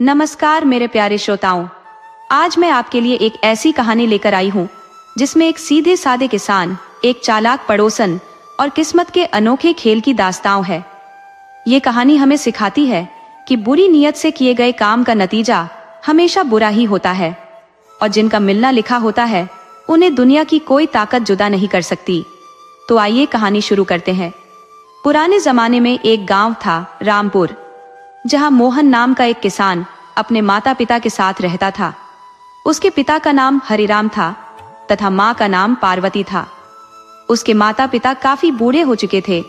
नमस्कार मेरे प्यारे श्रोताओं, आज मैं आपके लिए एक ऐसी कहानी लेकर आई हूँ जिसमें एक सीधे साधे किसान, एक चालाक पड़ोसन और किस्मत के अनोखे खेल की दास्तां है। ये कहानी हमें सिखाती है कि बुरी नीयत से किए गए काम का नतीजा हमेशा बुरा ही होता है और जिनका मिलना लिखा होता है उन्हें दुनिया की कोई ताकत जुदा नहीं कर सकती। तो आइए कहानी शुरू करते हैं। पुराने जमाने में एक गांव था, रामपुर, जहां मोहन नाम का एक किसान अपने माता पिता के साथ रहता था। उसके पिता का नाम हरिराम था तथा माँ का नाम पार्वती था। उसके माता पिता काफी बूढ़े हो चुके थे,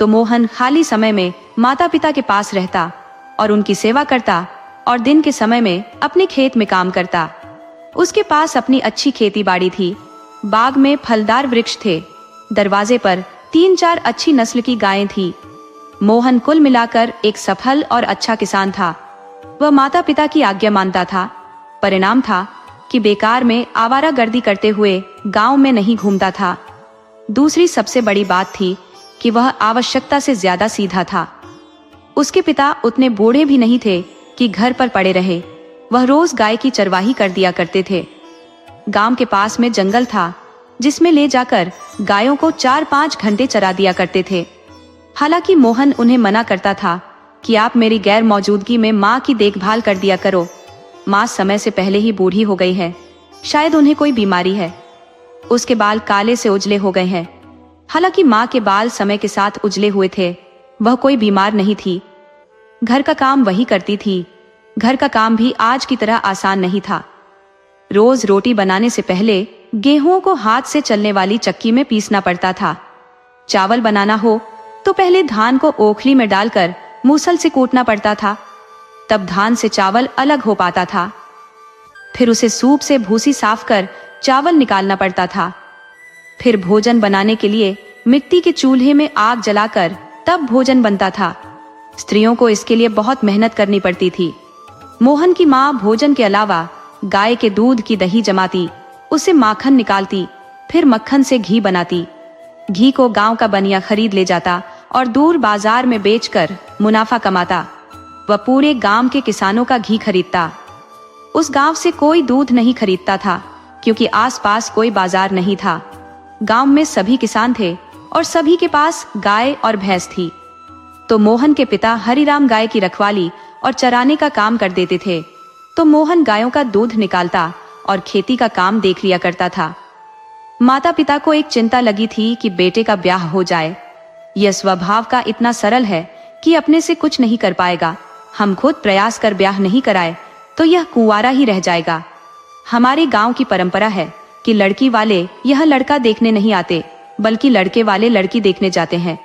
तो मोहन खाली समय में माता पिता के पास रहता और उनकी सेवा करता और दिन के समय में अपने खेत में काम करता। उसके पास अपनी अच्छी खेती बाड़ी थी, बाग में फलदार वृक्ष थे, दरवाजे पर 3-4 अच्छी नस्ल की गायें थी। मोहन कुल मिलाकर एक सफल और अच्छा किसान था। वह माता पिता की आज्ञा मानता था। परिणाम था कि बेकार में आवारागर्दी करते हुए गांव में नहीं घूमता था। दूसरी सबसे बड़ी बात थी कि वह आवश्यकता से ज्यादा सीधा था। उसके पिता उतने बूढ़े भी नहीं थे कि घर पर पड़े रहे। वह रोज गाय की चरवाही कर दिया करते थे। गांव के पास में जंगल था जिसमें ले जाकर गायों को 4-5 घंटे चरा दिया करते थे। हालांकि मोहन उन्हें मना करता था कि आप मेरी गैर मौजूदगी में माँ की देखभाल कर दिया करो। माँ समय से पहले ही बूढ़ी हो गई है, शायद उन्हें कोई बीमारी है। उसके बाल काले से उजले हो गए हैं। हालांकि माँ के बाल समय के साथ उजले हुए थे, वह कोई बीमार नहीं थी। घर का काम वही करती थी। घर का काम भी आज की तरह आसान नहीं था। रोज रोटी बनाने से पहले गेहूं को हाथ से चलने वाली चक्की में पीसना पड़ता था। चावल बनाना हो तो पहले धान को ओखली में डालकर मूसल से कूटना पड़ता था, तब धान से चावल अलग हो पाता था। फिर उसे सूप से भूसी साफ कर चावल निकालना पड़ता था। फिर भोजन बनाने के लिए मिट्टी के चूल्हे में आग जलाकर तब भोजन बनता था। स्त्रियों को इसके लिए बहुत मेहनत करनी पड़ती थी। मोहन की माँ भोजन के अलावा गाय के दूध की दही जमाती, उसे माखन निकालती, फिर मक्खन से घी बनाती। घी को गांव का बनिया खरीद ले जाता और दूर बाजार में बेचकर मुनाफा कमाता। वह पूरे गांव के किसानों का घी खरीदता। उस गांव से कोई दूध नहीं खरीदता था क्योंकि आसपास कोई बाजार नहीं था। गांव में सभी किसान थे और सभी के पास गाय और भैंस थी। तो मोहन के पिता हरिराम गाय की रखवाली और चराने का काम कर देते थे, तो मोहन गायों का दूध निकालता और खेती का काम देख लिया करता था। माता पिता को एक चिंता लगी थी कि बेटे का ब्याह हो जाए। यह स्वभाव का इतना सरल है कि अपने से कुछ नहीं कर पाएगा। हम खुद प्रयास कर ब्याह नहीं कराए तो यह कुंवारा ही रह जाएगा। हमारे गांव की परंपरा है कि लड़की वाले यह लड़का देखने नहीं आते, बल्कि लड़के वाले लड़की देखने जाते हैं।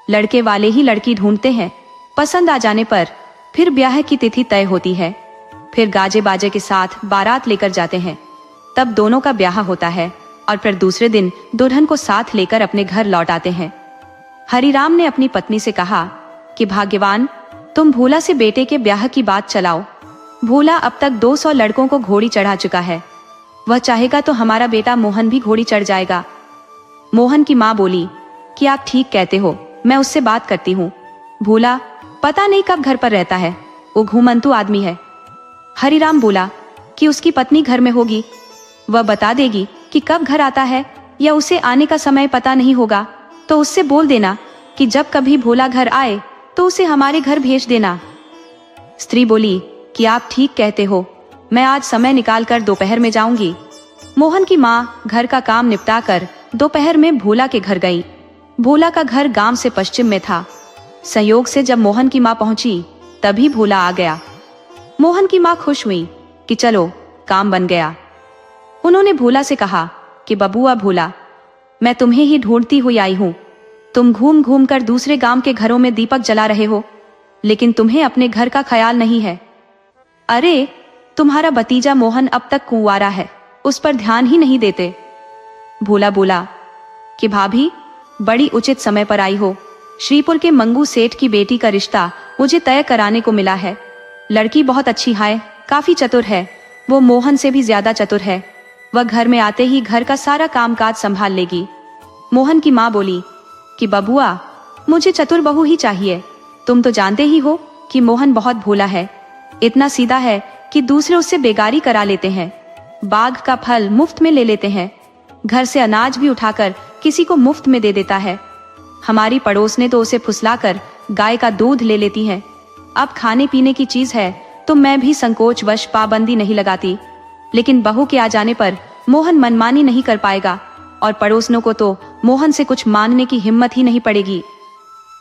लड़के वाले ही लड़की ढूंढते हैं। पसंद आ जाने पर फिर ब्याह की तिथि तय होती है। फिर गाजे बाजे के साथ बारात लेकर जाते हैं। तब दोनों का ब्याह होता है और फिर दूसरे दिन दुल्हन को साथ लेकर अपने घर लौट आते हैं। हरिराम ने अपनी पत्नी से कहा कि भाग्यवान, तुम भोला से बेटे के ब्याह की बात चलाओ। भोला अब तक 200 लड़कों को घोड़ी चढ़ा चुका है। वह चाहेगा तो हमारा बेटा मोहन भी घोड़ी चढ़ जाएगा। मोहन की माँ बोली कि आप ठीक कहते हो, मैं उससे बात करती हूँ। भोला पता नहीं कब घर पर रहता है, वो घूमंतु आदमी है। हरिराम बोला कि उसकी पत्नी घर में होगी, वह बता देगी कि कब घर आता है, या उसे आने का समय पता नहीं होगा तो उससे बोल देना कि जब कभी भोला घर आए तो उसे हमारे घर भेज देना। स्त्री बोली कि आप ठीक कहते हो, मैं आज समय निकालकर दोपहर में जाऊंगी। मोहन की माँ घर का काम निपटाकर दोपहर में भोला के घर गई। भोला का घर गांव से पश्चिम में था। संयोग से जब मोहन की माँ पहुंची तभी भोला आ गया। मोहन की माँ खुश हुई कि चलो काम बन गया। उन्होंने भोला से कहा कि बबुआ भोला, मैं तुम्हें ही ढूंढती हुई आई हूँ। तुम घूम घूम कर दूसरे गांव के घरों में दीपक जला रहे हो, लेकिन तुम्हें अपने घर का ख्याल नहीं है। अरे, तुम्हारा भतीजा मोहन अब तक कुंवारा है, उस पर ध्यान ही नहीं देते। भोला बोला कि भाभी, बड़ी उचित समय पर आई हो। श्रीपुर के मंगू सेठ की बेटी का रिश्ता मुझे तय कराने को मिला है। लड़की बहुत अच्छी है, काफी चतुर है। वो मोहन से भी ज्यादा चतुर है। वह घर में आते ही घर का सारा कामकाज संभाल लेगी। मोहन की माँ बोली कि बबुआ, मुझे चतुर बहू ही चाहिए। तुम तो जानते ही हो कि मोहन बहुत भोला है। इतना सीधा है कि दूसरे उससे बेगारी करा लेते हैं, बाग का फल मुफ्त में ले लेते हैं, घर से अनाज भी उठाकर किसी को मुफ्त में दे देता है। हमारी पड़ोस ने तो उसे फुसलाकर गाय का दूध ले लेती है। अब खाने पीने की चीज है तो मैं भी संकोचवश पाबंदी नहीं लगाती, लेकिन बहू के आ जाने पर मोहन मनमानी नहीं कर पाएगा और पड़ोसनों को तो मोहन से कुछ मांगने की हिम्मत ही नहीं पड़ेगी।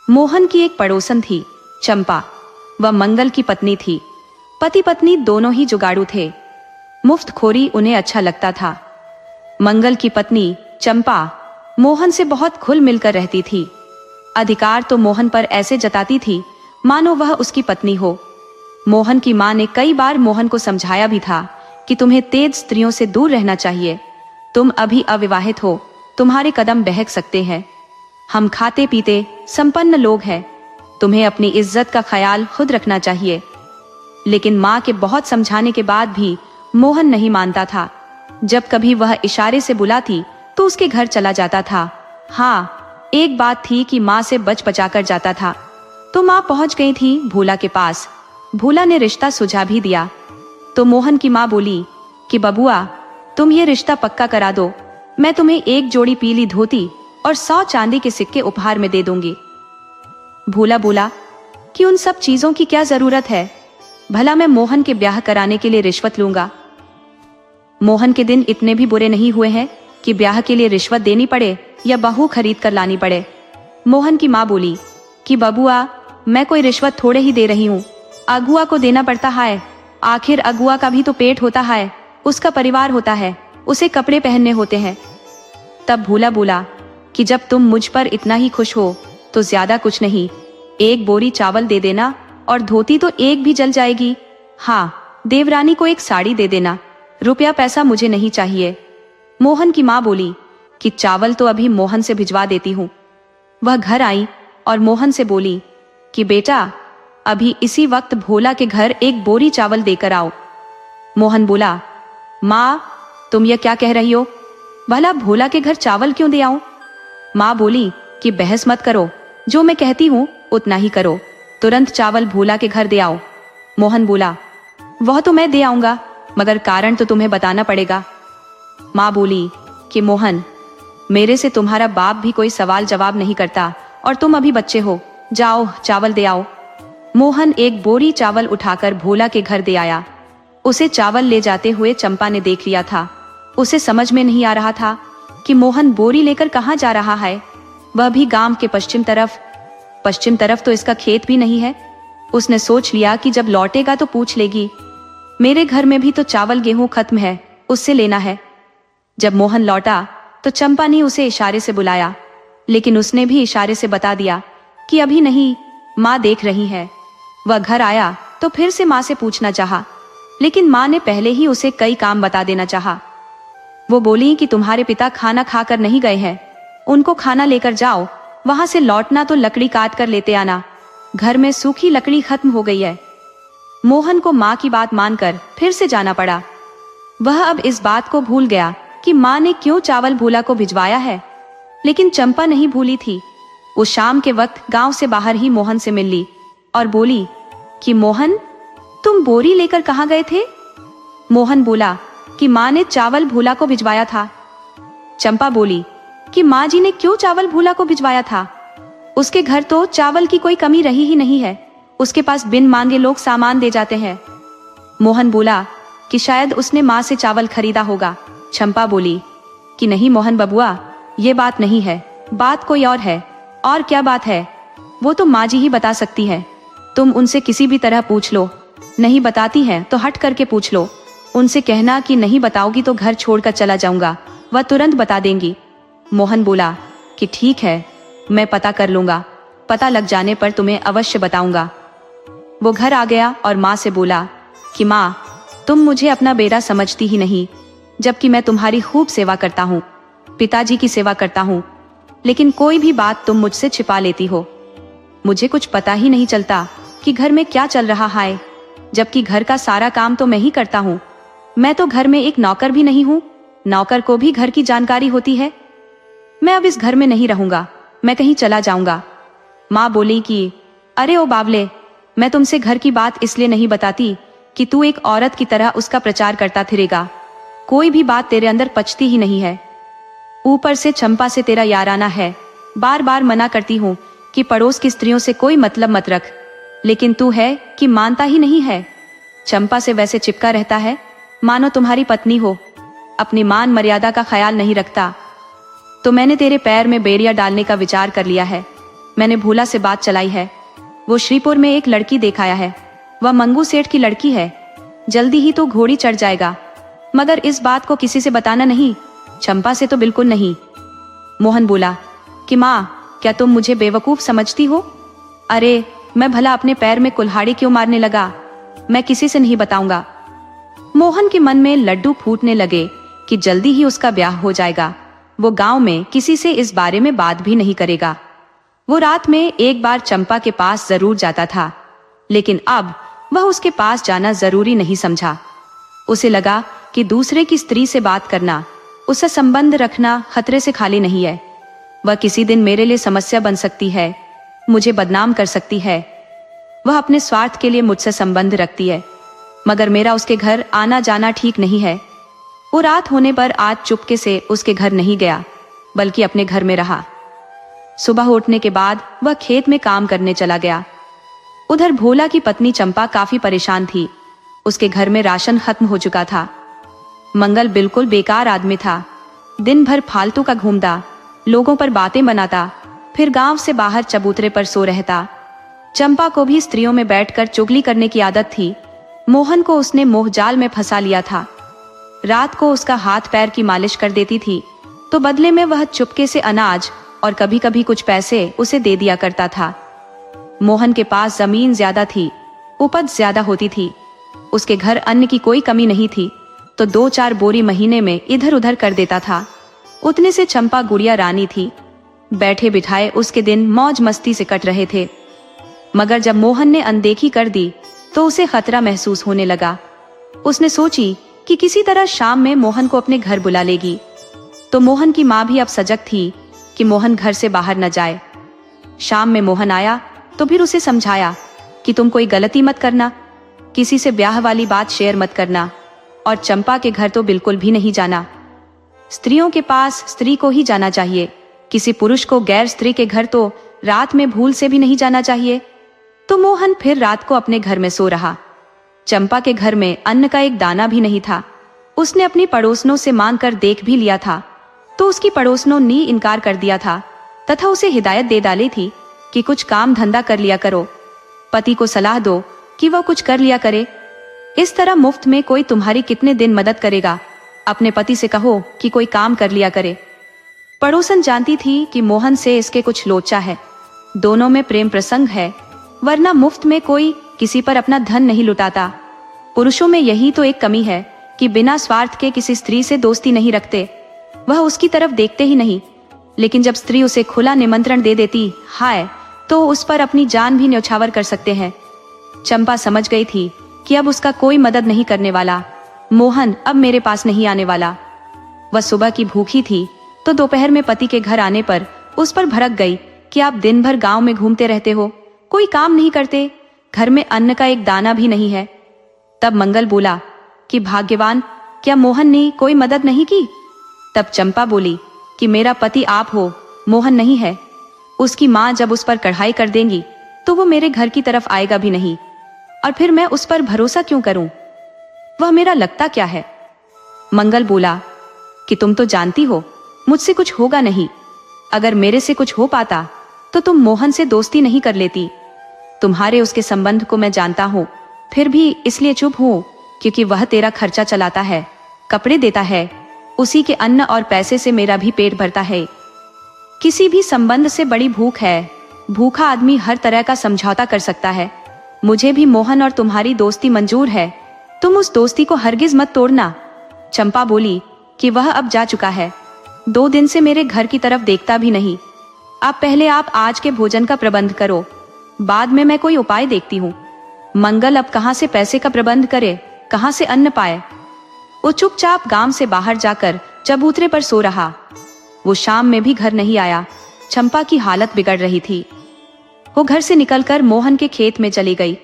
मोहन की एक पड़ोसन थी, चंपा। वह मंगल की पत्नी थी। पति पत्नी दोनों ही जुगाड़ू थे। मुफ्तखोरी उन्हें अच्छा लगता था। मंगल की पत्नी चंपा मोहन से बहुत खुल मिलकर रहती थी। अधिकार तो मोहन पर ऐसे जताती थी मानो वह उसकी पत्नी हो। मोहन की मां ने कई बार मोहन को समझाया भी था कि तुम्हें तेज स्त्रियों से दूर रहना चाहिए। तुम अभी अविवाहित हो, तुम्हारे कदम बहक सकते हैं। हम खाते पीते संपन्न लोग हैं, तुम्हें अपनी इज्जत का ख्याल खुद रखना चाहिए। लेकिन मां के बहुत समझाने के बाद भी मोहन नहीं मानता था। जब कभी वह इशारे से बुलाती तो उसके घर चला जाता था। हाँ, एक बात थी कि मां से बच बचाकर जाता था। तो मां पहुंच गई थी भोला के पास। भोला ने रिश्ता सुझा भी दिया। तो मोहन की मां बोली कि बबुआ, तुम ये रिश्ता पक्का करा दो, मैं तुम्हें एक जोड़ी पीली धोती और 100 चांदी के सिक्के उपहार में दे दूंगी। भोला बोला कि उन सब चीजों की क्या जरूरत है, भला मैं मोहन के ब्याह कराने के लिए रिश्वत लूंगा। मोहन के दिन इतने भी बुरे नहीं हुए हैं कि ब्याह के लिए रिश्वत देनी पड़े या बहू खरीद कर लानी पड़े। मोहन की मां बोली कि बबुआ, मैं कोई रिश्वत थोड़े ही दे रही हूँ, अगुआ को देना पड़ता है। आखिर अगुआ का भी तो पेट होता है, उसका परिवार होता है, उसे कपड़े पहनने होते हैं। तब भोला बोला कि जब तुम मुझ पर इतना ही खुश हो तो ज्यादा कुछ नहीं, 1 बोरी चावल दे देना और धोती तो एक भी जल जाएगी। हाँ, देवरानी को एक साड़ी दे देना, रुपया पैसा मुझे नहीं चाहिए। मोहन की मां बोली कि चावल तो अभी मोहन से भिजवा देती हूँ। वह घर आई और मोहन से बोली कि बेटा, अभी इसी वक्त भोला के घर 1 बोरी चावल देकर आओ। मोहन बोला, माँ, तुम यह क्या कह रही हो? भला भोला के घर चावल क्यों दे आऊं? माँ बोली कि बहस मत करो, जो मैं कहती हूँ उतना ही करो, तुरंत चावल भोला के घर दे आओ। मोहन बोला, वह तो मैं दे आऊंगा, मगर कारण तो तुम्हें बताना पड़ेगा। माँ बोली कि मोहन, मेरे से तुम्हारा बाप भी कोई सवाल जवाब नहीं करता और तुम अभी बच्चे हो, जाओ चावल दे आओ। मोहन 1 बोरी चावल उठाकर भोला के घर दे आया। उसे चावल ले जाते हुए चंपा ने देख लिया था। उसे समझ में नहीं आ रहा था कि मोहन बोरी लेकर कहाँ जा रहा है, वह भी गांव के पश्चिम तरफ तो इसका खेत भी नहीं है। उसने सोच लिया कि जब लौटेगा तो पूछ लेगी, मेरे घर में भी तो चावल गेहूं खत्म है, उससे लेना है। जब मोहन लौटा तो चंपा ने उसे इशारे से बुलाया, लेकिन उसने भी इशारे से बता दिया कि अभी नहीं, माँ देख रही है। वह घर आया तो फिर से माँ से पूछना चाहा, लेकिन माँ ने पहले ही उसे कई काम बता देना चाहा। वो बोली कि तुम्हारे पिता खाना खाकर नहीं गए हैं, उनको खाना लेकर जाओ, वहां से लौटना तो लकड़ी काट कर लेते आना, घर में सूखी लकड़ी खत्म हो गई है। मोहन को माँ की बात मानकर फिर से जाना पड़ा। वह अब इस बात को भूल गया कि माँ ने क्यों चावल भोला को भिजवाया है, लेकिन चंपा नहीं भूली थी। वो शाम के वक्त गांव से बाहर ही मोहन से मिल ली और बोली कि मोहन, तुम बोरी लेकर कहाँ गए थे? मोहन बोला कि माँ ने चावल भोला को भिजवाया था। चंपा बोली कि माँ जी ने क्यों चावल भोला को भिजवाया था? उसके घर तो चावल की कोई कमी रही ही नहीं है, उसके पास बिन मांगे लोग सामान दे जाते हैं। मोहन बोला कि शायद उसने माँ से चावल खरीदा होगा। चंपा बोली कि नहीं मोहन बबुआ, ये बात नहीं है, बात कोई और है। और क्या बात है? वो तो माँ जी ही बता सकती है, तुम उनसे किसी भी तरह पूछ लो, नहीं बताती है तो हट करके पूछ लो। उनसे कहना कि नहीं बताओगी तो घर छोड़कर चला जाऊंगा, वह तुरंत बता देंगी। मोहन बोला कि ठीक है, मैं पता कर लूंगा, पता लग जाने पर तुम्हें अवश्य बताऊंगा। वो घर आ गया और माँ से बोला कि माँ, तुम मुझे अपना बेटा समझती ही नहीं, जबकि मैं तुम्हारी खूब सेवा करता हूँ, पिताजी की सेवा करता हूँ, लेकिन कोई भी बात तुम मुझसे छिपा लेती हो। मुझे कुछ पता ही नहीं चलता कि घर में क्या चल रहा है, जबकि घर का सारा काम तो मैं ही करता हूँ। मैं तो घर में एक नौकर भी नहीं हूँ, नौकर को भी घर की जानकारी होती है। मैं अब इस घर में नहीं रहूंगा, मैं कहीं चला जाऊंगा। माँ बोली कि अरे ओ बावले, मैं तुमसे घर की बात इसलिए नहीं बताती कि तू एक औरत की तरह उसका प्रचार करता फिरेगा। कोई भी बात तेरे अंदर पचती ही नहीं है। ऊपर से चंपा से तेरा याराना है। बार बार मना करती हूँ कि पड़ोस की स्त्रियों से कोई मतलब मत रख, लेकिन तू है कि मानता ही नहीं है। चंपा से वैसे चिपका रहता है मानो तुम्हारी पत्नी हो, अपनी मान मर्यादा का ख्याल नहीं रखता। तो मैंने तेरे पैर में बेड़िया डालने का विचार कर लिया है। मैंने भूला से बात चलाई है। वो श्रीपुर में एक लड़की देखाया है, वह मंगू सेठ की लड़की है। जल्दी ही तो घोड़ी चढ़ जाएगा, मगर इस बात को किसी से बताना नहीं, चंपा से तो बिल्कुल नहीं। मोहन बोला कि माँ, क्या तुम मुझे बेवकूफ समझती हो? अरे मैं भला अपने पैर में कुल्हाड़ी क्यों मारने लगा? मैं किसी से नहीं बताऊंगा। मोहन के मन में लड्डू फूटने लगे कि जल्दी ही उसका ब्याह हो जाएगा। वो गांव में किसी से इस बारे में बात भी नहीं करेगा। वो रात में एक बार चंपा के पास जरूर जाता था, लेकिन अब वह उसके पास जाना जरूरी नहीं समझा। उसे लगा कि दूसरे की स्त्री से बात करना, उससे संबंध रखना खतरे से खाली नहीं है। वह किसी दिन मेरे लिए समस्या बन सकती है, मुझे बदनाम कर सकती है। वह अपने स्वार्थ के लिए मुझसे संबंध रखती है, मगर मेरा उसके घर आना जाना ठीक नहीं है। वो रात होने पर आज चुपके से उसके घर नहीं गया, बल्कि अपने घर में रहा। सुबह उठने के बाद वह खेत में काम करने चला गया। उधर भोला की पत्नी चंपा काफी परेशान थी। उसके घर में राशन खत्म हो चुका था। मंगल बिल्कुल बेकार आदमी था। दिन भर फालतू का घूमता, लोगों पर बातें बनाता, फिर गांव से बाहर चबूतरे पर सो रहता। चंपा को भी स्त्रियों में बैठकर चुगली करने की आदत थी। मोहन को उसने मोहजाल में फंसा लिया था। रात को उसका हाथ पैर की मालिश कर देती थी, तो बदले में वह चुपके से अनाज और कभी कभी कुछ पैसे उसे दे दिया करता था। मोहन के पास जमीन ज्यादा थी, उपज ज्यादा होती थी। उसके घर अन्न की कोई कमी नहीं थी, तो 2-4 बोरी महीने में इधर उधर कर देता था। उतने से चंपा गुड़िया रानी थी। बैठे बिठाए उसके दिन मौज मस्ती से कट रहे थे। मगर जब मोहन ने अनदेखी कर दी तो उसे खतरा महसूस होने लगा। उसने सोची कि किसी तरह शाम में मोहन को अपने घर बुला लेगी। तो मोहन की माँ भी अब सजग थी कि मोहन घर से बाहर न जाए। शाम में मोहन आया तो फिर उसे समझाया कि तुम कोई गलती मत करना, किसी से ब्याह वाली बात शेयर मत करना, और चंपा के घर तो बिल्कुल भी नहीं जाना। स्त्रियों के पास स्त्री को ही जाना चाहिए। किसी पुरुष को गैर स्त्री के घर तो रात में भूल से भी नहीं जाना चाहिए। तो मोहन फिर रात को अपने घर में सो रहा। चंपा के घर में अन्न का एक दाना भी नहीं था। उसने अपनी पड़ोसनों से मांग कर देख भी लिया था, तो उसकी पड़ोसनों ने इनकार कर दिया था तथा उसे हिदायत दे डाली थी कि कुछ काम धंधा कर लिया करो। पति को सलाह दो कि वह कुछ कर लिया करे। इस तरह मुफ्त में कोई तुम्हारी कितने दिन मदद करेगा। अपने पति से कहो कि कोई काम कर लिया करे। पड़ोसन जानती थी कि मोहन से इसके कुछ लोचा है, दोनों में प्रेम प्रसंग है, वरना मुफ्त में कोई किसी पर अपना धन नहीं लुटाता। पुरुषों में यही तो एक कमी है कि बिना स्वार्थ के किसी स्त्री से दोस्ती नहीं रखते, वह उसकी तरफ देखते ही नहीं। लेकिन जब स्त्री उसे खुला निमंत्रण दे देती हाय, तो उस पर अपनी जान भी न्यौछावर कर सकते हैं। चंपा समझ गई थी कि अब उसका कोई मदद नहीं करने वाला। मोहन अब मेरे पास नहीं आने वाला। वह सुबह की भूखी थी, तो दोपहर में पति के घर आने पर उस पर भड़क गई कि आप दिन भर गांव में घूमते रहते हो, कोई काम नहीं करते, घर में अन्न का एक दाना भी नहीं है। तब मंगल बोला कि भाग्यवान, क्या मोहन ने कोई मदद नहीं की? तब चंपा बोली कि मेरा पति आप हो, मोहन नहीं है। उसकी माँ जब उस पर कढ़ाई कर देंगी तो वो मेरे घर की तरफ आएगा भी नहीं, और फिर मैं उस पर भरोसा क्यों करूं? वह मेरा लगता क्या है? मंगल बोला कि तुम तो जानती हो मुझसे कुछ होगा नहीं। अगर मेरे से कुछ हो पाता तो तुम मोहन से दोस्ती नहीं कर लेती। तुम्हारे उसके संबंध को मैं जानता हूँ, फिर भी इसलिए चुप हूँ क्योंकि वह तेरा खर्चा चलाता है, कपड़े देता है, उसी के अन्न और पैसे से मेरा भी पेट भरता है। किसी भी संबंध से बड़ी भूख है। भूखा आदमी हर तरह का समझौता कर सकता है। मुझे भी मोहन और तुम्हारी दोस्ती मंजूर है, तुम उस दोस्ती को हरगिज मत तोड़ना। चंपा बोली कि वह अब जा चुका है, 2 दिन से मेरे घर की तरफ देखता भी नहीं। अब पहले आप आज के भोजन का प्रबंध करो, बाद में मैं कोई उपाय देखती हूँ। मंगल अब कहाँ से पैसे का प्रबंध करे, कहाँ से अन्न पाए? वो चुपचाप गांव से बाहर जाकर चबूतरे पर सो रहा। वो शाम में भी घर नहीं आया। चंपा की हालत बिगड़ रही थी। वो घर से निकलकर मोहन के खेत में चली गई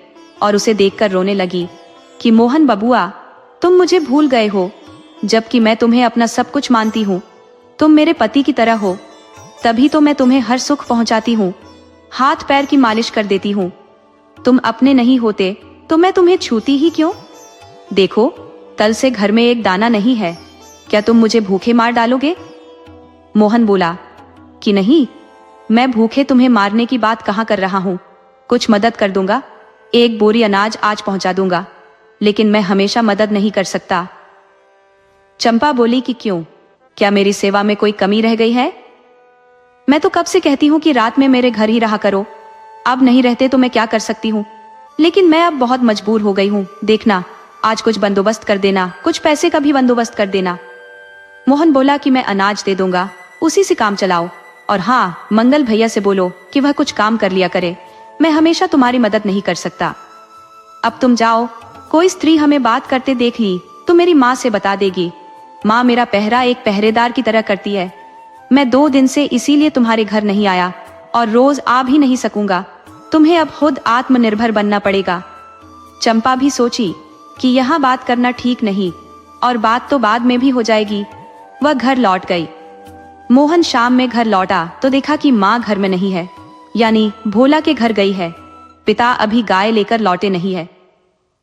और उसे देखकर रोने लगी। कि मोहन बबुआ, तुम मुझे भूल गए हो, जबकि मैं तुम्हें अपना सब कुछ मानती हूँ। तुम मेरे पति की तरह हो, तभी तो मैं तुम्हें हर सुख पहुंचाती हूँ, हाथ पैर की मालिश कर देती हूँ। तुम अपने नहीं होते तो मैं तुम्हें छूती ही क्यों? देखो, कल से घर में एक दाना नहीं है, क्या तुम मुझे भूखे मार डालोगे? मोहन बोला कि नहीं, मैं भूखे तुम्हें मारने की बात कहाँ कर रहा हूँ। कुछ मदद कर दूंगा, एक बोरी अनाज आज पहुंचा दूंगा, लेकिन मैं हमेशा मदद नहीं कर सकता। चंपा बोली कि क्यों, क्या मेरी सेवा में कोई कमी रह गई है? मैं तो कब से कहती हूँ कि रात में मेरे घर ही रहा करो, अब नहीं रहते तो मैं क्या कर सकती हूँ, लेकिन मैं अब बहुत मजबूर हो गई हूँ। देखना, आज कुछ बंदोबस्त कर देना, कुछ पैसे का भी बंदोबस्त कर देना। मोहन बोला कि मैं अनाज दे दूंगा, उसी से काम चलाओ, और हाँ, मंगल भैया से बोलो कि वह कुछ काम कर लिया करे, मैं हमेशा तुम्हारी मदद नहीं कर सकता। अब तुम जाओ, कोई स्त्री हमें बात करते देख ली तो मेरी माँ से बता देगी। माँ मेरा पहरा एक पहरेदार की तरह करती है। मैं 2 दिन से इसीलिए तुम्हारे घर नहीं आया और रोज आ भी नहीं सकूंगा। तुम्हें अब खुद आत्मनिर्भर बनना पड़ेगा। चंपा भी सोची कि यहाँ बात करना ठीक नहीं, और बात तो बाद में भी हो जाएगी। वह घर लौट गई। मोहन शाम में घर लौटा तो देखा कि माँ घर में नहीं है, यानी भोला के घर गई है। पिता अभी गाय लेकर लौटे नहीं है,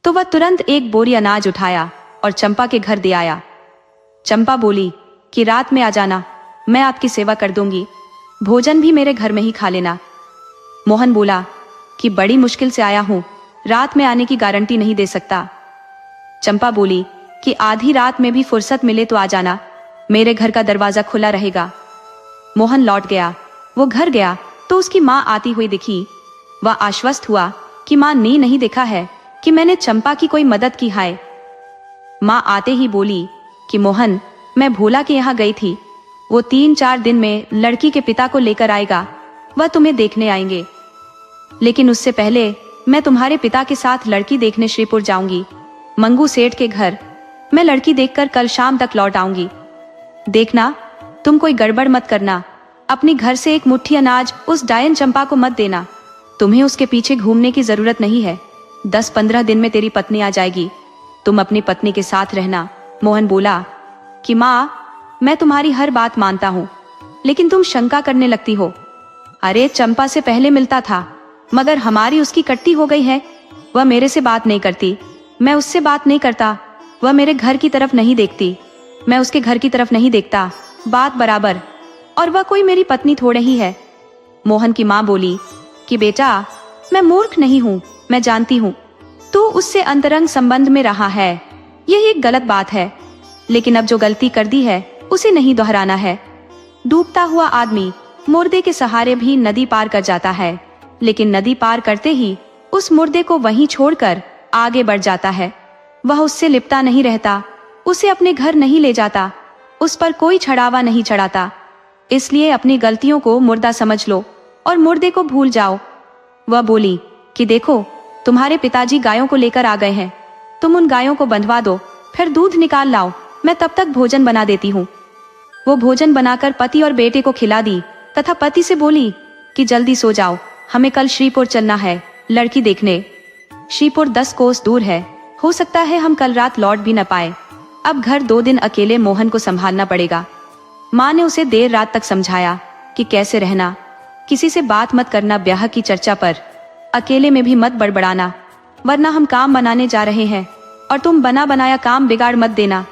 तो वह तुरंत एक बोरी अनाज उठाया और चंपा के घर दे आया। चंपा बोली कि रात में आ जाना, मैं आपकी सेवा कर दूंगी, भोजन भी मेरे घर में ही खा लेना। मोहन बोला कि बड़ी मुश्किल से आया हूं, रात में आने की गारंटी नहीं दे सकता। चंपा बोली कि आधी रात में भी फुर्सत मिले तो आ जाना, मेरे घर का दरवाजा खुला रहेगा। मोहन लौट गया। वो घर गया तो उसकी माँ आती हुई दिखी। वह आश्वस्त हुआ कि माँ ने नहीं देखा है कि मैंने चंपा की कोई मदद की है। माँ आते ही बोली कि मोहन, मैं भोला के यहाँ गई थी, वो 3-4 दिन में लड़की के पिता को लेकर आएगा, वह तुम्हें देखने आएंगे। लेकिन उससे पहले मैं तुम्हारे पिता के साथ लड़की देखने श्रीपुर जाऊंगी, मंगू सेठ के घर। मैं लड़की देखकर कल शाम तक लौट आऊंगी। देखना, तुम कोई गड़बड़ मत करना, अपनी घर से एक मुट्ठी अनाज उस डायन चंपा को मत देना। तुम्हें उसके पीछे घूमने की जरूरत नहीं है, 10-15 दिन में तेरी पत्नी आ जाएगी, तुम अपनी पत्नी के साथ रहना। मोहन बोला कि माँ, मैं तुम्हारी हर बात मानता हूँ, लेकिन तुम शंका करने लगती हो। अरे, चंपा से पहले मिलता था, मगर हमारी उसकी कट्टी हो गई है। वह मेरे से बात नहीं करती, मैं उससे बात नहीं करता। वह मेरे घर की तरफ नहीं देखती, मैं उसके घर की तरफ नहीं देखता, बात बराबर। और वह कोई मेरी पत्नी थोड़े ही है। मोहन की माँ बोली कि बेटा, मैं मूर्ख नहीं हूँ, मैं जानती हूँ तू उससे अंतरंग संबंध में रहा है, यह एक गलत बात है, लेकिन अब जो गलती कर दी है उसे नहीं दोहराना है। डूबता हुआ आदमी मुर्दे के सहारे भी नदी पार कर जाता है, लेकिन नदी पार करते ही उस मुर्दे को वहीं छोड़कर आगे बढ़ जाता है। वह उससे लिपटा नहीं रहता, उसे अपने घर नहीं ले जाता, उस पर कोई छड़ावा नहीं चढ़ाता। इसलिए अपनी गलतियों को मुर्दा समझ लो और मुर्दे को भूल जाओ। वह बोली कि देखो, तुम्हारे पिताजी गायों को लेकर आ गए हैं, तुम उन गायों को बंधवा दो, फिर दूध निकाल लाओ, मैं तब तक भोजन बना देती हूँ। वो भोजन बनाकर पति और बेटे को खिला दी तथा पति से बोली कि जल्दी सो जाओ, हमें कल श्रीपुर चलना है लड़की देखने। श्रीपुर 10 कोस दूर है, हो सकता है हम कल रात लौट भी न पाए। अब घर 2 दिन अकेले मोहन को संभालना पड़ेगा। माँ ने उसे देर रात तक समझाया कि कैसे रहना, किसी से बात मत करना, ब्याह की चर्चा पर अकेले में भी मत बड़बड़ाना, वरना हम काम बनाने जा रहे हैं और तुम बना बनाया काम बिगाड़ मत देना।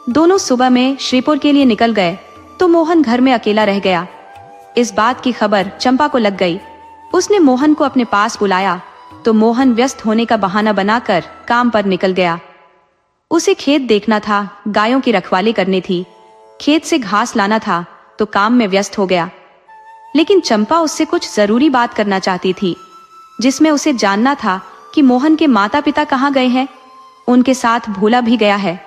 दोनों सुबह में श्रीपुर के लिए निकल गए तो मोहन घर में अकेला रह गया। इस बात की खबर चंपा को लग गई। उसने मोहन को अपने पास बुलाया तो मोहन व्यस्त होने का बहाना बनाकर काम पर निकल गया। उसे खेत देखना था, गायों की रखवाली करनी थी, खेत से घास लाना था, तो काम में व्यस्त हो गया। लेकिन चंपा उससे कुछ जरूरी बात करना चाहती थी, जिसमें उसे जानना था कि मोहन के माता पिता कहाँ गए हैं। उनके साथ भोला भी गया है।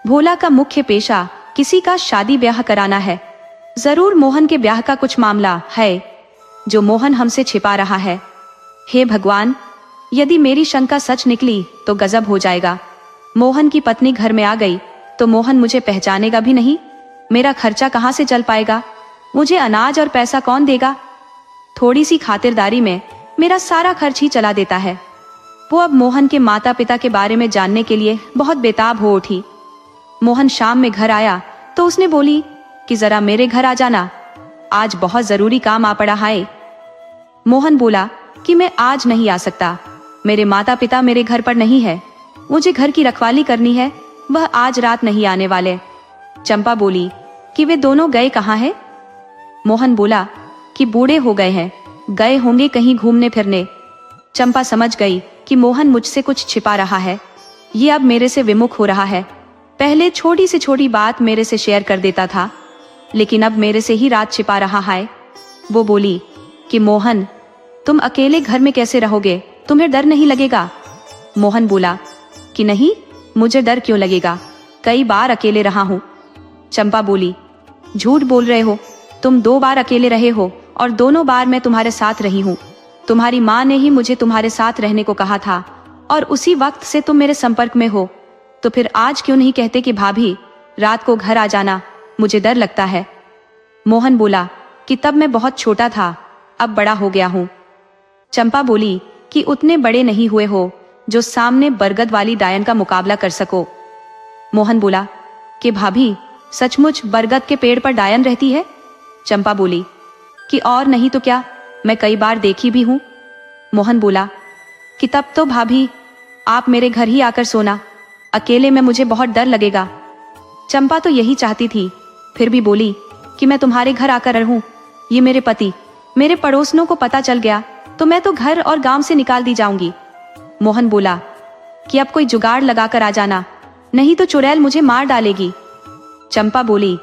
भोला का मुख्य पेशा किसी का शादी ब्याह कराना है। जरूर मोहन के ब्याह का कुछ मामला है जो मोहन हमसे छिपा रहा है। हे भगवान, यदि मेरी शंका सच निकली तो गजब हो जाएगा। मोहन की पत्नी घर में आ गई तो मोहन मुझे पहचानेगा भी नहीं, मेरा खर्चा कहाँ से चल पाएगा, मुझे अनाज और पैसा कौन देगा। थोड़ी सी खातिरदारी में मेरा सारा खर्च ही चला देता है। वो अब मोहन के माता पिता के बारे में जानने के लिए बहुत बेताब हो उठी। मोहन शाम में घर आया तो उसने बोली कि जरा मेरे घर आ जाना, आज बहुत जरूरी काम आ पड़ा है। मोहन बोला कि मैं आज नहीं आ सकता, मेरे माता पिता मेरे घर पर नहीं है, मुझे घर की रखवाली करनी है, वह आज रात नहीं आने वाले। चंपा बोली कि वे दोनों गए कहाँ हैं? मोहन बोला कि बूढ़े हो गए हैं, गए होंगे कहीं घूमने फिरने। चंपा समझ गई कि मोहन मुझसे कुछ छिपा रहा है, ये अब मेरे से विमुख हो रहा है। पहले छोटी से छोटी बात मेरे से शेयर कर देता था, लेकिन अब मेरे से ही रात छिपा रहा है। वो बोली कि मोहन, तुम अकेले घर में कैसे रहोगे, तुम्हें डर नहीं लगेगा? मोहन बोला कि नहीं, मुझे डर क्यों लगेगा, कई बार अकेले रहा हूं। चंपा बोली, झूठ बोल रहे हो, तुम 2 बार अकेले रहे हो और दोनों बार मैं तुम्हारे साथ रही हूँ। तुम्हारी माँ ने ही मुझे तुम्हारे साथ रहने को कहा था और उसी वक्त से तुम मेरे संपर्क में हो, तो फिर आज क्यों नहीं कहते कि भाभी रात को घर आ जाना, मुझे डर लगता है। मोहन बोला कि तब मैं बहुत छोटा था, अब बड़ा हो गया हूँ। चंपा बोली कि उतने बड़े नहीं हुए हो जो सामने बरगद वाली डायन का मुकाबला कर सको। मोहन बोला कि भाभी सचमुच बरगद के पेड़ पर डायन रहती है? चंपा बोली कि और नहीं तो क्या, मैं कई बार देखी भी हूं। मोहन बोला कि तब तो भाभी आप मेरे घर ही आकर सोना, अकेले में मुझे बहुत डर लगेगा। चंपा तो यही चाहती थी, फिर भी बोली कि मैं तुम्हारे घर आकर रहूं, ये मेरे पति मेरे पड़ोसनों को पता चल गया तो मैं तो घर और गांव से निकाल दी जाऊंगी। मोहन बोला कि अब कोई जुगाड़ लगाकर आ जाना, नहीं तो चुड़ैल मुझे मार डालेगी। चंपा बोली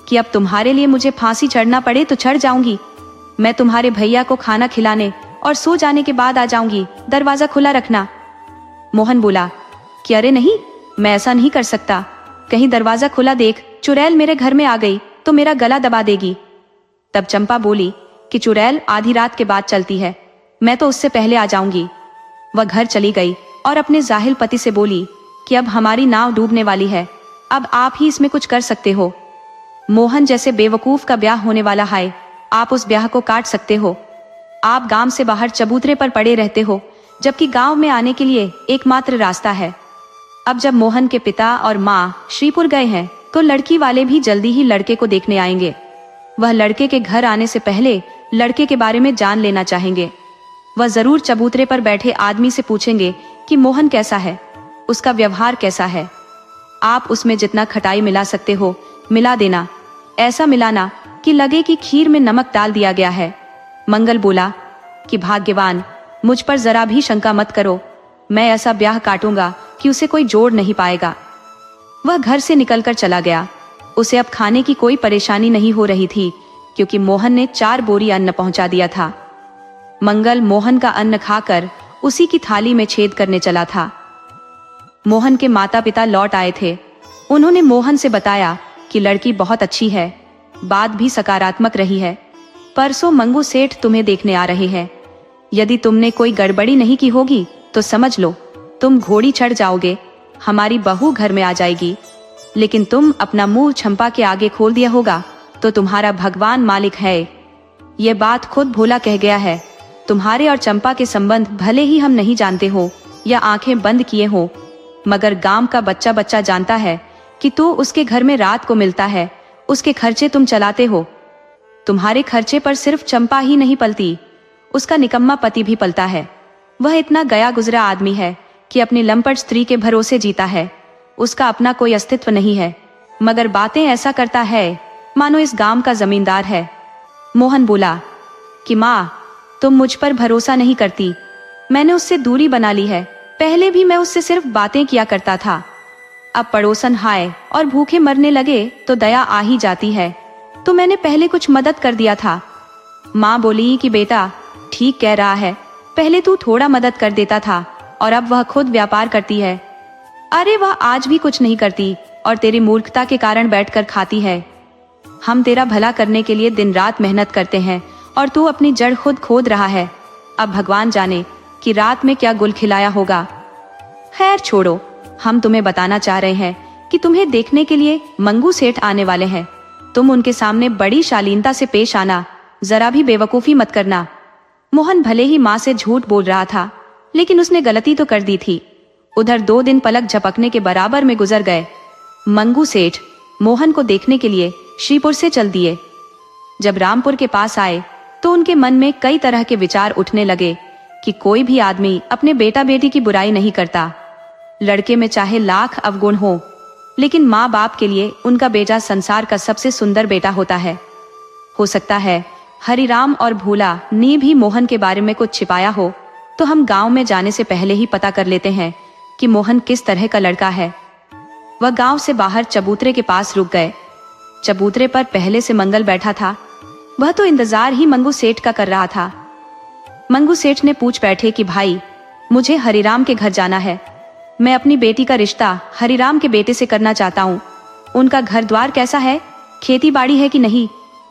कि अब तुम्हारे लिए मुझे फांसी चढ़ना पड़े तो चढ़ जाऊंगी, मैं तुम्हारे भैया को खाना खिलाने और सो जाने के बाद आ जाऊंगी, दरवाजा खुला रखना। मोहन बोला कि अरे नहीं, मैं ऐसा नहीं कर सकता, कहीं दरवाजा खुला देख चुड़ैल मेरे घर में आ गई तो मेरा गला दबा देगी। तब चंपा बोली कि चुड़ैल आधी रात के बाद चलती है, मैं तो उससे पहले आ जाऊंगी। वह घर चली गई और अपने जाहिल पति से बोली कि अब हमारी नाव डूबने वाली है, अब आप ही इसमें कुछ कर सकते हो। मोहन जैसे बेवकूफ का ब्याह होने वाला है, आप उस ब्याह को काट सकते हो। आप गांव से बाहर चबूतरे पर पड़े रहते हो, जबकि गांव में आने के लिए एकमात्र रास्ता है। अब जब मोहन के पिता और माँ श्रीपुर गए हैं तो लड़की वाले भी जल्दी ही लड़के को देखने आएंगे। वह लड़के के घर आने से पहले लड़के के बारे में जान लेना चाहेंगे। वह जरूर चबूतरे पर बैठे आदमी से पूछेंगे कि मोहन कैसा है, उसका व्यवहार कैसा है। आप उसमें जितना खटाई मिला सकते हो मिला देना, ऐसा मिलाना कि लगे कि खीर में नमक डाल दिया गया है। मंगल बोला कि भाग्यवान, मुझ पर जरा भी शंका मत करो, मैं ऐसा ब्याह काटूंगा कि उसे कोई जोड़ नहीं पाएगा। वह घर से निकलकर चला गया। उसे अब खाने की कोई परेशानी नहीं हो रही थी, क्योंकि मोहन ने 4 बोरी अन्न पहुंचा दिया था। मंगल मोहन का अन्न खाकर उसी की थाली में छेद करने चला था। मोहन के माता पिता लौट आए थे। उन्होंने मोहन से बताया कि लड़की बहुत अच्छी है, बात भी सकारात्मक रही है। परसों मंगू सेठ तुम्हें देखने आ रहे हैं। यदि तुमने कोई गड़बड़ी नहीं की होगी तो समझ लो तुम घोड़ी चढ़ जाओगे, हमारी बहू घर में आ जाएगी। लेकिन तुम अपना मुंह चंपा के आगे खोल दिया होगा तो तुम्हारा भगवान मालिक है। ये बात खुद भोला कह गया है। तुम्हारे और चंपा के संबंध भले ही हम नहीं जानते हो या आंखें बंद किए हो, मगर गांव का बच्चा बच्चा जानता है कि तू उसके घर में रात को मिलता है, उसके खर्चे तुम चलाते हो। तुम्हारे खर्चे पर सिर्फ चंपा ही नहीं पलती, उसका निकम्मा पति भी पलता है। वह इतना गया गुजरा आदमी है कि अपनी लंपट स्त्री के भरोसे जीता है। उसका अपना कोई अस्तित्व नहीं है, मगर बातें ऐसा करता है मानो इस गांव का जमींदार है। मोहन बोला कि माँ, तुम मुझ पर भरोसा नहीं करती, मैंने उससे दूरी बना ली है। पहले भी मैं उससे सिर्फ बातें किया करता था, अब पड़ोसन हाय और भूखे मरने लगे तो दया आ ही जाती है, तो मैंने पहले कुछ मदद कर दिया था। माँ बोली कि बेटा ठीक कह रहा है, पहले तू थोड़ा मदद कर देता था और अब वह खुद व्यापार करती है। अरे वह आज भी कुछ नहीं करती और तेरी मूर्खता के कारण बैठकर खाती है। हम तेरा भला करने के लिए दिन रात मेहनत करते हैं और तू अपनी जड़ खुद खोद रहा है। अब भगवान जाने कि रात में क्या गुल खिलाया होगा। खैर छोड़ो, हम तुम्हें बताना चाह रहे हैं कि तुम्हें देखने के लिए मंगू सेठ आने वाले हैं। तुम उनके सामने बड़ी शालीनता से पेश आना, जरा भी बेवकूफी मत करना। मोहन भले ही माँ से झूठ बोल रहा था, लेकिन उसने गलती तो कर दी थी। उधर 2 दिन पलक झपकने के बराबर में गुजर गए। मंगू सेठ मोहन को देखने के लिए श्रीपुर से चल दिए। जब रामपुर के पास आए तो उनके मन में कई तरह के विचार उठने लगे कि कोई भी आदमी अपने बेटा बेटी की बुराई नहीं करता। लड़के में चाहे लाख अवगुण हो, लेकिन माँ बाप के लिए उनका बेटा संसार का सबसे सुंदर बेटा होता है। हो सकता है हरिराम और भोला ने भी मोहन के बारे में कुछ छिपाया हो, तो हम गांव में जाने से पहले ही पता कर लेते हैं कि मोहन किस तरह का लड़का है। वह गांव से बाहर चबूतरे के पास रुक गए। चबूतरे पर पहले से मंगल बैठा था। वह तो इंतजार ही मंगू सेठ का कर रहा था। मंगू सेठ ने पूछ बैठे कि भाई, मुझे हरिराम के घर जाना है। मैं अपनी बेटी का रिश्ता हरिराम के बेटे से करना चाहता हूँ। उनका घर द्वार कैसा है, खेती बाड़ी है कि नहीं,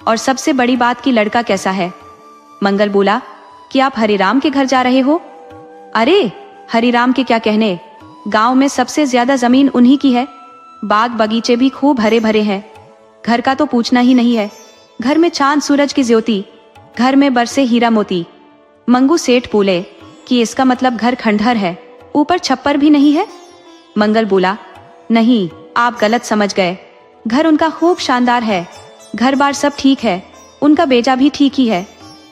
और सबसे बड़ी बात कि लड़का कैसा है। मंगल बोला कि आप हरिराम के घर जा रहे हो? अरे हरिराम के क्या कहने, गांव में सबसे ज्यादा जमीन उन्हीं की है। बाग बगीचे भी खूब हरे भरे हैं। घर का तो पूछना ही नहीं है। घर में चांद सूरज की ज्योति, घर में बरसे हीरा मोती। मंगू सेठ बोले कि इसका मतलब घर खंडहर है, ऊपर छप्पर भी नहीं है। मंगल बोला नहीं, आप गलत समझ गए। घर उनका खूब शानदार है। घर बार सब ठीक है, उनका बेटा भी ठीक ही है।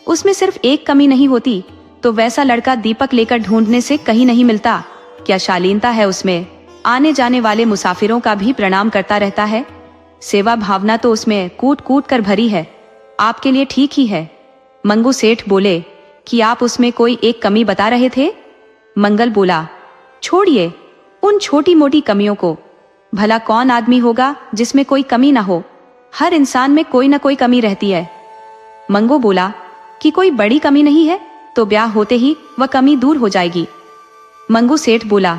उसमें सिर्फ एक कमी नहीं होती तो वैसा लड़का दीपक लेकर ढूंढने से कहीं नहीं मिलता। क्या शालीनता है उसमें, आने जाने वाले मुसाफिरों का भी प्रणाम करता रहता है। सेवा भावना तो उसमें कूट कूट कर भरी है। आपके लिए ठीक ही है। मंगू सेठ बोले कि आप उसमें कोई एक कमी बता रहे थे। मंगल बोला छोड़िए उन छोटी मोटी कमियों को। भला कौन आदमी होगा जिसमें कोई कमी ना हो। हर इंसान में कोई ना कोई कमी रहती है। मंगू बोला कि कोई बड़ी कमी नहीं है तो ब्याह होते ही वह कमी दूर हो जाएगी। मंगू सेठ बोला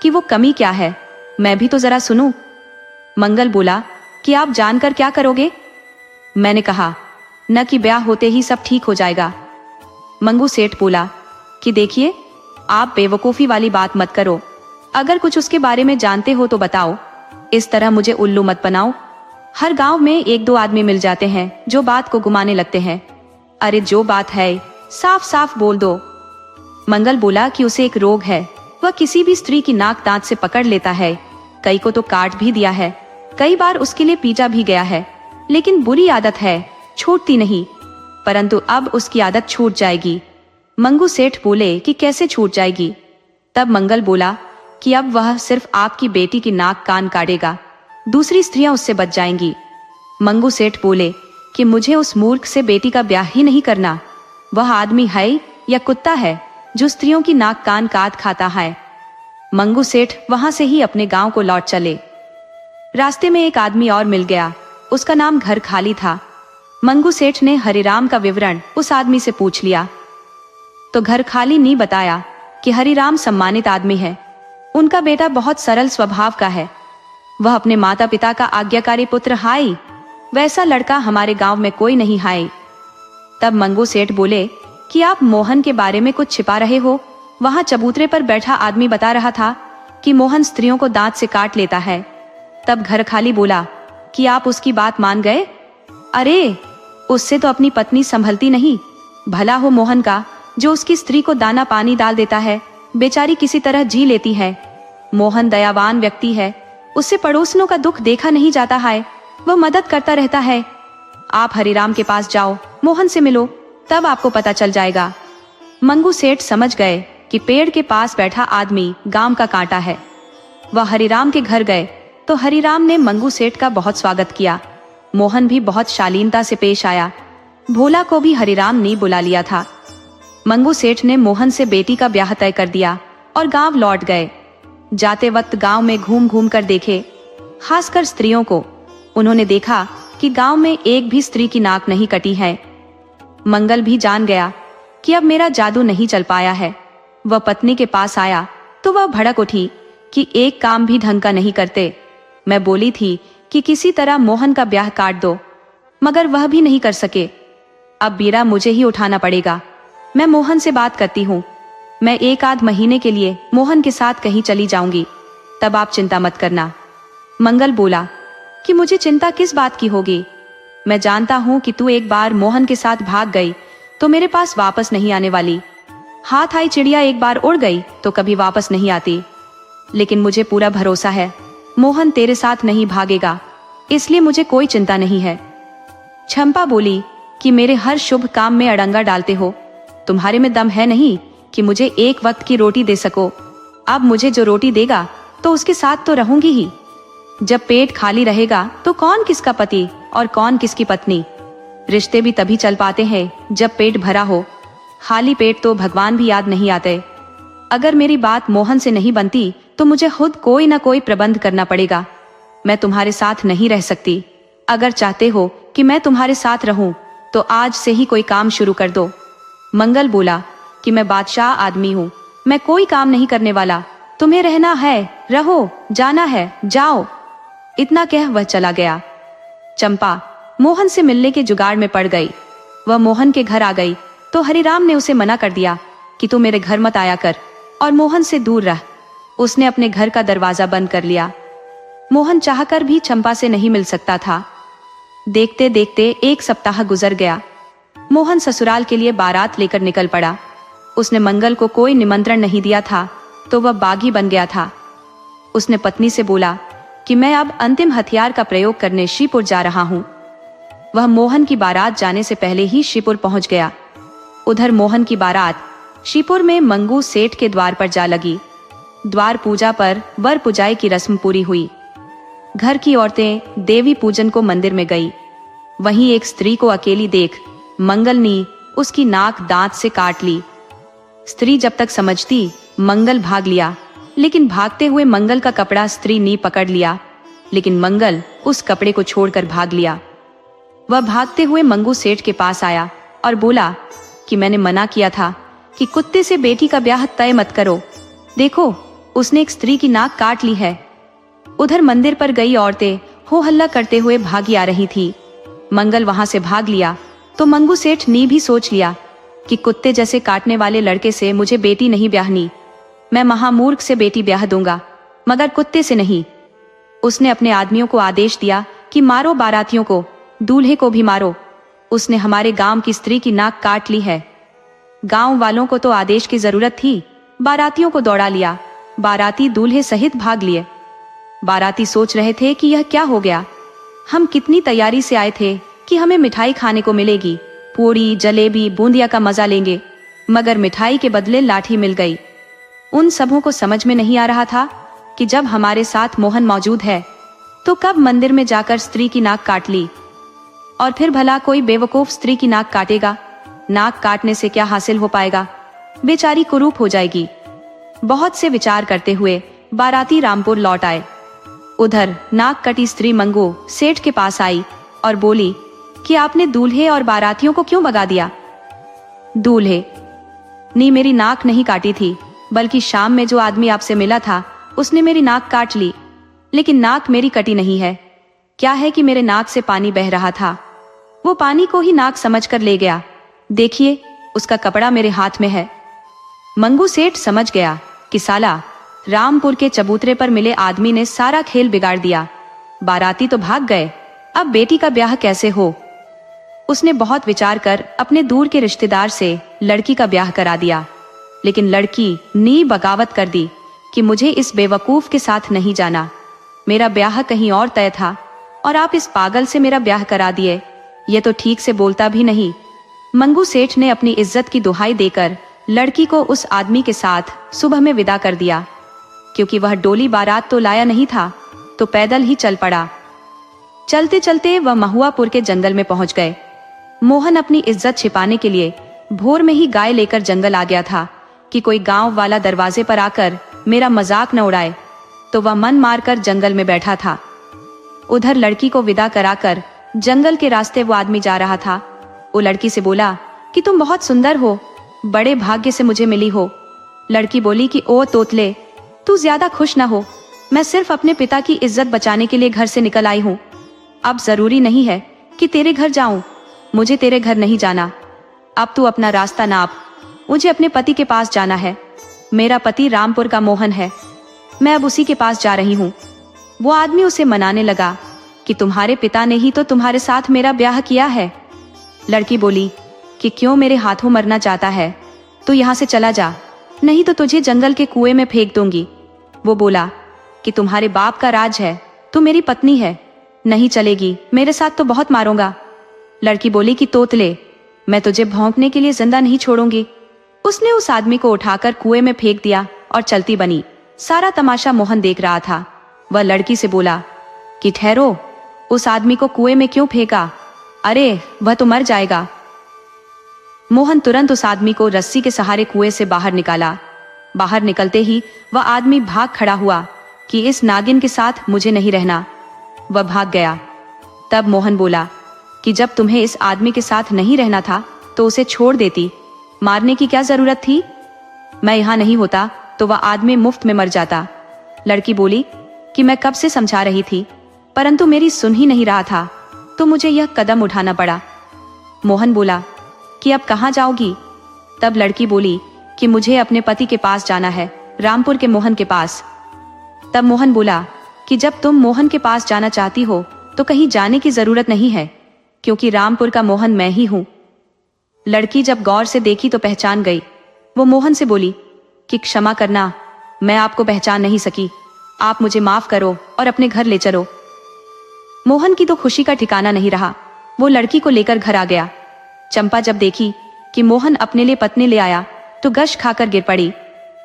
कि वो कमी क्या है, मैं भी तो जरा सुनूं। मंगल बोला कि आप जानकर क्या करोगे। मैंने कहा न कि ब्याह होते ही सब ठीक हो जाएगा। मंगू सेठ बोला कि देखिए, आप बेवकूफी वाली बात मत करो। अगर कुछ उसके बारे में जानते हो तो बताओ, इस तरह मुझे उल्लू मत बनाओ। हर गांव में 1-2 आदमी मिल जाते हैं जो बात को घुमाने लगते हैं। अरे जो बात है साफ साफ बोल दो। मंगल बोला कि उसे एक रोग है, वह किसी भी स्त्री की नाक दांत से पकड़ लेता है। कई को तो काट भी दिया है, कई बार उसके लिए पीटा भी गया है, लेकिन बुरी आदत है, छूटती नहीं। परंतु अब उसकी आदत छूट जाएगी। मंगू सेठ बोले कि कैसे छूट जाएगी। तब मंगल बोला कि अब वह सिर्फ आपकी बेटी की नाक कान काटेगा, दूसरी स्त्रियां उससे बच जाएंगी। मंगू सेठ बोले कि मुझे उस मूर्ख से बेटी का ब्याह ही नहीं करना। वह आदमी है या कुत्ता है जो स्त्रियों की नाक कान काट खाता है। मंगू सेठ वहां से ही अपने गांव को लौट चले। रास्ते में एक आदमी और मिल गया, उसका नाम घर खाली था। मंगू सेठ ने हरिराम का विवरण उस आदमी से पूछ लिया तो घर खाली ने बताया कि हरिराम सम्मानित आदमी है। उनका बेटा बहुत सरल स्वभाव का है। वह अपने माता पिता का आज्ञाकारी पुत्र है। वैसा लड़का हमारे गांव में कोई नहीं है। तब मंगू सेठ बोले कि आप मोहन के बारे में कुछ छिपा रहे हो। वहां चबूतरे पर बैठा आदमी बता रहा था कि मोहन स्त्रियों को दांत से काट लेता है। तब घर खाली बोला कि आप उसकी बात मान गए। अरे उससे तो अपनी पत्नी संभलती नहीं। भला हो मोहन का, जो उसकी स्त्री को दाना पानी डाल देता है, बेचारी किसी तरह जी लेती है। मोहन दयावान व्यक्ति है, उससे पड़ोसनों का दुख देखा नहीं जाता है, वह मदद करता रहता है। आप हरिराम के पास जाओ, मोहन से मिलो, तब आपको पता चल जाएगा। मंगू सेठ समझ गए कि पेड़ के पास बैठा आदमी गांव का कांटा है। वह हरिराम के घर गए तो हरिराम ने मंगू सेठ का बहुत स्वागत किया। मोहन भी बहुत शालीनता से पेश आया। भोला को भी हरिराम ने बुला लिया था। मंगू सेठ ने मोहन से बेटी का ब्याह तय कर दिया और गांव लौट गए। जाते वक्त गांव में घूम घूम कर देखे, खासकर स्त्रियों को। उन्होंने देखा कि गांव में एक भी स्त्री की नाक नहीं कटी है। मंगल भी जान गया कि अब मेरा जादू नहीं चल पाया है। वह पत्नी के पास आया तो वह भड़क उठी कि एक काम भी ढंग का नहीं करते। मैं बोली थी कि किसी तरह मोहन का ब्याह काट दो, मगर वह भी नहीं कर सके। अब बीड़ा मुझे ही उठाना पड़ेगा। मैं मोहन से बात करती हूँ। मैं 1-8 महीने के लिए मोहन के साथ कहीं चली जाऊंगी, तब आप चिंता मत करना। मंगल बोला कि मुझे चिंता किस बात की होगी। मैं जानता हूँ कि तू एक बार मोहन के साथ भाग गई तो मेरे पास वापस नहीं आने वाली। हाथ आई चिड़िया एक बार उड़ गई तो कभी वापस नहीं आती। लेकिन मुझे पूरा भरोसा है मोहन तेरे साथ नहीं भागेगा, इसलिए मुझे कोई चिंता नहीं है। चंपा बोली कि मेरे हर शुभ काम में अड़ंगा डालते हो, तुम्हारे में दम है नहीं कि मुझे एक वक्त की रोटी दे सको। अब मुझे जो रोटी देगा तो उसके साथ तो रहूंगी ही। जब पेट खाली रहेगा तो कौन किसका पति और कौन किसकी पत्नी। रिश्ते भी तभी चल पाते हैं जब पेट भरा हो, खाली पेट तो भगवान भी याद नहीं आते। अगर मेरी बात मोहन से नहीं बनती तो मुझे खुद कोई ना कोई प्रबंध करना पड़ेगा। मैं तुम्हारे साथ नहीं रह सकती। अगर चाहते हो कि मैं तुम्हारे साथ रहूं तो आज से ही कोई काम शुरू कर दो। मंगल बोला कि मैं बादशाह आदमी हूँ, मैं कोई काम नहीं करने वाला। तुम्हें रहना है रहो, जाना है जाओ। इतना कह वह चला गया। चंपा मोहन से मिलने के जुगाड़ में पड़ गई। वह मोहन के घर आ गई तो हरिराम ने उसे मना कर दिया कि तू मेरे घर मत आया कर और मोहन से दूर रह। उसने अपने घर का दरवाजा बंद कर लिया। मोहन चाहकर भी चंपा से नहीं मिल सकता था। देखते देखते 1 सप्ताह गुजर गया। मोहन ससुराल के लिए बारात लेकर निकल पड़ा। उसने मंगल को कोई निमंत्रण नहीं दिया था तो वह बागी बन गया था। उसने पत्नी से बोला कि मैं अब अंतिम हथियार का प्रयोग करने श्रीपुर जा रहा हूँ। वह मोहन की बारात जाने से पहले ही श्रीपुर पहुंच गया। उधर मोहन की बारात श्रीपुर में मंगू सेठ के द्वार पर जा लगी। द्वार पूजा पर वर पुजाई की रस्म पूरी हुई। घर की औरतें देवी पूजन को मंदिर में गई। वहीं एक स्त्री को अकेली देख मंगल ने उसकी नाक दांत से काट ली। स्त्री जब तक समझती मंगल भाग लिया, लेकिन भागते हुए मंगल का कपड़ा स्त्री ने पकड़ लिया, लेकिन मंगल उस कपड़े को छोड़कर भाग लिया। वह भागते हुए मंगू सेठ के पास आया और बोला कि मैंने मना किया था कि कुत्ते से बेटी का ब्याह तय मत करो। देखो उसने एक स्त्री की नाक काट ली है। उधर मंदिर पर गई औरतें हो हल्ला करते हुए भागी आ रही थी। मंगल वहां से भाग लिया तो मंगू सेठ ने भी सोच लिया कि कुत्ते जैसे काटने वाले लड़के से मुझे बेटी नहीं ब्याहनी। मैं महामूर्ख से बेटी ब्याह दूंगा मगर कुत्ते से नहीं। उसने अपने आदमियों को आदेश दिया कि मारो बारातियों को, दूल्हे को भी मारो। उसने हमारे गांव की स्त्री की नाक काट ली है। गांव वालों को तो आदेश की जरूरत थी, बारातियों को दौड़ा लिया। बाराती दूल्हे सहित भाग लिए। बाराती सोच रहे थे कि यह क्या हो गया। हम कितनी तैयारी से आए थे कि हमें मिठाई खाने को मिलेगी, पूरी जलेबी बूंदिया का मजा लेंगे, मगर मिठाई के बदले लाठी मिल गई। उन सबों को समझ में नहीं आ रहा था कि जब हमारे साथ मोहन मौजूद है तो कब मंदिर में जाकर स्त्री की नाक काट ली। और फिर भला कोई बेवकूफ स्त्री की नाक काटेगा? नाक काटने से क्या हासिल हो पाएगा? बेचारी कुरूप हो जाएगी। बहुत से विचार करते हुए बाराती रामपुर लौट आए। उधर नाक कटी स्त्री मंगू सेठ के पास आई और बोली कि आपने दूल्हे और बारातियों को क्यों भगा दिया? दूल्हे ने मेरी नाक नहीं काटी थी, बल्कि शाम में जो आदमी आपसे मिला था उसने मेरी नाक काट ली, लेकिन नाक मेरी कटी नहीं है। क्या है कि मेरे नाक से पानी बह रहा था, वो पानी को ही नाक समझकर ले गया। देखिए उसका कपड़ा मेरे हाथ में है। मंगू सेठ समझ गया कि साला रामपुर के चबूतरे पर मिले आदमी ने सारा खेल बिगाड़ दिया। बाराती तो भाग गए, अब बेटी का ब्याह कैसे हो? उसने बहुत विचार कर अपने दूर के रिश्तेदार से लड़की का ब्याह करा दिया, लेकिन लड़की ने बगावत कर दी कि मुझे इस बेवकूफ के साथ नहीं जाना। मेरा ब्याह कहीं और तय था और आप इस पागल से मेरा ब्याह करा दिए। ये तो ठीक से बोलता भी नहीं। मंगू सेठ ने अपनी इज्जत की दुहाई देकर लड़की को उस आदमी के साथ सुबह में विदा कर दिया। क्योंकि वह डोली बारात तो लाया नहीं था तो पैदल ही चल पड़ा। चलते चलते वह महुआपुर के जंगल में पहुंच गए। मोहन अपनी इज्जत छिपाने के लिए भोर में ही गाय लेकर जंगल आ गया था कि कोई गांव वाला दरवाजे पर आकर मेरा मजाक न उड़ाए, तो वह मन मारकर जंगल में बैठा था। उधर लड़की को विदा कराकर जंगल के रास्ते वो आदमी जा रहा था। वो लड़की से बोला कि तुम बहुत सुंदर हो, बड़े भाग्य से मुझे मिली हो। लड़की बोली कि ओ तोतले, तू ज्यादा खुश ना हो, मैं सिर्फ अपने पिता की इज्जत बचाने के लिए घर से निकल आई हूँ। अब जरूरी नहीं है कि तेरे घर जाऊं, मुझे तेरे घर नहीं जाना। अब तू अपना रास्ता नाप, मुझे अपने पति के पास जाना है। मेरा पति रामपुर का मोहन है, मैं अब उसी के पास जा रही हूँ। वो आदमी उसे मनाने लगा कि तुम्हारे पिता ने ही तो तुम्हारे साथ मेरा ब्याह किया है। लड़की बोली कि क्यों मेरे हाथों मरना चाहता है? तू यहाँ से चला जा, नहीं तो तुझे जंगल के कुएं में फेंक दूंगी। वो बोला कि तुम्हारे बाप का राज है, तू मेरी पत्नी है, नहीं चलेगी, मेरे साथ तो बहुत मारूंगा। लड़की बोली कि तोतले, मैं तुझे भौंकने के लिए जिंदा नहीं छोड़ूंगी। उसने उस आदमी को उठाकर कुएं में फेंक दिया और चलती बनी। सारा तमाशा मोहन देख रहा था। वह लड़की से बोला कि ठहरो, उस आदमी को कुएं में क्यों फेंका? अरे वह तो मर जाएगा। मोहन तुरंत उस आदमी को रस्सी के सहारे कुएं से बाहर निकाला। बाहर निकलते ही वह आदमी भाग खड़ा हुआ कि इस नागिन के साथ मुझे नहीं रहना। वह भाग गया। तब मोहन बोला कि जब तुम्हें इस आदमी के साथ नहीं रहना था तो उसे छोड़ देती, मारने की क्या जरूरत थी? मैं यहाँ नहीं होता तो वह आदमी मुफ्त में मर जाता। लड़की बोली कि मैं कब से समझा रही थी, परंतु मेरी सुन ही नहीं रहा था, तो मुझे यह कदम उठाना पड़ा। मोहन बोला कि अब कहाँ जाओगी? तब लड़की बोली कि मुझे अपने पति के पास जाना है, रामपुर के मोहन के पास। तब मोहन बोला कि जब तुम मोहन के पास जाना चाहती हो तो कहीं जाने की जरूरत नहीं है, क्योंकि रामपुर का मोहन मैं ही हूं। लड़की जब गौर से देखी तो पहचान गई। वो मोहन से बोली कि क्षमा करना, मैं आपको पहचान नहीं सकी, आप मुझे माफ करो और अपने घर ले चलो। मोहन की तो खुशी का ठिकाना नहीं रहा। वो लड़की को लेकर घर आ गया। चंपा जब देखी कि मोहन अपने लिए पत्नी ले आया तो गश खाकर गिर पड़ी।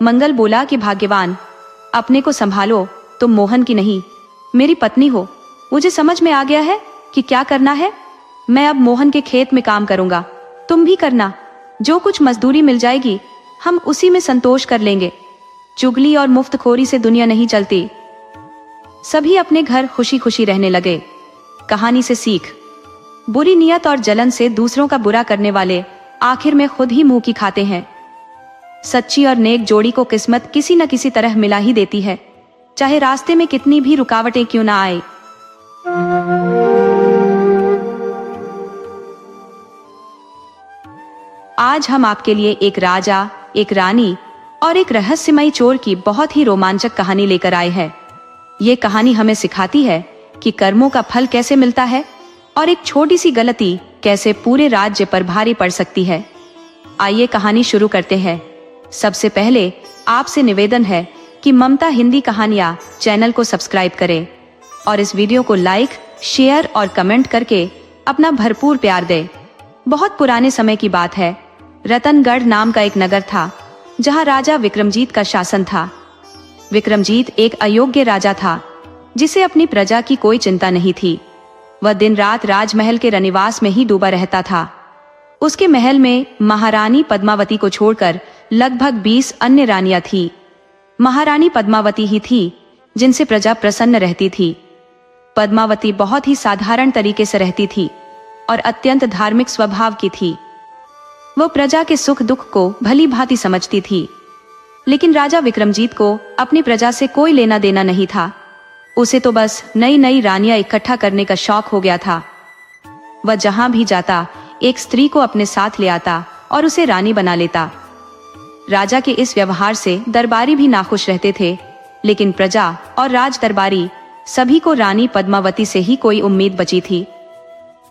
मंगल बोला कि भाग्यवान, अपने को संभालो, तुम मोहन की नहीं मेरी पत्नी हो। मुझे समझ में आ गया है कि क्या करना है। मैं अब मोहन के खेत में काम करूंगा, तुम भी करना। जो कुछ मजदूरी मिल जाएगी हम उसी में संतोष कर लेंगे। चुगली और मुफ्तखोरी से दुनिया नहीं चलती। सभी अपने घर खुशी खुशी रहने लगे। कहानी से सीख, बुरी नियत और जलन से दूसरों का बुरा करने वाले आखिर में खुद ही मुंह की खाते हैं। सच्ची और नेक जोड़ी को किस्मत किसी न किसी तरह मिला ही देती है, चाहे रास्ते में कितनी भी रुकावटें क्यों ना आए। आज हम आपके लिए एक राजा, एक रानी और एक रहस्यमयी चोर की बहुत ही रोमांचक कहानी लेकर आए हैं। ये कहानी हमें सिखाती है कि कर्मों का फल कैसे मिलता है और एक छोटी सी गलती कैसे पूरे राज्य पर भारी पड़ सकती है। आइए कहानी शुरू करते हैं। सबसे पहले आपसे निवेदन है कि ममता हिंदी कहानियां चैनल को सब्सक्राइब करें और इस वीडियो को लाइक, शेयर और कमेंट करके अपना भरपूर प्यार दें। बहुत पुराने समय की बात है। रतनगढ़ नाम का एक नगर था जहां राजा विक्रमजीत का शासन था। विक्रमजीत एक अयोग्य राजा था जिसे अपनी प्रजा की कोई चिंता नहीं थी। वह दिन रात राजमहल के रनिवास में ही डूबा रहता था। उसके महल में महारानी पद्मावती को छोड़कर लगभग 20 अन्य रानियां थीं। महारानी पद्मावती ही थी जिनसे प्रजा प्रसन्न रहती थी। पद्मावती बहुत ही साधारण तरीके से रहती थी और अत्यंत धार्मिक स्वभाव की थी। वह प्रजा के सुख दुख को भली भांति समझती थी। लेकिन राजा विक्रमजीत को अपनी प्रजा से कोई लेना देना नहीं था। उसे तो बस नई नई रानियां इकट्ठा करने का शौक हो गया था। वह जहां भी जाता एक स्त्री को अपने साथ ले आता और उसे रानी बना लेता। राजा के इस व्यवहार से दरबारी भी नाखुश रहते थे, लेकिन प्रजा और राज दरबारी सभी को रानी पद्मावती से ही कोई उम्मीद बची थी।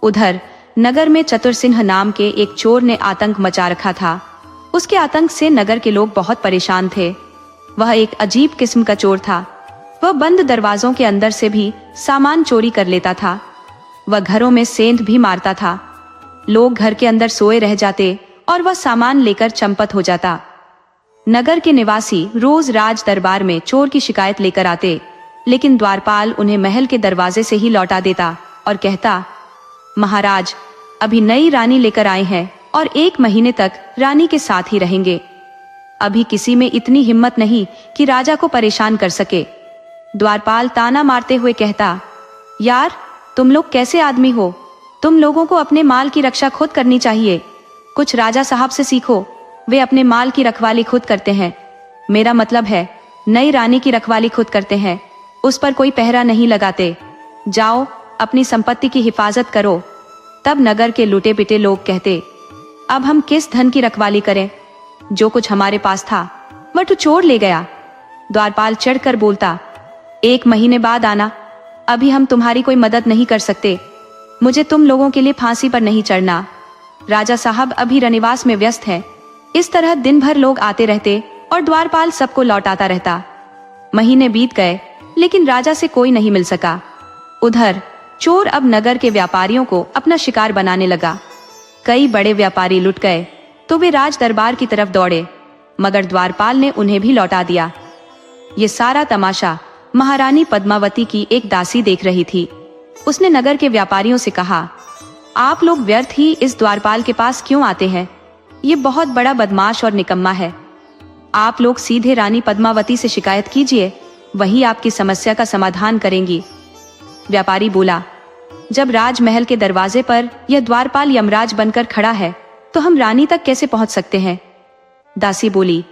उधर नगर में चतुरसिंह नाम के एक चोर ने आतंक मचा रखा था। उसके आतंक से नगर के लोग बहुत परेशान थे। वह एक अजीब किस्म का चोर था। वह बंद दरवाजों के अंदर से भी सामान चोरी कर लेता था। वह घरों में सेंध भी मारता था। लोग घर के अंदर सोए रह जाते और वह सामान लेकर चंपत हो जाता। नगर के निवासी रोज राज दरबार में चोर की शिकायत लेकर आते, लेकिन द्वारपाल उन्हें महल के दरवाजे से ही लौटा देता और कहता, महाराज अभी नई रानी लेकर आए हैं और 1 महीने तक रानी के साथ ही रहेंगे। अभी किसी में इतनी हिम्मत नहीं कि राजा को परेशान कर सके। द्वारपाल ताना मारते हुए कहता, यार तुम लोग कैसे आदमी हो? तुम लोगों को अपने माल की रक्षा खुद करनी चाहिए। कुछ राजा साहब से सीखो, वे अपने माल की रखवाली खुद करते हैं। मेरा मतलब है नई रानी की रखवाली खुद करते हैं, उस पर कोई पहरा नहीं लगाते। जाओ अपनी संपत्ति की हिफाजत करो। तब नगर के लुटे पिटे लोग कहते, अब हम किस धन की रखवाली करें? जो कुछ हमारे पास था वह तो चोर ले गया। द्वारपाल चढ़कर बोलता, 1 महीने बाद आना, अभी हम तुम्हारी कोई मदद नहीं कर सकते। मुझे तुम लोगों के लिए फांसी पर नहीं चढ़ना। राजा साहब अभी रनिवास में व्यस्त हैं, इस तरह दिन भर लोग आते रहते और द्वारपाल सबको लौटाता रहता। महीने बीत गए, लेकिन राजा से कोई नहीं मिल सका। उधर चोर अब नगर के व्यापारियों को अपना शिकार बनाने लगा। कई बड़े व्यापारी लुट गए तो वे राज दरबार की तरफ दौड़े, मगर द्वारपाल ने उन्हें भी लौटा दिया। ये सारा तमाशा महारानी पद्मावती की एक दासी देख रही थी। उसने नगर के व्यापारियों से कहा, आप लोग व्यर्थ ही इस द्वारपाल के पास क्यों आते हैं? ये बहुत बड़ा बदमाश और निकम्मा है। आप लोग सीधे रानी पद्मावती से शिकायत कीजिए, वही आपकी समस्या का समाधान करेंगी। व्यापारी बोला, जब राजमहल के दरवाजे पर यह द्वारपाल यमराज बनकर खड़ा है तो हम रानी तक कैसे पहुंच सकते हैं? दासी बोली,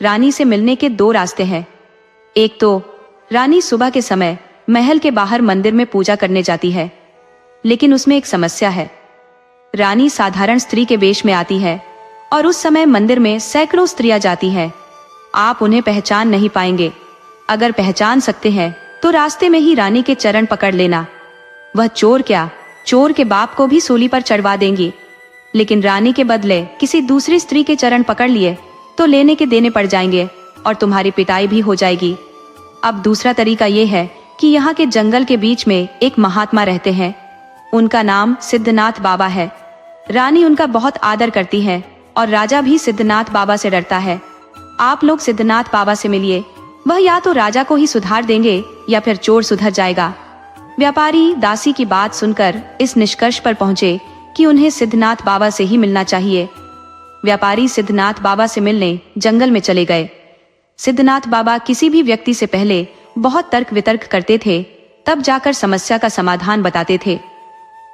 रानी से मिलने के दो रास्ते हैं। एक तो रानी सुबह के समय महल के बाहर मंदिर में पूजा करने जाती है, लेकिन उसमें एक समस्या है। रानी साधारण स्त्री के वेश में आती है और उस समय मंदिर में सैकड़ों स्त्रियां जाती हैं। आप उन्हें पहचान नहीं पाएंगे। अगर पहचान सकते हैं तो रास्ते में ही रानी के चरण पकड़ लेना। वह चोर क्या, चोर के बाप को भी सूली पर चढ़वा देंगी, लेकिन रानी के बदले किसी दूसरी स्त्री के चरण पकड़ लिए तो लेने के देने पड़ जाएंगे और तुम्हारी पिटाई भी हो जाएगी। अब दूसरा तरीका यह है कि यहाँ के जंगल के बीच में एक महात्मा रहते हैं। उनका नाम सिद्धनाथ बाबा है। रानी उनका बहुत आदर करती है और राजा भी सिद्धनाथ बाबा से डरता है। आप लोग सिद्धनाथ बाबा से मिलिए, वह या तो राजा को ही सुधार देंगे या फिर चोर सुधर जाएगा। व्यापारी दासी की बात सुनकर इस निष्कर्ष पर पहुंचे कि उन्हें सिद्धनाथ बाबा से ही मिलना चाहिए। व्यापारी सिद्धनाथ बाबा से मिलने जंगल में चले गए। सिद्धनाथ बाबा किसी भी व्यक्ति से पहले बहुत तर्क वितर्क करते थे, तब जाकर समस्या का समाधान बताते थे।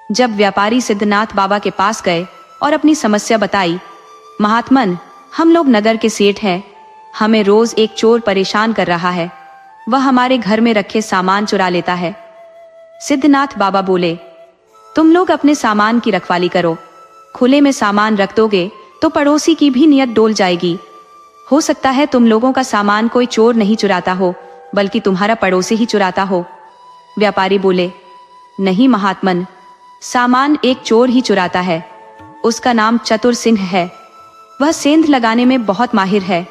जब व्यापारी सिद्धनाथ बाबा के पास गए और अपनी समस्या बताई, महात्मन, हम लोग नगर के सेठ हैं। हमें रोज एक चोर परेशान कर रहा है। वह हमारे घर में रखे सामान चुरा लेता है। सिद्धनाथ बाबा बोले, तुम लोग अपने सामान की रखवाली करो। खुले में सामान रख दोगे तो पड़ोसी की भी नियत डोल जाएगी। हो सकता है तुम लोगों का सामान कोई चोर नहीं चुराता हो, बल्कि तुम्हारा पड़ोसी ही चुराता हो। व्यापारी बोले, नहीं महात्मन, सामान एक चोर ही चुराता है। उसका नाम चतुर सिंह है। वह सेंध लगाने में बहुत माहिर है।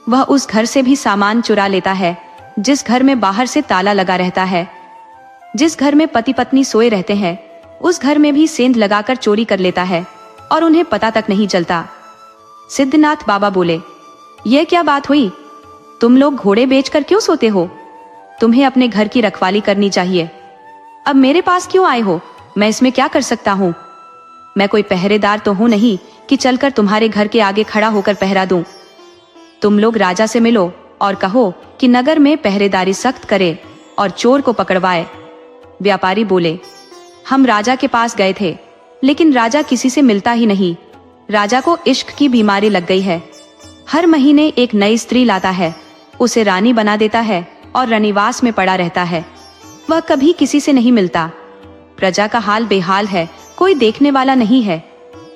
वह उस घर से भी सामान चुरा लेता है जिस घर में बाहर से ताला लगा रहता है। जिस घर में पति पत्नी सोए रहते हैं, उस घर में भी सेंध लगाकर चोरी कर लेता है और उन्हें पता तक नहीं चलता। सिद्धनाथ बाबा बोले, यह क्या बात हुई? तुम लोग घोड़े बेचकर क्यों सोते हो? तुम्हें अपने घर की रखवाली करनी चाहिए। अब मेरे पास क्यों आए हो? मैं इसमें क्या कर सकता हूँ? मैं कोई पहरेदार तो हूं नहीं कि चलकर तुम्हारे घर के आगे खड़ा होकर पहरा दूं। तुम लोग राजा से मिलो और कहो कि नगर में पहरेदारी सख्त करे और चोर को पकड़वाए। व्यापारी बोले, हम राजा के पास गए थे, लेकिन राजा किसी से मिलता ही नहीं। राजा को इश्क की बीमारी लग गई है। हर महीने एक नई स्त्री लाता है, उसे रानी बना देता है और रनिवास में पड़ा रहता है। वह कभी किसी से नहीं मिलता। प्रजा का हाल बेहाल है, कोई देखने वाला नहीं है।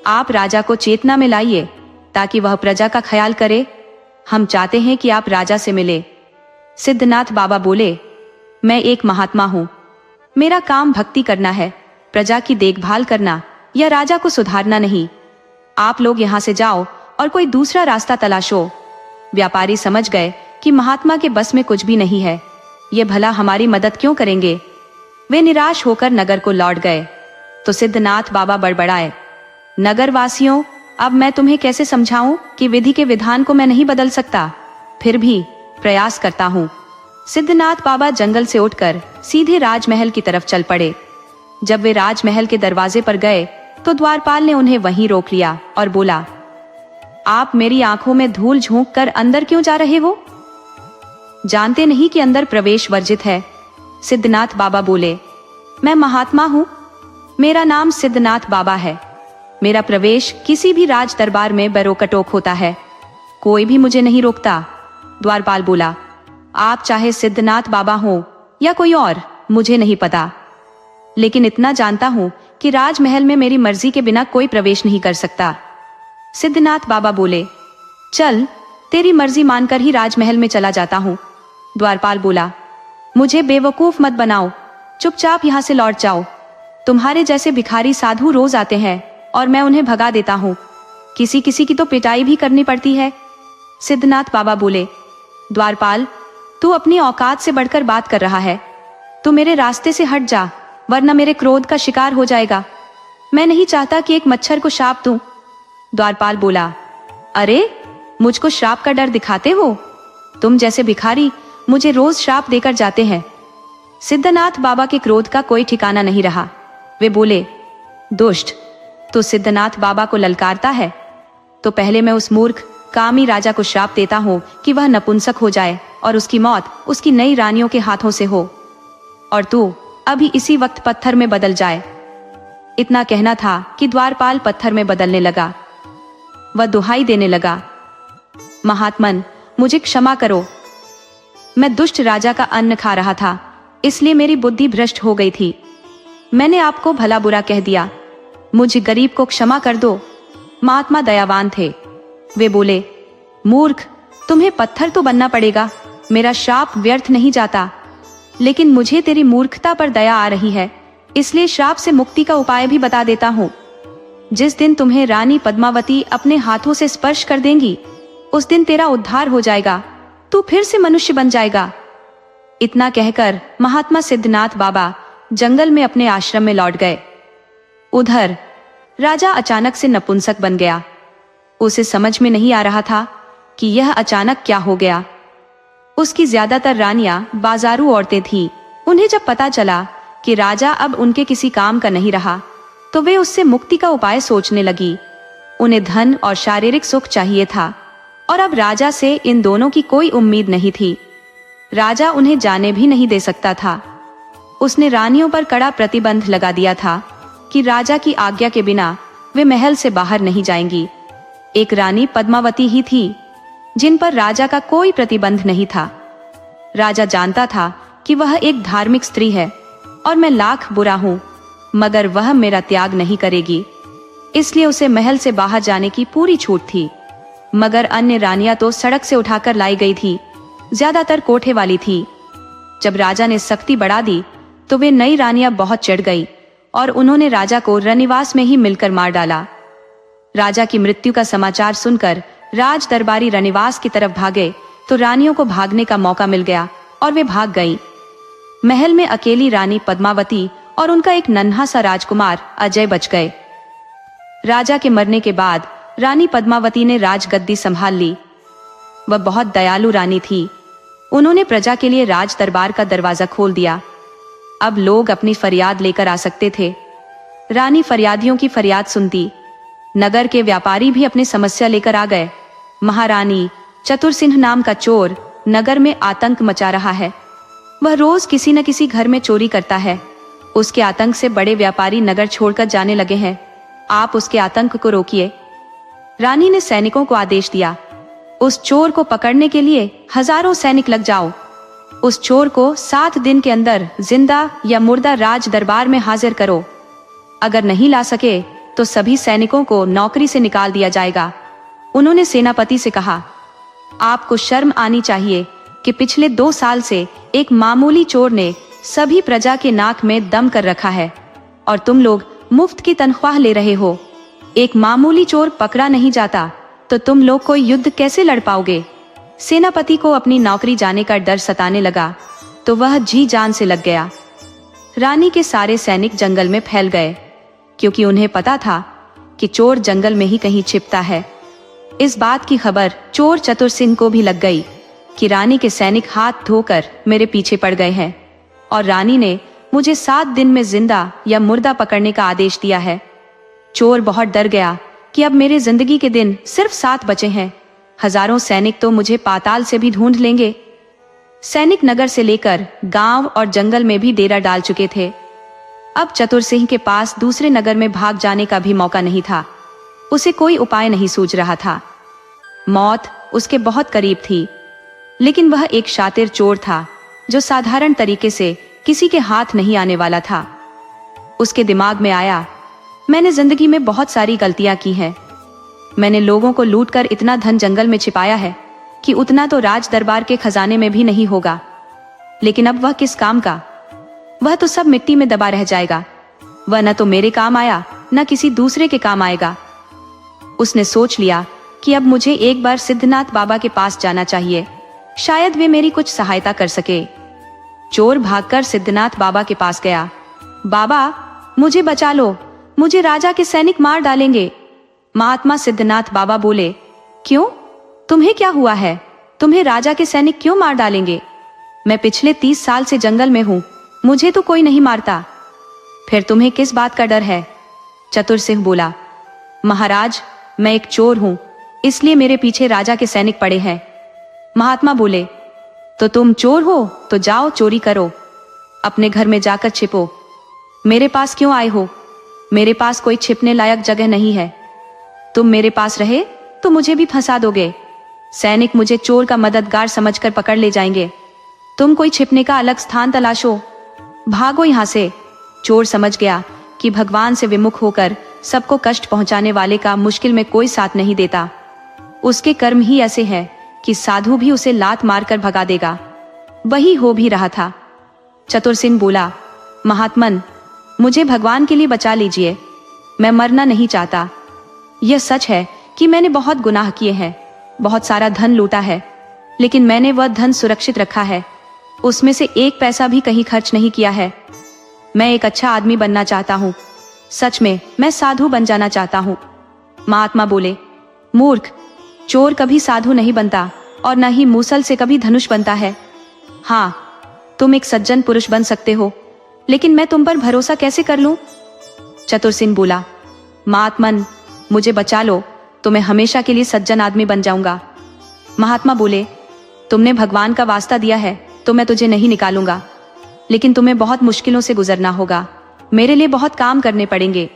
आप राजा को चेतना में लाइए ताकि वह प्रजा का ख्याल करे। हम चाहते हैं कि आप राजा से मिले। सिद्धनाथ बाबा बोले, मैं एक महात्मा हूँ। मेरा काम भक्ति करना है, प्रजा की देखभाल करना या राजा को सुधारना नहीं। आप लोग यहाँ से जाओ और कोई दूसरा रास्ता तलाशो। व्यापारी समझ गए कि महात्मा के बस में कुछ भी नहीं है। ये भला हमारी मदद क्यों करेंगे? वे निराश होकर नगर को लौट गए तो सिद्धनाथ बाबा बड़बड़ाए, नगर वासियों, अब मैं तुम्हें कैसे समझाऊं कि विधि के विधान को मैं नहीं बदल सकता, फिर भी प्रयास करता हूँ। सिद्धनाथ बाबा जंगल से उठकर सीधे राजमहल की तरफ चल पड़े। जब वे राजमहल के दरवाजे पर गए तो द्वारपाल ने उन्हें वहीं रोक लिया और बोला, आप मेरी आंखों में धूल झोंक कर अंदर क्यों जा रहे हो? जानते नहीं कि अंदर प्रवेश वर्जित है? सिद्धनाथ बाबा बोले, मैं महात्मा हूँ। मेरा नाम सिद्धनाथ बाबा है। मेरा प्रवेश किसी भी राज दरबार में बैरोकटोक होता है। कोई भी मुझे नहीं रोकता। द्वारपाल बोला, आप चाहे सिद्धनाथ बाबा हो या कोई और, मुझे नहीं पता, लेकिन इतना जानता हूँ कि राजमहल में मेरी मर्जी के बिना कोई प्रवेश नहीं कर सकता। सिद्धनाथ बाबा बोले, चल, तेरी मर्जी मानकर ही राजमहल में चला जाता हूँ। द्वारपाल बोला, मुझे बेवकूफ मत बनाओ, चुपचाप यहाँ से लौट जाओ। तुम्हारे जैसे भिखारी साधु रोज आते हैं और मैं उन्हें भगा देता हूँ। किसी किसी की तो पिटाई भी करनी पड़ती है। सिद्धनाथ बाबा बोले, द्वारपाल, तू अपनी औकात से बढ़कर बात कर रहा है। तू मेरे रास्ते से हट जा, वरना मेरे क्रोध का शिकार हो जाएगा। मैं नहीं चाहता कि एक मच्छर को श्राप दूं। द्वारपाल बोला, अरे, मुझको श्राप का डर दिखाते हो? तुम जैसे भिखारी मुझे रोज श्राप देकर जाते हैं। सिद्धनाथ बाबा के क्रोध का कोई ठिकाना नहीं रहा। वे बोले, दुष्ट, तो सिद्धनाथ बाबा को ललकारता है? तो पहले मैं उस मूर्ख कामी राजा को श्राप देता हूँ कि वह नपुंसक हो जाए और उसकी मौत उसकी नई रानियों के हाथों से हो, और तू अभी इसी वक्त पत्थर में बदल जाए। इतना कहना था कि द्वारपाल पत्थर में बदलने लगा। वह दुहाई देने लगा, महात्मन, मुझे क्षमा करो। मैं दुष्ट राजा का अन्न खा रहा था, इसलिए मेरी बुद्धि भ्रष्ट हो गई थी। मैंने आपको भला बुरा कह दिया। मुझे गरीब को क्षमा कर दो। महात्मा दयावान थे। वे बोले, मूर्ख, तुम्हें पत्थर तो बनना पड़ेगा। मेरा श्राप व्यर्थ नहीं जाता, लेकिन मुझे तेरी मूर्खता पर दया आ रही है, इसलिए श्राप से मुक्ति का उपाय भी बता देता हूँ। जिस दिन तुम्हें रानी पद्मावती अपने हाथों से स्पर्श कर देंगी, उस दिन तेरा उद्धार हो जाएगा, तू फिर से मनुष्य बन जाएगा। इतना कहकर महात्मा सिद्धनाथ बाबा जंगल में अपने आश्रम में लौट गए। उधर राजा अचानक से नपुंसक बन गया। उसे समझ में नहीं आ रहा था कि यह अचानक क्या हो गया। उसकी ज्यादातर रानियां बाजारू औरतें थीं। उन्हें जब पता चला कि राजा अब उनके किसी काम का नहीं रहा, तो वे उससे मुक्ति का उपाय सोचने लगी। उन्हें धन और शारीरिक सुख चाहिए था, और अब राजा से इन दोनों की कोई उम्मीद नहीं थी। राजा उन्हें जाने भी नहीं दे सकता था। उसने रानियों पर कड़ा प्रतिबंध लगा दिया था कि राजा की आज्ञा के बिना वे महल से बाहर नहीं जाएंगी। एक रानी पद्मावती ही थी जिन पर राजा का कोई प्रतिबंध नहीं था। राजा जानता था कि वह एक धार्मिक स्त्री है और मैं लाख बुरा हूं, मगर वह मेरा त्याग नहीं करेगी, इसलिए उसे महल से बाहर जाने की पूरी छूट थी। मगर अन्य रानियां तो सड़क से उठाकर लाई गई थी, ज्यादातर कोठे वाली थी। जब राजा ने सख्ती बढ़ा दी तो वे नई रानियां बहुत चिढ़ गई और उन्होंने राजा को रनिवास में ही मिलकर मार डाला। राजा की मृत्यु का समाचार सुनकर राज दरबारी रनिवास की तरफ भागे तो रानियों को भागने का मौका मिल गया और वे भाग गईं। महल में अकेली रानी पद्मावती और उनका एक नन्हा सा राजकुमार अजय बच गए। राजा के मरने के बाद रानी पद्मावती ने राजगद्दी संभाल ली। वह बहुत दयालु रानी थी। उन्होंने प्रजा के लिए राज दरबार का दरवाजा खोल दिया। अब लोग अपनी फरियाद लेकर आ सकते थे। रानी फरियादियों की फरियाद सुनती। नगर के व्यापारी भी अपनी समस्या लेकर आ गए। महारानी, चतुरसिंह नाम का चोर नगर में आतंक मचा रहा है। वह रोज किसी न किसी घर में चोरी करता है। उसके आतंक से बड़े व्यापारी नगर छोड़कर जाने लगे हैं। आप उसके आतंक को रोकिए। रानी ने सैनिकों को आदेश दिया, उस चोर को पकड़ने के लिए हजारों सैनिक लग जाओ। उस चोर को 7 दिन के अंदर जिंदा या मुर्दा राज दरबार में हाजिर करो। अगर नहीं ला सके तो सभी सैनिकों को नौकरी से निकाल दिया जाएगा। उन्होंने सेनापति से कहा, आपको शर्म आनी चाहिए कि पिछले 2 साल से एक मामूली चोर ने सभी प्रजा के नाक में दम कर रखा है और तुम लोग मुफ्त की तनख्वाह ले रहे हो। एक मामूली चोर पकड़ा नहीं जाता तो तुम लोग कोई युद्ध कैसे लड़ पाओगे? सेनापति को अपनी नौकरी जाने का डर सताने लगा तो वह जी जान से लग गया। रानी के सारे सैनिक जंगल में फैल गए, क्योंकि उन्हें पता था कि चोर जंगल में ही कहीं छिपता है। इस बात की खबर चोर चतुरसिंह को भी लग गई कि रानी के सैनिक हाथ धोकर मेरे पीछे पड़ गए हैं और रानी ने मुझे 7 दिन में जिंदा या मुर्दा पकड़ने का आदेश दिया है। चोर बहुत डर गया कि अब मेरे जिंदगी के दिन सिर्फ 7 बचे हैं। हजारों सैनिक तो मुझे पाताल से भी ढूंढ लेंगे। सैनिक नगर से लेकर गांव और जंगल में भी डेरा डाल चुके थे। अब चतुरसिंह के पास दूसरे नगर में भाग जाने का भी मौका नहीं था। उसे कोई उपाय नहीं सूझ रहा था। मौत उसके बहुत करीब थी, लेकिन वह एक शातिर चोर था जो साधारण तरीके से किसी के हाथ नहीं आने वाला था। उसके दिमाग में आया, मैंने जिंदगी में बहुत सारी गलतियां की हैं। मैंने लोगों को लूटकर इतना धन जंगल में छिपाया है कि उतना तो राज दरबार के खजाने में भी नहीं होगा। लेकिन अब वह किस काम का? वह तो सब मिट्टी में दबा रह जाएगा। वह न तो मेरे काम आया न किसी दूसरे के काम आएगा। उसने सोच लिया कि अब मुझे एक बार सिद्धनाथ बाबा के पास जाना चाहिए, शायद वे मेरी कुछ सहायता कर सके। चोर भागकर सिद्धनाथ बाबा के पास गया। बाबा, मुझे बचा लो, मुझे राजा के सैनिक मार डालेंगे। महात्मा सिद्धनाथ बाबा बोले, क्यों, तुम्हें क्या हुआ है? तुम्हें राजा के सैनिक क्यों मार डालेंगे? मैं पिछले 30 साल से जंगल में हूं, मुझे तो कोई नहीं मारता। फिर तुम्हें किस बात का डर है? चतुर सिंह बोला, महाराज, मैं एक चोर हूं, इसलिए मेरे पीछे राजा के सैनिक पड़े हैं। महात्मा बोले, तो तुम चोर हो तो जाओ चोरी करो, अपने घर में जाकर छिपो। मेरे पास क्यों आए हो? मेरे पास कोई छिपने लायक जगह नहीं है। तुम मेरे पास रहे तो मुझे भी फंसा दोगे। सैनिक मुझे चोर का मददगार समझकर पकड़ ले जाएंगे। तुम कोई छिपने का अलग स्थान तलाशो, भागो यहां से। चोर समझ गया कि भगवान से विमुख होकर सबको कष्ट पहुंचाने वाले का मुश्किल में कोई साथ नहीं देता। उसके कर्म ही ऐसे हैं कि साधु भी उसे लात मारकर भगा देगा। वही हो भी रहा था। चतुर सिंह बोला, महात्मन, मुझे भगवान के लिए बचा लीजिए, मैं मरना नहीं चाहता। यह सच है कि मैंने बहुत गुनाह किए हैं, बहुत सारा धन लूटा है, लेकिन मैंने वह धन सुरक्षित रखा है, उसमें से एक पैसा भी कहीं खर्च नहीं किया है। मैं एक अच्छा आदमी बनना चाहता हूँ, सच में मैं साधु बन जाना चाहता हूँ। महात्मा बोले, मूर्ख, चोर कभी साधु नहीं बनता और न ही मूसल से कभी धनुष बनता है। हाँ, तुम एक सज्जन पुरुष बन सकते हो, लेकिन मैं तुम पर भरोसा कैसे कर लूं? चतुर सिंह बोला, महात्मन, मुझे बचा लो तो मैं हमेशा के लिए सज्जन आदमी बन जाऊंगा। महात्मा बोले, तुमने भगवान का वास्ता दिया है तो मैं तुझे नहीं निकालूंगा, लेकिन तुम्हें बहुत मुश्किलों से गुजरना होगा। मेरे लिए बहुत काम करने पड़ेंगे।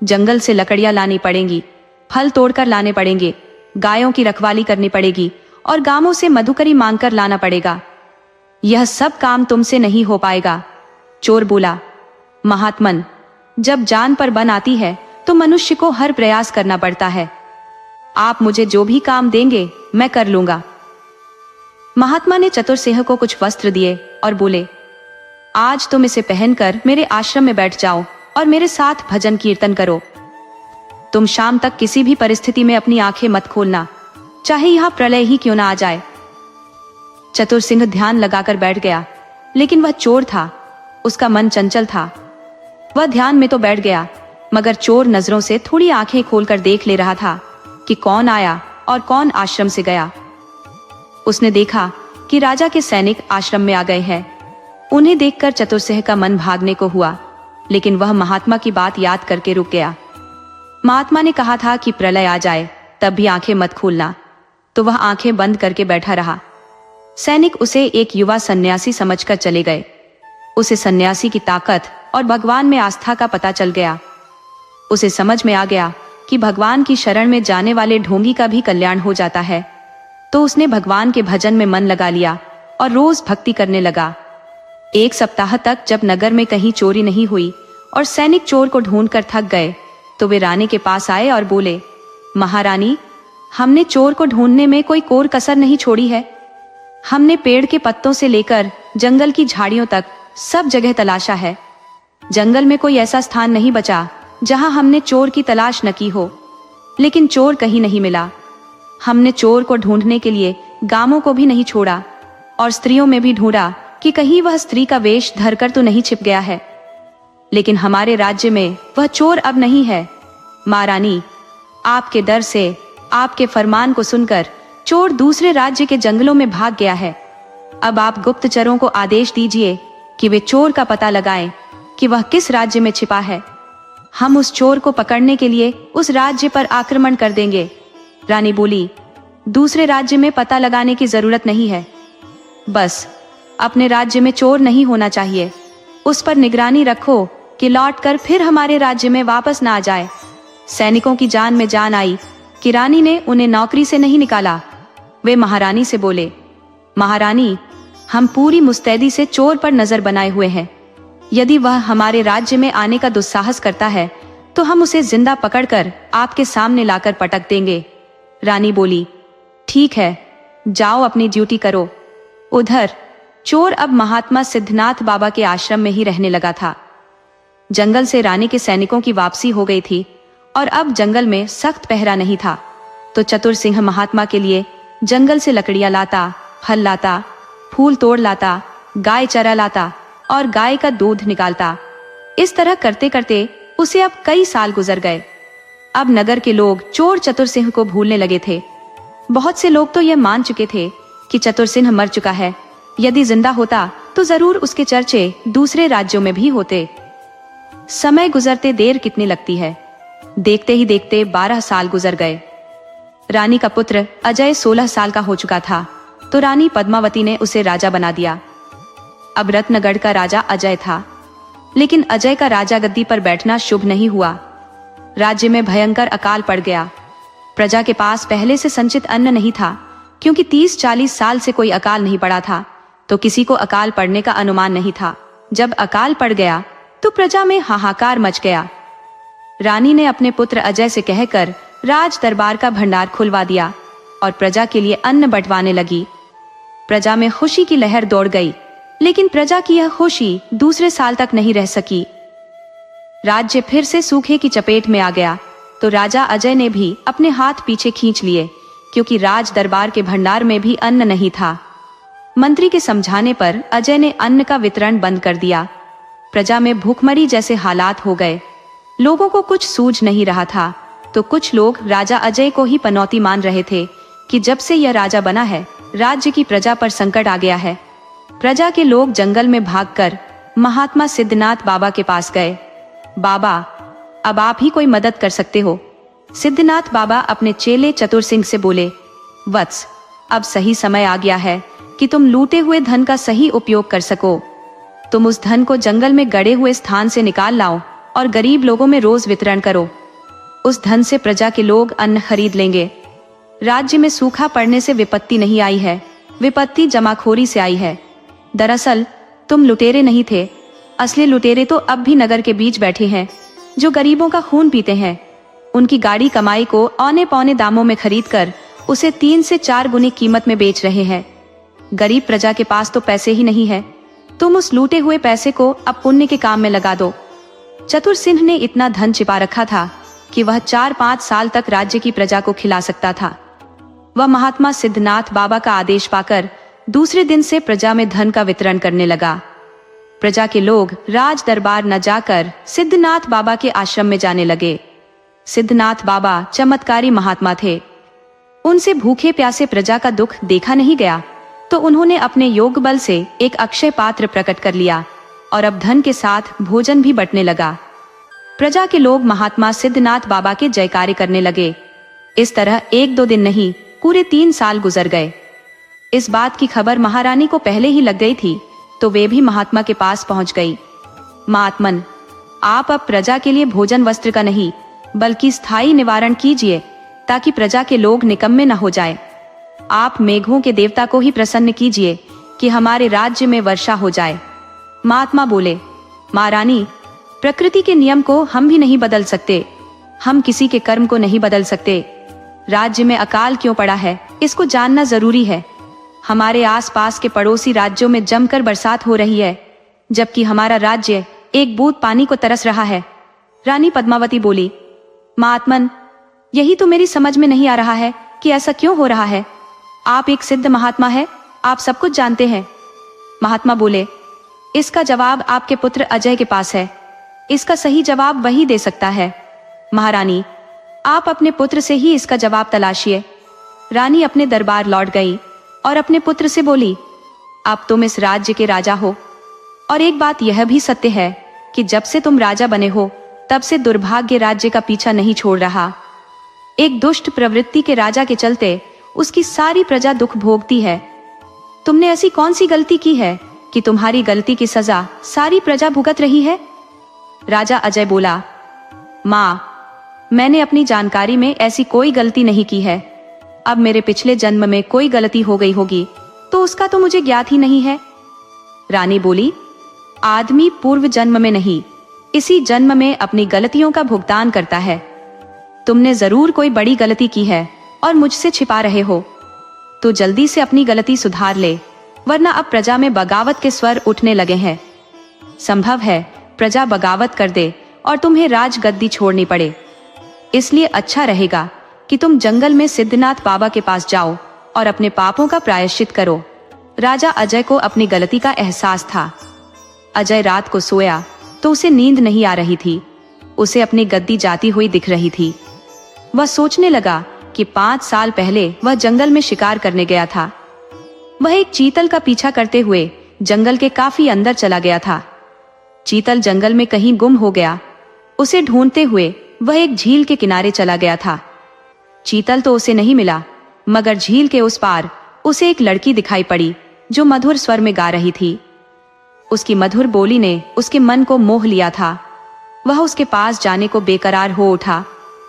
जंगल से लकड़ियां लानी पड़ेंगी, फल तोड़कर लाने पड़ेंगे, गायों की रखवाली करनी पड़ेगी और गांवों से मधुकरी मांगकर लाना पड़ेगा। यह सब काम तुमसे नहीं हो पाएगा। चोर बोला, महात्मन, जब जान पर बन आती है तो मनुष्य को हर प्रयास करना पड़ता है। आप मुझे जो भी काम देंगे मैं कर लूंगा। महात्मा ने चतुर सिंह को कुछ वस्त्र दिए और बोले, आज तुम इसे पहनकर मेरे आश्रम में बैठ जाओ और मेरे साथ भजन कीर्तन करो। तुम शाम तक किसी भी परिस्थिति में अपनी आंखें मत खोलना, चाहे यहां प्रलय ही क्यों ना आ जाए। चतुर सिंह ध्यान लगाकर बैठ गया, लेकिन वह चोर था, उसका मन चंचल था। वह ध्यान में तो बैठ गया, मगर चोर नजरों से थोड़ी आंखें खोलकर देख ले रहा था कि कौन आया और कौन आश्रम से गया। उसने देखा कि राजा के सैनिक आश्रम में आ गए हैं। उन्हें देखकर चतुर सिंह का मन भागने को हुआ, लेकिन वह महात्मा की बात याद करके रुक गया। महात्मा ने कहा था कि प्रलय आ जाए तब भी आंखें मत खोलना, तो वह आंखें बंद करके बैठा रहा। सैनिक उसे एक युवा सन्यासी समझकर चले गए। उसे सन्यासी की ताकत और भगवान में आस्था का पता चल गया। उसे समझ में आ गया कि भगवान की शरण में जाने वाले ढोंगी का भी कल्याण हो जाता है। तो उसने भगवान के भजन में मन लगा लिया और रोज भक्ति करने लगा। एक सप्ताह तक जब नगर में कहीं चोरी नहीं हुई और सैनिक चोर को ढूंढकर थक गए, तो वे रानी के पास आए और बोले, महारानी, हमने चोर को ढूंढने में कोई कोर कसर नहीं छोड़ी है। हमने पेड़ के पत्तों से लेकर जंगल की झाड़ियों तक सब जगह तलाशा है। जंगल में कोई ऐसा स्थान नहीं बचा जहां हमने चोर की तलाश न की हो, लेकिन चोर कहीं नहीं मिला। हमने चोर को ढूंढने के लिए गांवों को भी नहीं छोड़ा और स्त्रियों में भी ढूंढा कि कहीं वह स्त्री का वेश धरकर तो नहीं छिप गया है, लेकिन हमारे राज्य में वह चोर अब नहीं है। महारानी, आपके डर से, आपके फरमान को सुनकर चोर दूसरे राज्य के जंगलों में भाग गया है। अब आप गुप्तचरों को आदेश दीजिए कि वे चोर का पता लगाएं कि वह किस राज्य में छिपा है। हम उस चोर को पकड़ने के लिए उस राज्य पर आक्रमण कर देंगे। रानी बोली, दूसरे राज्य में पता लगाने की जरूरत नहीं है, बस अपने राज्य में चोर नहीं होना चाहिए। उस पर निगरानी रखो कि लौटकर फिर हमारे राज्य में वापस ना आ जाए। सैनिकों की जान में जान आई कि रानी ने उन्हें नौकरी से नहीं निकाला। वे महारानी से बोले, महारानी, हम पूरी मुस्तैदी से चोर पर नजर बनाए हुए हैं। यदि वह हमारे राज्य में आने का दुस्साहस करता है तो हम उसे जिंदा पकड़कर आपके सामने लाकर पटक देंगे। रानी बोली, ठीक है, जाओ अपनी ड्यूटी करो। उधर चोर अब महात्मा सिद्धनाथ बाबा के आश्रम में ही रहने लगा था। जंगल से रानी के सैनिकों की वापसी हो गई थी और अब जंगल में सख्त पहरा नहीं था। तो चतुर सिंह महात्मा के लिए जंगल से लकड़ियां लाता, फल लाता, फूल तोड़ लाता, गाय चरा लाता और गाय का दूध निकालता। इस तरह करते करते उसे अब कई साल गुजर गए। अब नगर के लोग चोर चतुर सिंह को भूलने लगे थे। बहुत से लोग तो यह मान चुके थे कि चतुर सिंह मर चुका है। यदि जिंदा होता तो जरूर उसके चर्चे दूसरे राज्यों में भी होते। समय गुजरते देर कितनी लगती है। देखते ही देखते 12 साल गुजर गए। रानी का पुत्र अजय 16 साल का हो चुका था, तो रानी पद्मावती ने उसे राजा बना दिया। अब रत्नगढ़ का राजा अजय था, लेकिन अजय का राजा गद्दी पर बैठना शुभ नहीं हुआ। राज्य में भयंकर अकाल पड़ गया। प्रजा के पास पहले से संचित अन्न नहीं था, क्योंकि 30-40 साल से कोई अकाल नहीं पड़ा था, तो किसी को अकाल पड़ने का अनुमान नहीं था। जब अकाल पड़ गया तो प्रजा में हाहाकार मच गया। रानी ने अपने पुत्र अजय से कहकर राज दरबार का भंडार खुलवा दिया और प्रजा के लिए अन्न बंटवाने लगी। प्रजा में खुशी की लहर दौड़ गई, लेकिन प्रजा की यह खुशी दूसरे साल तक नहीं रह सकी। राज्य फिर से सूखे की चपेट में आ गया, तो राजा अजय ने भी अपने हाथ पीछे खींच लिए, क्योंकि राज दरबार के भंडार में भी अन्न नहीं था। मंत्री के समझाने पर अजय ने अन्न का वितरण बंद कर दिया। प्रजा में भूखमरी जैसे हालात हो गए। लोगों को कुछ सूझ नहीं रहा था, तो कुछ लोग राजा अजय को ही पनौती मान रहे थे कि जब से यह राजा बना है, राज्य की प्रजा पर संकट आ गया है। प्रजा के लोग जंगल में भागकर महात्मा सिद्धनाथ बाबा के पास गए। बाबा, अब आप ही कोई मदद कर सकते हो। सिद्धनाथ बाबा अपने चेले चतुर सिंह से बोले, वत्स, अब सही समय आ गया है कि तुम लूटे हुए धन का सही उपयोग कर सको। तुम उस धन को जंगल में गड़े हुए स्थान से निकाल लाओ और गरीब लोगों में रोज वितरण करो। उस धन से प्रजा के लोग अन्न खरीद लेंगे। राज्य में सूखा पड़ने से विपत्ति नहीं आई है, विपत्ति जमाखोरी से आई है। दरअसल तुम लुटेरे नहीं थे, असली लुटेरे तो अब भी नगर के बीच बैठे हैं, जो गरीबों का खून पीते हैं। उनकी गाड़ी कमाई को औने पौने दामों में खरीद कर उसे 3 से 4 गुनी कीमत में बेच रहे हैं। गरीब प्रजा के पास तो पैसे ही नहीं है। तुम उस लूटे हुए पैसे को अब पुण्य के काम में लगा दो। चतुर सिंह ने इतना धन छिपा रखा था कि वह 4-5 साल तक राज्य की प्रजा को खिला सकता था। वह महात्मा सिद्धनाथ बाबा का आदेश पाकर दूसरे दिन से प्रजा में धन का वितरण करने लगा। प्रजा के लोग राज दरबार न जाकर सिद्धनाथ बाबा के आश्रम में जाने लगे। सिद्धनाथ बाबा चमत्कारी महात्मा थे। उनसे भूखे प्यासे प्रजा का दुख देखा नहीं गया, तो उन्होंने अपने योग बल से एक अक्षय पात्र प्रकट कर लिया और अब धन के साथ भोजन भी बंटने लगा। प्रजा के लोग महात्मा सिद्धनाथ बाबा के जयकारे करने लगे। इस तरह 1-2 दिन नहीं, पूरे 3 साल गुजर गए। इस बात की खबर महारानी को पहले ही लग गई थी, तो वे भी महात्मा के पास पहुंच गई। महात्मन, आप अब प्रजा के लिए भोजन वस्त्र का नहीं, बल्कि स्थायी निवारण कीजिए, ताकि प्रजा के लोग निकम्मे न हो जाए। आप मेघों के देवता को ही प्रसन्न कीजिए कि हमारे राज्य में वर्षा हो जाए। महात्मा बोले, महारानी, प्रकृति के नियम को हम भी नहीं बदल सकते, हम किसी के कर्म को नहीं बदल सकते। राज्य में अकाल क्यों पड़ा है, इसको जानना जरूरी है। हमारे आसपास के पड़ोसी राज्यों में जमकर बरसात हो रही है, जबकि हमारा राज्य एक बूंद पानी को तरस रहा है। रानी पद्मावती बोली, महात्मन, यही तो मेरी समझ में नहीं आ रहा है कि ऐसा क्यों हो रहा है। आप एक सिद्ध महात्मा है, आप सब कुछ जानते हैं। महात्मा बोले, इसका जवाब आपके पुत्र अजय के पास है। इसका सही जवाब वही दे सकता है। महारानी, आप अपने पुत्र से ही इसका जवाब तलाशिए। रानी अपने दरबार लौट गई और अपने पुत्र से बोली, अब तुम इस राज्य के राजा हो, और एक बात यह भी सत्य है कि जब से तुम राजा बने हो, तब से दुर्भाग्य राज्य का पीछा नहीं छोड़ रहा। एक दुष्ट प्रवृत्ति के राजा के चलते उसकी सारी प्रजा दुख भोगती है। तुमने ऐसी कौन सी गलती की है कि तुम्हारी गलती की सजा सारी प्रजा भुगत रही है। राजा अजय बोला, माँ, मैंने अपनी जानकारी में ऐसी कोई गलती नहीं की है। अब मेरे पिछले जन्म में कोई गलती हो गई होगी तो उसका तो मुझे ज्ञात ही नहीं है। रानी बोली, आदमी पूर्व जन्म में नहीं, इसी जन्म में अपनी गलतियों का भुगतान करता है। तुमने जरूर कोई बड़ी गलती की है और मुझसे छिपा रहे हो, तो जल्दी से अपनी गलती सुधार ले, वरना अब प्रजा में बगावत के स्वर उठने लगे हैं। संभव है प्रजा बगावत कर दे और तुम्हें राजगद्दी छोड़नी पड़े। इसलिए अच्छा रहेगा कि तुम जंगल में सिद्धनाथ बाबा के पास जाओ और अपने पापों का प्रायश्चित करो। राजा अजय को अपनी गलती का एहसास था। अजय रात को सोया तो उसे नींद नहीं आ रही थी। उसे अपनी गद्दी जाती हुई दिख रही थी। वह सोचने लगा कि 5 साल पहले वह जंगल में शिकार करने गया था। वह एक चीतल का पीछा करते हुए जंगल के काफी अंदर चला गया था। चीतल जंगल में कहीं गुम हो गया। उसे ढूंढते हुए वह एक झील के किनारे चला गया था। चीतल तो उसे नहीं मिला, मगर झील के उस पार उसे एक लड़की दिखाई पड़ी जो मधुर स्वर में गा रही थी। उसकी मधुर बोली ने उसके मन को मोह लिया था। वह उसके पास जाने को बेकरार हो उठा,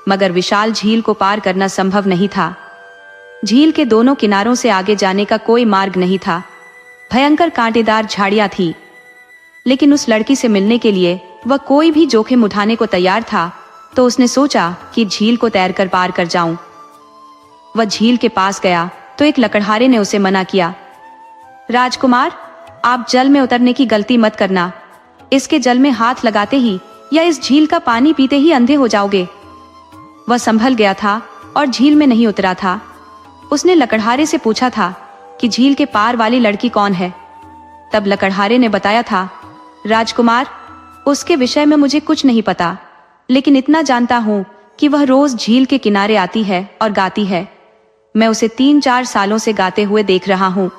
मगर विशाल झील को पार करना संभव नहीं था। झील के दोनों किनारों से आगे जाने का कोई मार्ग नहीं था। भयंकर कांटेदार झाड़ियां थी। लेकिन उस लड़की से मिलने के लिए वह कोई भी जोखिम उठाने को तैयार था, तो उसने सोचा कि झील को तैरकर पार कर जाऊं। वह झील के पास गया तो एक लकड़हारे ने उसे मना किया। राजकुमार, आप जल में उतरने की गलती मत करना। इसके जल में हाथ लगाते ही या इस झील का पानी पीते ही अंधे हो जाओगे। वह संभल गया था और झील में नहीं उतरा था। उसने लकड़हारे से पूछा था कि झील के पार वाली लड़की कौन है। तब लकड़हारे ने बताया था, राजकुमार, उसके विषय में मुझे कुछ नहीं पता, लेकिन इतना जानता हूँ कि वह रोज झील के किनारे आती है और गाती है। मैं उसे 3-4 सालों से गाते हुए देख रहा हूँ।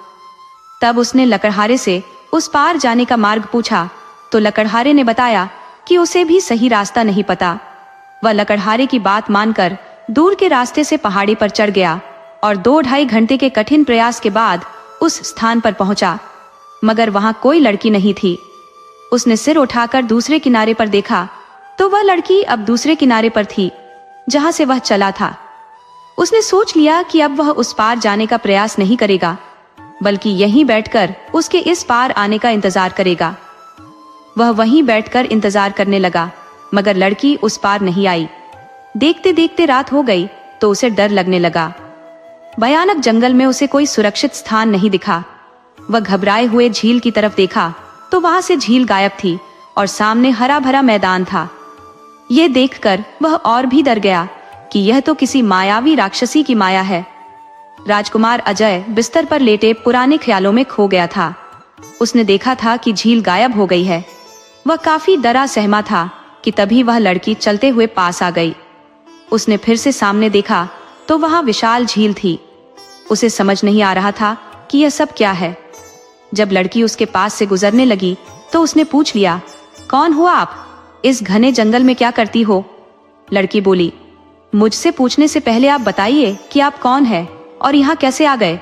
तब उसने लकड़हारे से उस पार जाने का मार्ग पूछा, तो लकड़हारे ने बताया कि उसे भी सही रास्ता नहीं पता। वह लकड़हारे की बात मानकर दूर के रास्ते से पहाड़ी पर चढ़ गया और 2-2.5 घंटे के कठिन प्रयास के बाद उस स्थान पर पहुंचा, मगर वहां कोई लड़की नहीं थी। उसने सिर उठाकर दूसरे किनारे पर देखा तो वह लड़की अब दूसरे किनारे पर थी जहां से वह चला था। उसने सोच लिया कि अब वह उस पार जाने का प्रयास नहीं करेगा, बल्कि यहीं बैठकर उसके इस पार आने का इंतजार करेगा। वह वहीं बैठकर इंतजार करने लगा, मगर लड़की उस पार नहीं आई। देखते देखते रात हो गई तो उसे डर लगने लगा। भयानक जंगल में उसे कोई सुरक्षित स्थान नहीं दिखा। वह घबराए हुए झील की तरफ देखा तो वहां से झील गायब थी और सामने हरा भरा मैदान था। यह देखकर वह और भी डर गया कि यह तो किसी मायावी राक्षसी की माया है। राजकुमार अजय बिस्तर पर लेटे पुराने ख्यालों में खो गया था। उसने देखा था कि झील गायब हो गई है। वह काफी डरा सहमा था कि तभी वह लड़की चलते हुए पास आ गई। उसने फिर से सामने देखा तो वहां विशाल झील थी। उसे समझ नहीं आ रहा था कि यह सब क्या है। जब लड़की उसके पास से गुजरने लगी तो उसने पूछ लिया, कौन हो आप? इस घने जंगल में क्या करती हो? लड़की बोली, मुझसे पूछने से पहले आप बताइए कि आप कौन हैं और यहाँ कैसे आ गए।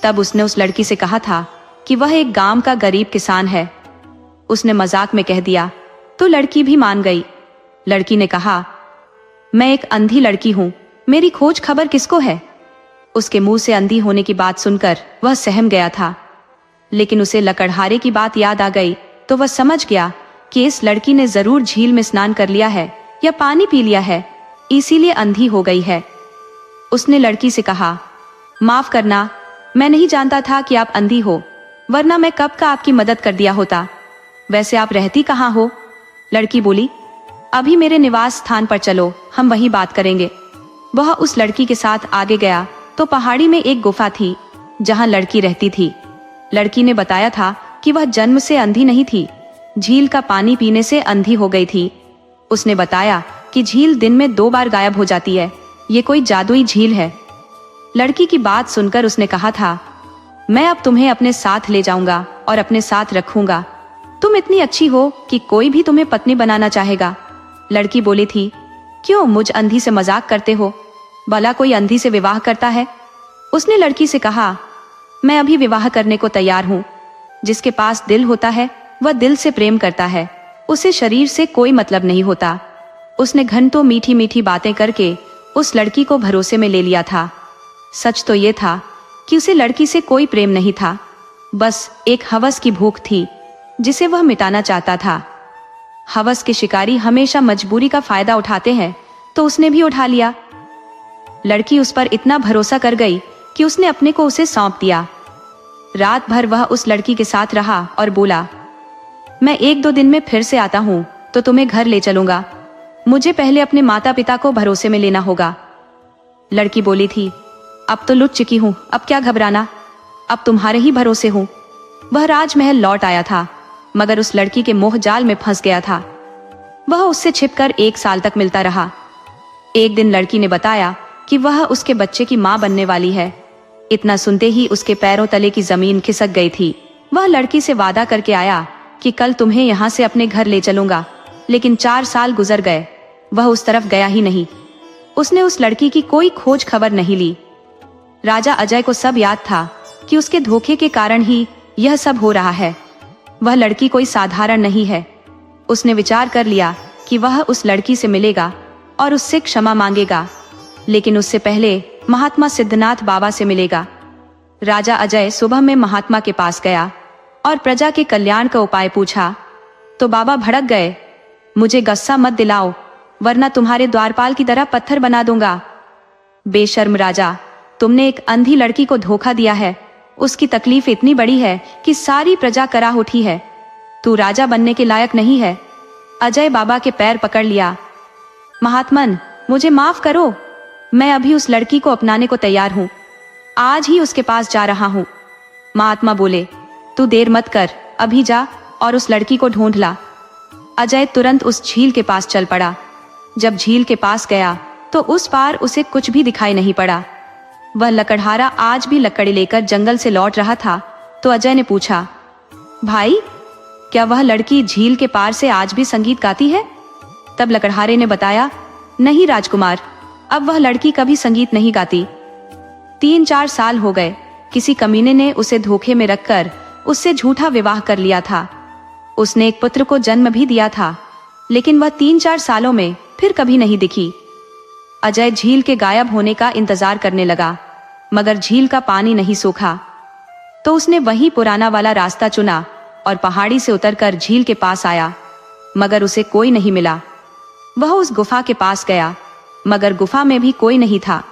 तब उसने उस लड़की से कहा था कि वह एक गांव का गरीब किसान है। उसने मजाक में कह दिया तो लड़की भी मान गई। लड़की ने कहा, मैं एक अंधी लड़की हूँ, मेरी खोज खबर किसको है? उसके मुंह से अंधी होने की बात सुनकर वह सहम गया था, लेकिन उसे लकड़हारे की बात याद आ गई तो वह समझ गया कि इस लड़की ने जरूर झील में स्नान कर लिया है या पानी पी लिया है, इसीलिए अंधी हो गई है। उसने लड़की से कहा, माफ करना, मैं नहीं जानता था कि आप अंधी हो, वरना मैं कब का आपकी मदद कर दिया होता। वैसे आप रहती कहाँ हो? लड़की बोली, अभी मेरे निवास स्थान पर चलो, हम वहीं बात करेंगे। वह उस लड़की के साथ आगे गया तो पहाड़ी में एक गुफा थी जहां लड़की रहती थी। लड़की ने बताया था कि वह जन्म से अंधी नहीं थी, झील का पानी पीने से अंधी हो गई थी। उसने बताया कि झील दिन में 2 बार गायब हो जाती है, ये कोई जादुई झील है। लड़की की बात सुनकर उसने कहा था, मैं अब तुम्हें अपने साथ ले जाऊंगा और अपने साथ रखूंगा। तुम इतनी अच्छी हो कि कोई भी तुम्हें पत्नी बनाना चाहेगा। लड़की बोली थी, क्यों मुझ अंधी से मजाक करते हो? भला कोई अंधी से विवाह करता है? उसने लड़की से कहा, मैं अभी विवाह करने को तैयार हूँ। जिसके पास दिल होता है वह दिल से प्रेम करता है, उसे शरीर से कोई मतलब नहीं होता। उसने घंटों मीठी मीठी बातें करके उस लड़की को भरोसे में ले लिया था। सच तो ये था कि उसे लड़की से कोई प्रेम नहीं था, बस एक हवस की भूख थी जिसे वह मिटाना चाहता था। हवस के शिकारी हमेशा मजबूरी का फायदा उठाते हैं, तो उसने भी उठा लिया। लड़की उस पर इतना भरोसा कर गई कि उसने अपने को उसे सौंप दिया। रात भर वह उस लड़की के साथ रहा और बोला, मैं 1-2 दिन में फिर से आता हूँ तो तुम्हें घर ले चलूंगा। मुझे पहले अपने माता पिता को भरोसे में लेना होगा। लड़की बोली थी, अब तो लुट चुकी हूँ, अब क्या घबराना, अब तुम्हारे ही भरोसे हूँ। वह राजमहल लौट आया था, मगर उस लड़की के मोह जाल में फंस गया था। वह उससे छिपकर 1 साल तक मिलता रहा। एक दिन लड़की ने बताया कि वह उसके बच्चे की माँ बनने वाली है। इतना सुनते ही उसके पैरों तले की जमीन खिसक गई थी। वह लड़की से वादा करके आया कि कल तुम्हें यहाँ से अपने घर ले चलूंगा, लेकिन 4 साल गुजर गए, वह उस तरफ गया ही नहीं। उसने उस लड़की की कोई खोज खबर नहीं ली। राजा अजय को सब याद था कि उसके धोखे के कारण ही यह सब हो रहा है। वह लड़की कोई साधारण नहीं है। उसने विचार कर लिया कि वह उस लड़की से मिलेगा और उससे क्षमा मांगेगा, लेकिन उससे पहले महात्मा सिद्धनाथ बाबा से मिलेगा। राजा अजय सुबह में महात्मा के पास गया और प्रजा के कल्याण का उपाय पूछा, तो बाबा भड़क गए, मुझे गुस्सा मत दिलाओ, वरना तुम्हारे द्वारपाल की तरह पत्थर बना दूंगा। बेशर्म राजा, तुमने एक अंधी लड़की को धोखा दिया है। उसकी तकलीफ इतनी बड़ी है कि सारी प्रजा कराह उठी है। तू राजा बनने के लायक नहीं है। अजय बाबा के पैर पकड़ लिया। महात्मन, मुझे माफ करो, मैं अभी उस लड़की को अपनाने को तैयार हूँ। आज ही उसके पास जा रहा हूँ। महात्मा बोले, तू देर मत कर, अभी जा और उस लड़की को ढूंढ ला। अजय तुरंत उस झील के पास चल पड़ा। जब झील के पास गया तो उस पार उसे कुछ भी दिखाई नहीं पड़ा। वह लकड़हारा आज भी लकड़ी लेकर जंगल से लौट रहा था, तो अजय ने पूछा, भाई, क्या वह लड़की झील के पार से आज भी संगीत गाती है? तब लकड़हारे ने बताया, नहीं राजकुमार, अब वह लड़की कभी संगीत नहीं गाती। 3-4 साल हो गए, किसी कमीने ने उसे धोखे में रखकर उससे झूठा विवाह कर लिया था। उसने एक पुत्र को जन्म भी दिया था, लेकिन वह 3-4 सालों में फिर कभी नहीं दिखी। अजय झील के गायब होने का इंतजार करने लगा, मगर झील का पानी नहीं सूखा। तो उसने वही पुराना वाला रास्ता चुना और पहाड़ी से उतरकर झील के पास आया, मगर उसे कोई नहीं मिला। वह उस गुफा के पास गया, मगर गुफा में भी कोई नहीं था।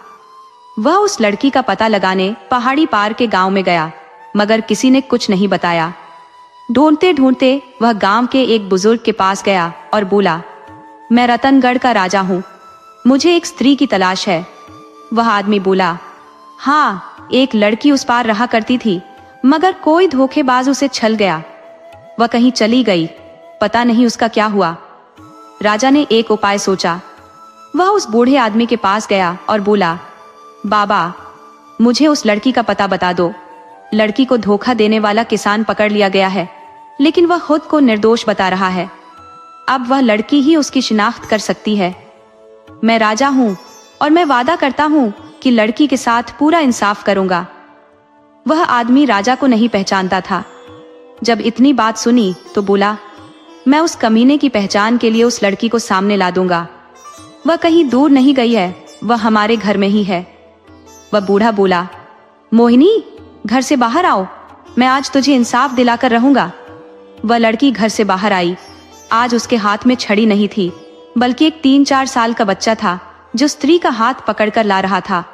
वह उस लड़की का पता लगाने पहाड़ी पार के गांव में गया, मगर किसी ने कुछ नहीं बताया। ढूंढते ढूंढते वह गांव के एक बुजुर्ग के पास गया और बोला, मैं रतनगढ़ का राजा हूँ, मुझे एक स्त्री की तलाश है। वह आदमी बोला, हाँ, एक लड़की उस पार रहा करती थी, मगर कोई धोखेबाज उसे छल गया। वह कहीं चली गई, पता नहीं उसका क्या हुआ। राजा ने एक उपाय सोचा। वह उस बूढ़े आदमी के पास गया और बोला, बाबा, मुझे उस लड़की का पता बता दो। लड़की को धोखा देने वाला किसान पकड़ लिया गया है, लेकिन वह खुद को निर्दोष बता रहा है। अब वह लड़की ही उसकी शिनाख्त कर सकती है। मैं राजा हूँ और मैं वादा करता हूँ कि लड़की के साथ पूरा इंसाफ करूंगा। वह आदमी राजा को नहीं पहचानता था। जब इतनी बात सुनी तो बोला, मैं उस कमीने की पहचान के लिए उस लड़की को सामने ला दूंगा। वह कहीं दूर नहीं गई है, वह हमारे घर में ही है। वह बूढ़ा बोला, मोहिनी, घर से बाहर आओ, मैं आज तुझे इंसाफ दिलाकर रहूंगा। वह लड़की घर से बाहर आई। आज उसके हाथ में छड़ी नहीं थी, बल्कि एक 3-4 साल का बच्चा था जो स्त्री का हाथ पकड़कर ला रहा था।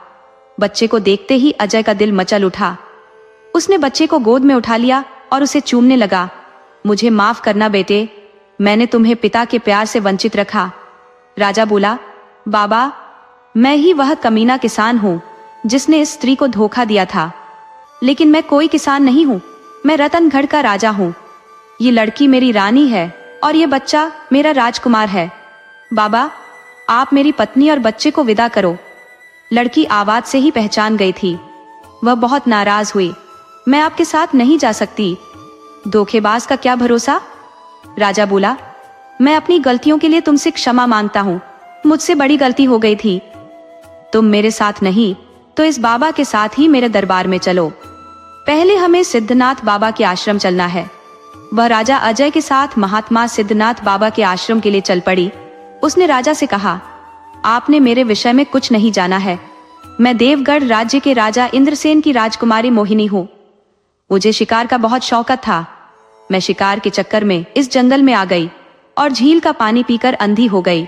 बच्चे को देखते ही अजय का दिल मचल उठा। उसने बच्चे को गोद में उठा लिया और उसे चूमने लगा। मुझे माफ करना बेटे, मैंने तुम्हें पिता के प्यार से वंचित रखा। राजा बोला, बाबा, मैं ही वह कमीना किसान हूँ जिसने इस स्त्री को धोखा दिया था, लेकिन मैं कोई किसान नहीं हूँ, मैं रतनगढ़ का राजा हूँ। ये लड़की मेरी रानी है और ये बच्चा मेरा राजकुमार है। बाबा, आप मेरी पत्नी और बच्चे को विदा करो। लड़की आवाज से ही पहचान गई थी। वह बहुत नाराज हुई। मैं आपके साथ नहीं जा सकती। धोखेबाज का क्या भरोसा? राजा बोला, मैं अपनी गलतियों के लिए तुमसे क्षमा मांगता हूँ, मुझसे बड़ी गलती हो गई थी। तुम मेरे साथ नहीं तो इस बाबा के साथ ही मेरे दरबार में चलो। पहले हमें सिद्धनाथ बाबा के आश्रम चलना है। वह राजा अजय के साथ महात्मा सिद्धनाथ बाबा के आश्रम के लिए चल पड़ी। उसने राजा से कहा, आपने मेरे विषय में कुछ नहीं जाना है। मैं देवगढ़ राज्य के राजा इंद्रसेन की राजकुमारी मोहिनी हूँ। मुझे शिकार का बहुत शौक था। मैं शिकार के चक्कर में इस जंगल में आ गई और झील का पानी पीकर अंधी हो गई।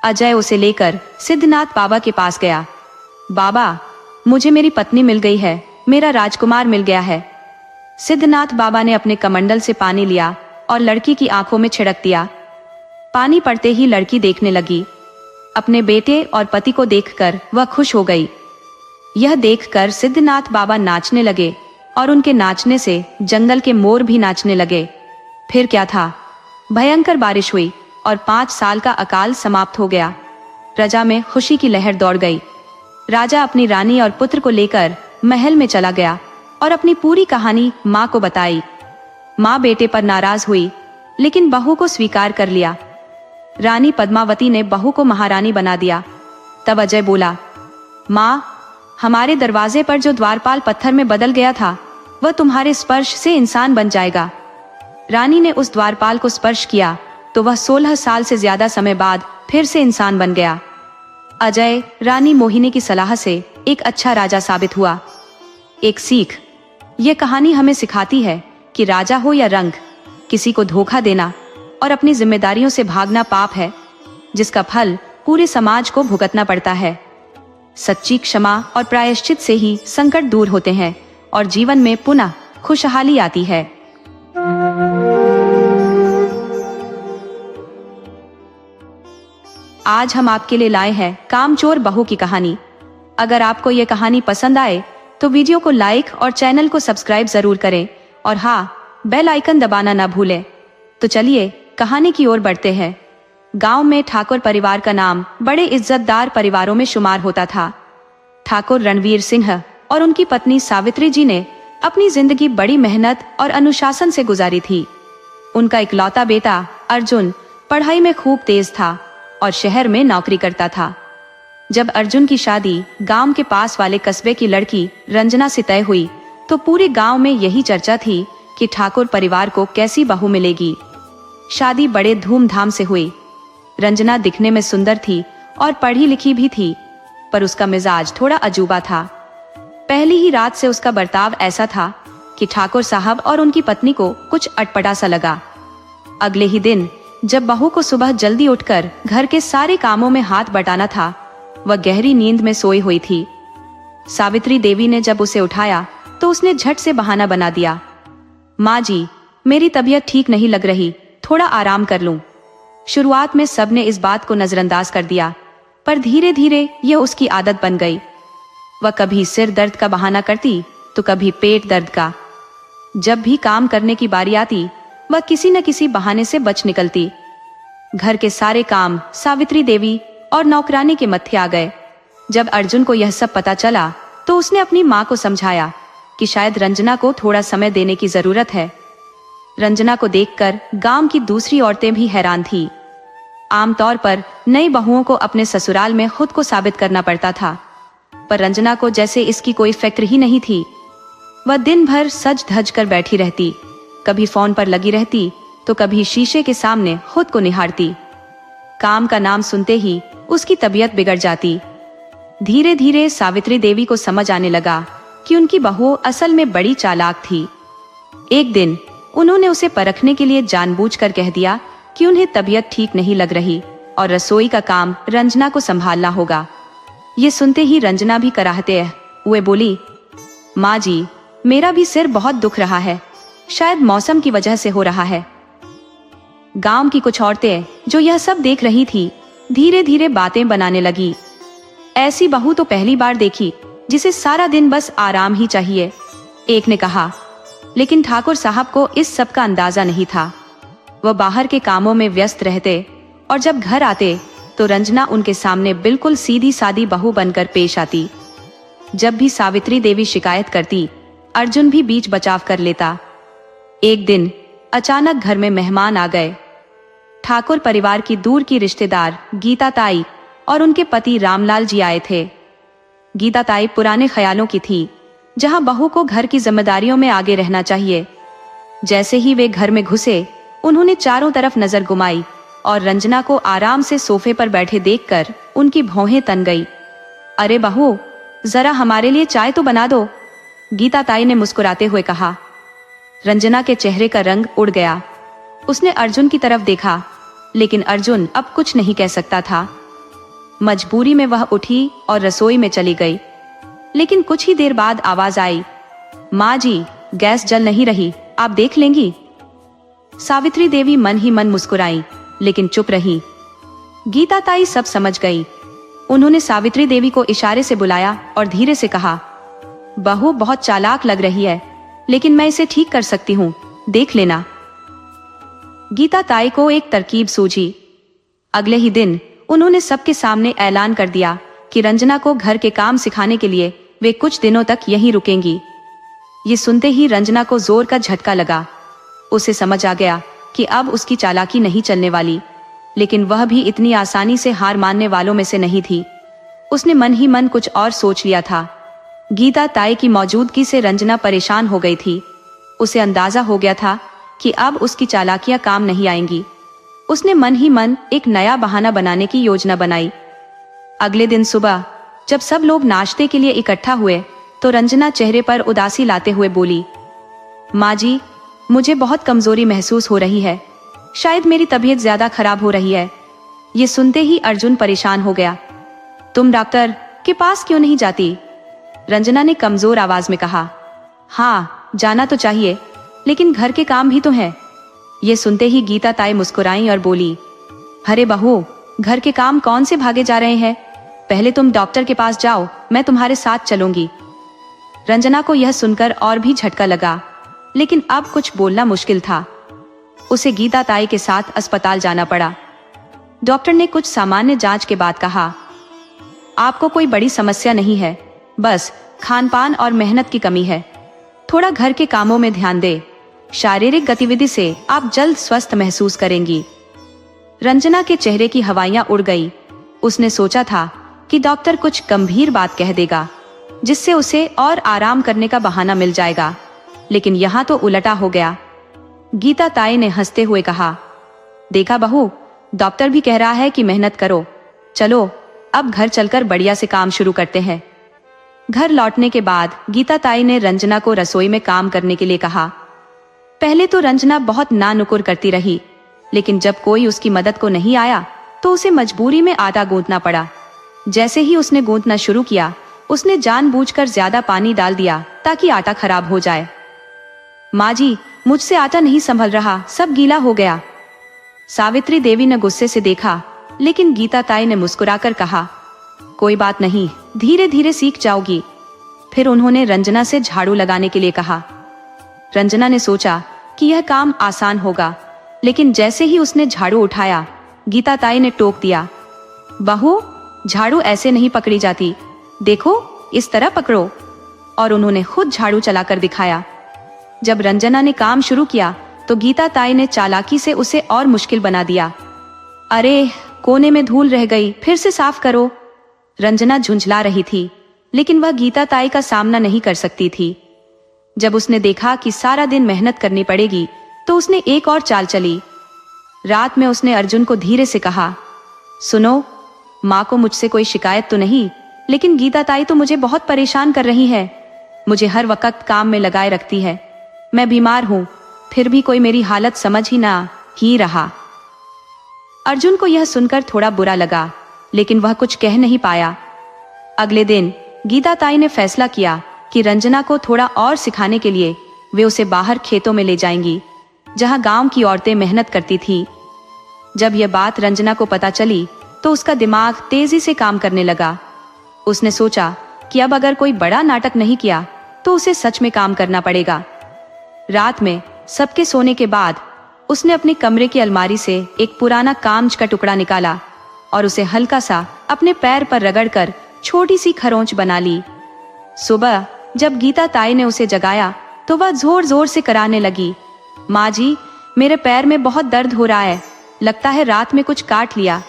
अजय उसे लेकर सिद्धनाथ बाबा के पास गया। बाबा, मुझे मेरी पत्नी मिल गई है, मेरा राजकुमार मिल गया है। सिद्धनाथ बाबा ने अपने कमंडल से पानी लिया और लड़की की आंखों में छिड़क दिया। पानी पड़ते ही लड़की देखने लगी। अपने बेटे और पति को देखकर वह खुश हो गई। यह देखकर सिद्धनाथ बाबा नाचने लगे और उनके नाचने से जंगल के मोर भी नाचने लगे। फिर क्या था, भयंकर बारिश हुई और 5 साल का अकाल समाप्त हो गया। प्रजा में खुशी की लहर दौड़ गई। राजा अपनी रानी और पुत्र को लेकर महल में चला गया और अपनी पूरी कहानी माँ को बताई। माँ बेटे पर नाराज हुई, लेकिन बहू को स्वीकार कर लिया। रानी पद्मावती ने बहू को महारानी बना दिया। तब अजय बोला, माँ, हमारे दरवाजे पर जो द्वारपाल पत्थर में बदल गया था, वह तुम्हारे स्पर्श से इंसान बन जाएगा। रानी ने उस द्वारपाल को स्पर्श किया तो वह 16 साल से ज्यादा समय बाद फिर से इंसान बन गया। अजय रानी मोहिनी की सलाह से एक अच्छा राजा साबित हुआ। एक सीख, ये कहानी हमें सिखाती है कि राजा हो या रंक, किसी को धोखा देना और अपनी जिम्मेदारियों से भागना पाप है, जिसका फल पूरे समाज को भुगतना पड़ता है। सच्ची क्षमा और प्रायश्चित से ही संकट दूर होते हैं और जीवन में पुनः खुशहाली आती है। आज हम आपके लिए लाए हैं कामचोर बहू की कहानी। अगर आपको ये कहानी पसंद आए तो वीडियो को लाइक और चैनल को सब्सक्राइब जरूर करें और हाँ, बेल आइकन दबाना ना भूलें। तो चलिए कहानी की ओर बढ़ते हैं। गांव में ठाकुर परिवार का नाम बड़े इज्जतदार परिवारों में शुमार होता था। ठाकुर रणवीर सिंह और उनकी पत्नी सावित्री जी ने अपनी जिंदगी बड़ी मेहनत और अनुशासन से गुजारी थी। उनका इकलौता बेटा अर्जुन पढ़ाई में खूब तेज था और शहर में नौकरी करता था। जब अर्जुन की शादी गांव के पास वाले कस्बे की लड़की रंजना से तय हुई तो पूरे गांव में यही चर्चा थी कि ठाकुर परिवार को कैसी बहू मिलेगी। शादी बड़े धूमधाम से हुई। रंजना दिखने में सुंदर थी और पढ़ी लिखी भी थी, पर उसका मिजाज थोड़ा अजूबा था। पहली ही रात से उसका बर्ताव ऐसा था कि ठाकुर साहब और उनकी पत्नी को कुछ अटपटा सा लगा। अगले ही दिन जब बहू को सुबह जल्दी उठकर घर के सारे कामों में हाथ बटाना था, वह गहरी नींद में सोई हुई थी। सावित्री देवी ने जब उसे उठाया तो उसने झट से बहाना बना दिया, माँ जी, मेरी तबीयत ठीक नहीं लग रही, थोड़ा आराम कर लूं। शुरुआत में सबने इस बात को नजरअंदाज कर दिया, पर धीरे धीरे यह उसकी आदत बन गई। वह कभी सिर दर्द का बहाना करती तो कभी पेट दर्द का। जब भी काम करने की बारी आती, वह किसी न किसी बहाने से बच निकलती। घर के सारे काम सावित्री देवी और नौकरानी के मत्थे आ गए। जब अर्जुन को यह सब पता चला तो उसने अपनी माँ को समझाया कि शायद रंजना को थोड़ा समय देने की जरूरत है। रंजना को देखकर गांव की दूसरी औरतें भी हैरान थीं। आमतौर पर नई बहुओं को अपने ससुराल में खुद को साबित करना पड़ता था, पर रंजना को जैसे इसकी कोई फिक्र ही नहीं थी। वह दिन भर सज धज कर बैठी रहती, कभी फोन पर लगी रहती तो कभी शीशे के सामने खुद को निहारती। काम का नाम सुनते ही उसकी तबीयत बिगड़ जाती। धीरे धीरे सावित्री देवी को समझ आने लगा कि उनकी बहू असल में बड़ी चालाक थी। एक दिन उन्होंने उसे परखने के लिए जानबूझकर कह दिया कि उन्हें तबीयत ठीक नहीं लग रही और रसोई का काम रंजना को संभालना होगा। ये सुनते ही रंजना भी कराहते हुए बोली, माँ जी, मेरा भी सिर बहुत दुख रहा है, शायद मौसम की वजह से हो रहा है। गांव की कुछ औरतें जो यह सब देख रही थी, धीरे धीरे बातें बनाने लगी। ऐसी बहू तो पहली बार देखी जिसे सारा दिन बस आराम ही चाहिए, एक ने कहा। लेकिन ठाकुर साहब को इस सब का अंदाजा नहीं था। वह बाहर के कामों में व्यस्त रहते और जब घर आते तो रंजना उनके सामने बिल्कुल सीधी सादी बहू बनकर पेश आती। जब भी सावित्री देवी शिकायत करती, अर्जुन भी बीच बचाव कर लेता। एक दिन अचानक घर में मेहमान आ गए। ठाकुर परिवार की दूर की रिश्तेदार गीता ताई और उनके पति रामलाल जी आए थे। गीता ताई पुराने ख्यालों की थी, जहां बहू को घर की जिम्मेदारियों में आगे रहना चाहिए। जैसे ही वे घर में घुसे, उन्होंने चारों तरफ नजर घुमाई और रंजना को आराम से सोफे पर बैठे देखकर उनकी भौहें तन गई। अरे बहू, जरा हमारे लिए चाय तो बना दो, गीता ताई ने मुस्कुराते हुए कहा। रंजना के चेहरे का रंग उड़ गया। उसने अर्जुन की तरफ देखा, लेकिन अर्जुन अब कुछ नहीं कह सकता था। मजबूरी में वह उठी और रसोई में चली गई। लेकिन कुछ ही देर बाद आवाज आई, माँ जी, गैस जल नहीं रही, आप देख लेंगी। सावित्री देवी मन ही मन मुस्कुराई लेकिन चुप रही। गीता ताई सब समझ गई। उन्होंने सावित्री देवी को इशारे से बुलाया और धीरे से कहा, बहू बहुत चालाक लग रही है, लेकिन मैं इसे ठीक कर सकती हूँ, देख लेना। गीता ताई को एक तरकीब सूझी। अगले ही दिन उन्होंने सबके सामने ऐलान कर दिया कि रंजना को घर के काम सिखाने के लिए वे कुछ दिनों तक यहीं रुकेंगी। ये सुनते ही रंजना को जोर का झटका लगा। उसे समझ आ गया कि अब उसकी चालाकी नहीं चलने वाली, लेकिन वह भी इतनी आसानी से हार मानने वालों में से नहीं थी। उसने मन ही मन कुछ और सोच लिया था। गीता ताई की मौजूदगी से रंजना परेशान हो गई थी। उसे अंदाजा हो गया था कि अब उसकी चालाकियां काम नहीं आएंगी। उसने मन ही मन एक नया बहाना बनाने की योजना बनाई। अगले दिन सुबह जब सब लोग नाश्ते के लिए इकट्ठा हुए तो रंजना चेहरे पर उदासी लाते हुए बोली, माँ जी, मुझे बहुत कमजोरी महसूस हो रही है, शायद मेरी तबीयत ज्यादा खराब हो रही है। ये सुनते ही अर्जुन परेशान हो गया। तुम डॉक्टर के पास क्यों नहीं जाती? रंजना ने कमजोर आवाज में कहा। हाँ, जाना तो चाहिए, लेकिन घर के काम भी तो हैं। ये सुनते ही गीता ताई मुस्कुराई और बोली, अरे बहू, घर के काम कौन से भागे जा रहे हैं? पहले तुम डॉक्टर के पास जाओ, मैं तुम्हारे साथ चलूंगी। रंजना को यह सुनकर और भी झटका लगा, लेकिन अब कुछ बोलना मुश्किल था। उसे गीता ताई के साथ अस्पताल जाना पड़ा। डॉक्टर ने कुछ सामान्य जांच के बाद कहा, आपको कोई बड़ी समस्या नहीं है, बस खानपान और मेहनत की कमी है। थोड़ा घर के कामों में ध्यान दे, शारीरिक गतिविधि से आप जल्द स्वस्थ महसूस करेंगी। रंजना के चेहरे की हवाइयां उड़ गई। उसने सोचा था कि डॉक्टर कुछ गंभीर बात कह देगा, जिससे उसे और आराम करने का बहाना मिल जाएगा, लेकिन यहाँ तो उल्टा हो गया। गीता ताई ने हंसते हुए कहा, देखा बहू, डॉक्टर भी कह रहा है कि मेहनत करो। चलो अब घर चलकर बढ़िया से काम शुरू करते हैं। घर लौटने के बाद गीता ताई ने रंजना को रसोई में काम करने के लिए कहा। पहले तो रंजना बहुत नानुकुर करती रही, लेकिन जब कोई उसकी मदद को नहीं आया तो उसे मजबूरी में आटा गूंथना पड़ा। जैसे ही उसने गूंथना शुरू किया, उसने जानबूझकर ज्यादा पानी डाल दिया ताकि आटा खराब हो जाए। माँ जी, मुझसे आटा नहीं संभल रहा, सब गीला हो गया। सावित्री देवी ने गुस्से से देखा, लेकिन गीता ताई ने मुस्कुराकर कहा, कोई बात नहीं, धीरे धीरे सीख जाओगी। फिर उन्होंने रंजना से झाड़ू लगाने के लिए कहा। रंजना ने सोचा कि यह काम आसान होगा, लेकिन जैसे ही उसने झाड़ू उठाया, गीता ताई ने टोक दिया, बहू, झाड़ू ऐसे नहीं पकड़ी जाती, देखो इस तरह पकड़ो। और उन्होंने खुद झाड़ू चलाकर दिखाया। जब रंजना ने काम शुरू किया तो गीता ताई ने चालाकी से उसे और मुश्किल बना दिया। अरे, कोने में धूल रह गई, फिर से साफ करो। रंजना झुंझला रही थी, लेकिन वह गीता ताई का सामना नहीं कर सकती थी। जब उसने देखा कि सारा दिन मेहनत करनी पड़ेगी, तो उसने एक और चाल चली। रात में उसने अर्जुन को धीरे से कहा, सुनो, माँ को मुझसे कोई शिकायत तो नहीं, लेकिन गीता ताई तो मुझे बहुत परेशान कर रही है। मुझे हर वक्त काम में लगाए रखती है। मैं बीमार हूँ, फिर भी कोई मेरी हालत समझ ही रहा। अर्जुन को यह सुनकर थोड़ा बुरा लगा, लेकिन वह कुछ कह नहीं पाया। अगले दिन गीता ताई ने फैसला किया कि रंजना को थोड़ा और सिखाने के लिए वे उसे बाहर खेतों में ले जाएंगी, जहां गांव की औरतें मेहनत करती थी। जब यह बात रंजना को पता चली तो उसका दिमाग तेजी से काम करने लगा। उसने सोचा कि अब अगर कोई बड़ा नाटक नहीं किया तो उसे सच में काम करना पड़ेगा। रात में सबके सोने के बाद उसने अपने कमरे की अलमारी से एक पुराना कांच का टुकड़ा निकाला और उसे हल्का सा अपने पैर पर रगड़कर छोटी सी खरोंच बना ली। सुबह जब गीता ताई ने उसे जगाया तो वह जोर जोर से कराने लगी, माँ जी, मेरे पैर में बहुत दर्द हो रहा है, लगता है रात में कुछ काट लिया।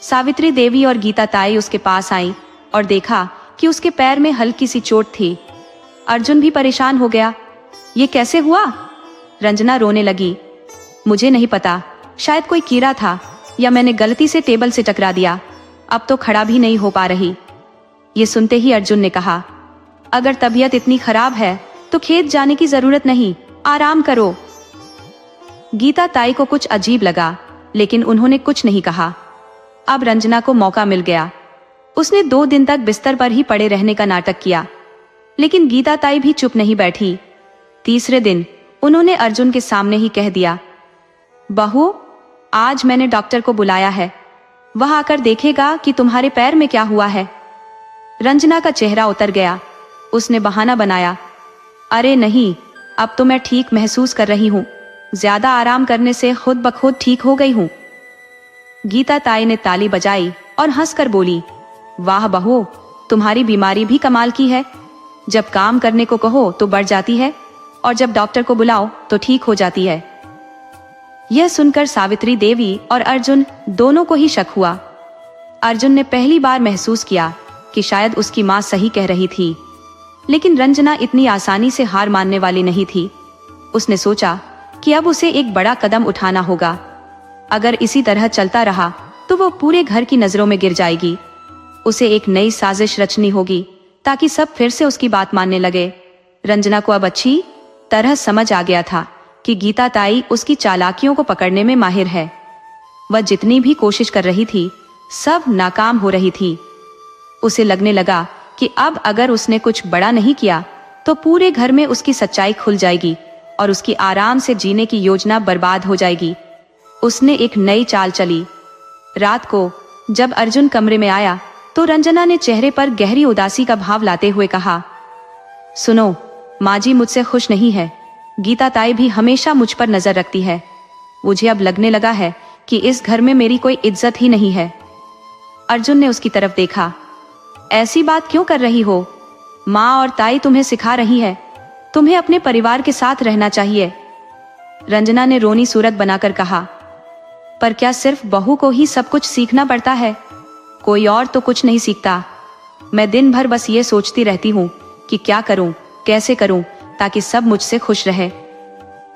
सावित्री देवी और गीता ताई उसके पास आई और देखा कि उसके पैर में हल्की सी चोट थी। अर्जुन भी परेशान हो गया, ये कैसे हुआ? रंजना रोने लगी, मुझे नहीं पता, शायद कोई कीड़ा था या मैंने गलती से टेबल से टकरा दिया, अब तो खड़ा भी नहीं हो पा रही। ये सुनते ही अर्जुन ने कहा, अगर तबीयत इतनी खराब है तो खेत जाने की जरूरत नहीं, आराम करो। गीता ताई को कुछ अजीब लगा, लेकिन उन्होंने कुछ नहीं कहा। अब रंजना को मौका मिल गया। उसने 2 दिन तक बिस्तर पर ही पड़े रहने का नाटक किया, लेकिन गीता ताई भी चुप नहीं बैठी। तीसरे दिन उन्होंने अर्जुन के सामने ही कह दिया, बहू, आज मैंने डॉक्टर को बुलाया है, वह आकर देखेगा कि तुम्हारे पैर में क्या हुआ है। रंजना का चेहरा उतर गया। उसने बहाना बनाया, अरे नहीं, अब तो मैं ठीक महसूस कर रही हूँ, ज्यादा आराम करने से खुद ब खुद ठीक हो गई हूँ। गीता ताई ने ताली बजाई और हंसकर बोली, वाह बहू, तुम्हारी बीमारी भी कमाल की है। जब काम करने को कहो तो बढ़ जाती है, और जब डॉक्टर को बुलाओ तो ठीक हो जाती है। यह सुनकर सावित्री देवी और अर्जुन दोनों को ही शक हुआ। अर्जुन ने पहली बार महसूस किया कि शायद उसकी माँ सही कह रही थी, लेकिन रंजना इतनी आसानी से हार मानने वाली नहीं थी। उसने सोचा कि अब उसे एक बड़ा कदम उठाना होगा। अगर इसी तरह चलता रहा तो वो पूरे घर की नजरों में गिर जाएगी। उसे एक नई साजिश रचनी होगी ताकि सब फिर से उसकी बात मानने लगे। रंजना को अब अच्छी तरह समझ आ गया था कि गीता ताई उसकी चालाकियों को पकड़ने में माहिर है। वह जितनी भी कोशिश कर रही थी, सब नाकाम हो रही थी। उसे लगने लगा कि अब अगर उसने कुछ बड़ा नहीं किया तो पूरे घर में उसकी सच्चाई खुल जाएगी और उसकी आराम से जीने की योजना बर्बाद हो जाएगी। उसने एक नई चाल चली। रात को जब अर्जुन कमरे में आया तो रंजना ने चेहरे पर गहरी उदासी का भाव लाते हुए कहा, सुनो, माँ जी मुझसे खुश नहीं है। गीता ताई भी हमेशा मुझ पर नजर रखती है। मुझे अब लगने लगा है कि इस घर में मेरी कोई इज्जत ही नहीं है। अर्जुन ने उसकी तरफ देखा, ऐसी बात क्यों कर रही हो? माँ और ताई तुम्हें सिखा रही है, तुम्हें अपने परिवार के साथ रहना चाहिए। रंजना ने रोनी सूरत बनाकर कहा, पर क्या सिर्फ बहू को ही सब कुछ सीखना पड़ता है? कोई और तो कुछ नहीं सीखता। मैं दिन भर बस ये सोचती रहती हूँ कि क्या करूँ, कैसे करूँ ताकि सब मुझसे खुश रहे।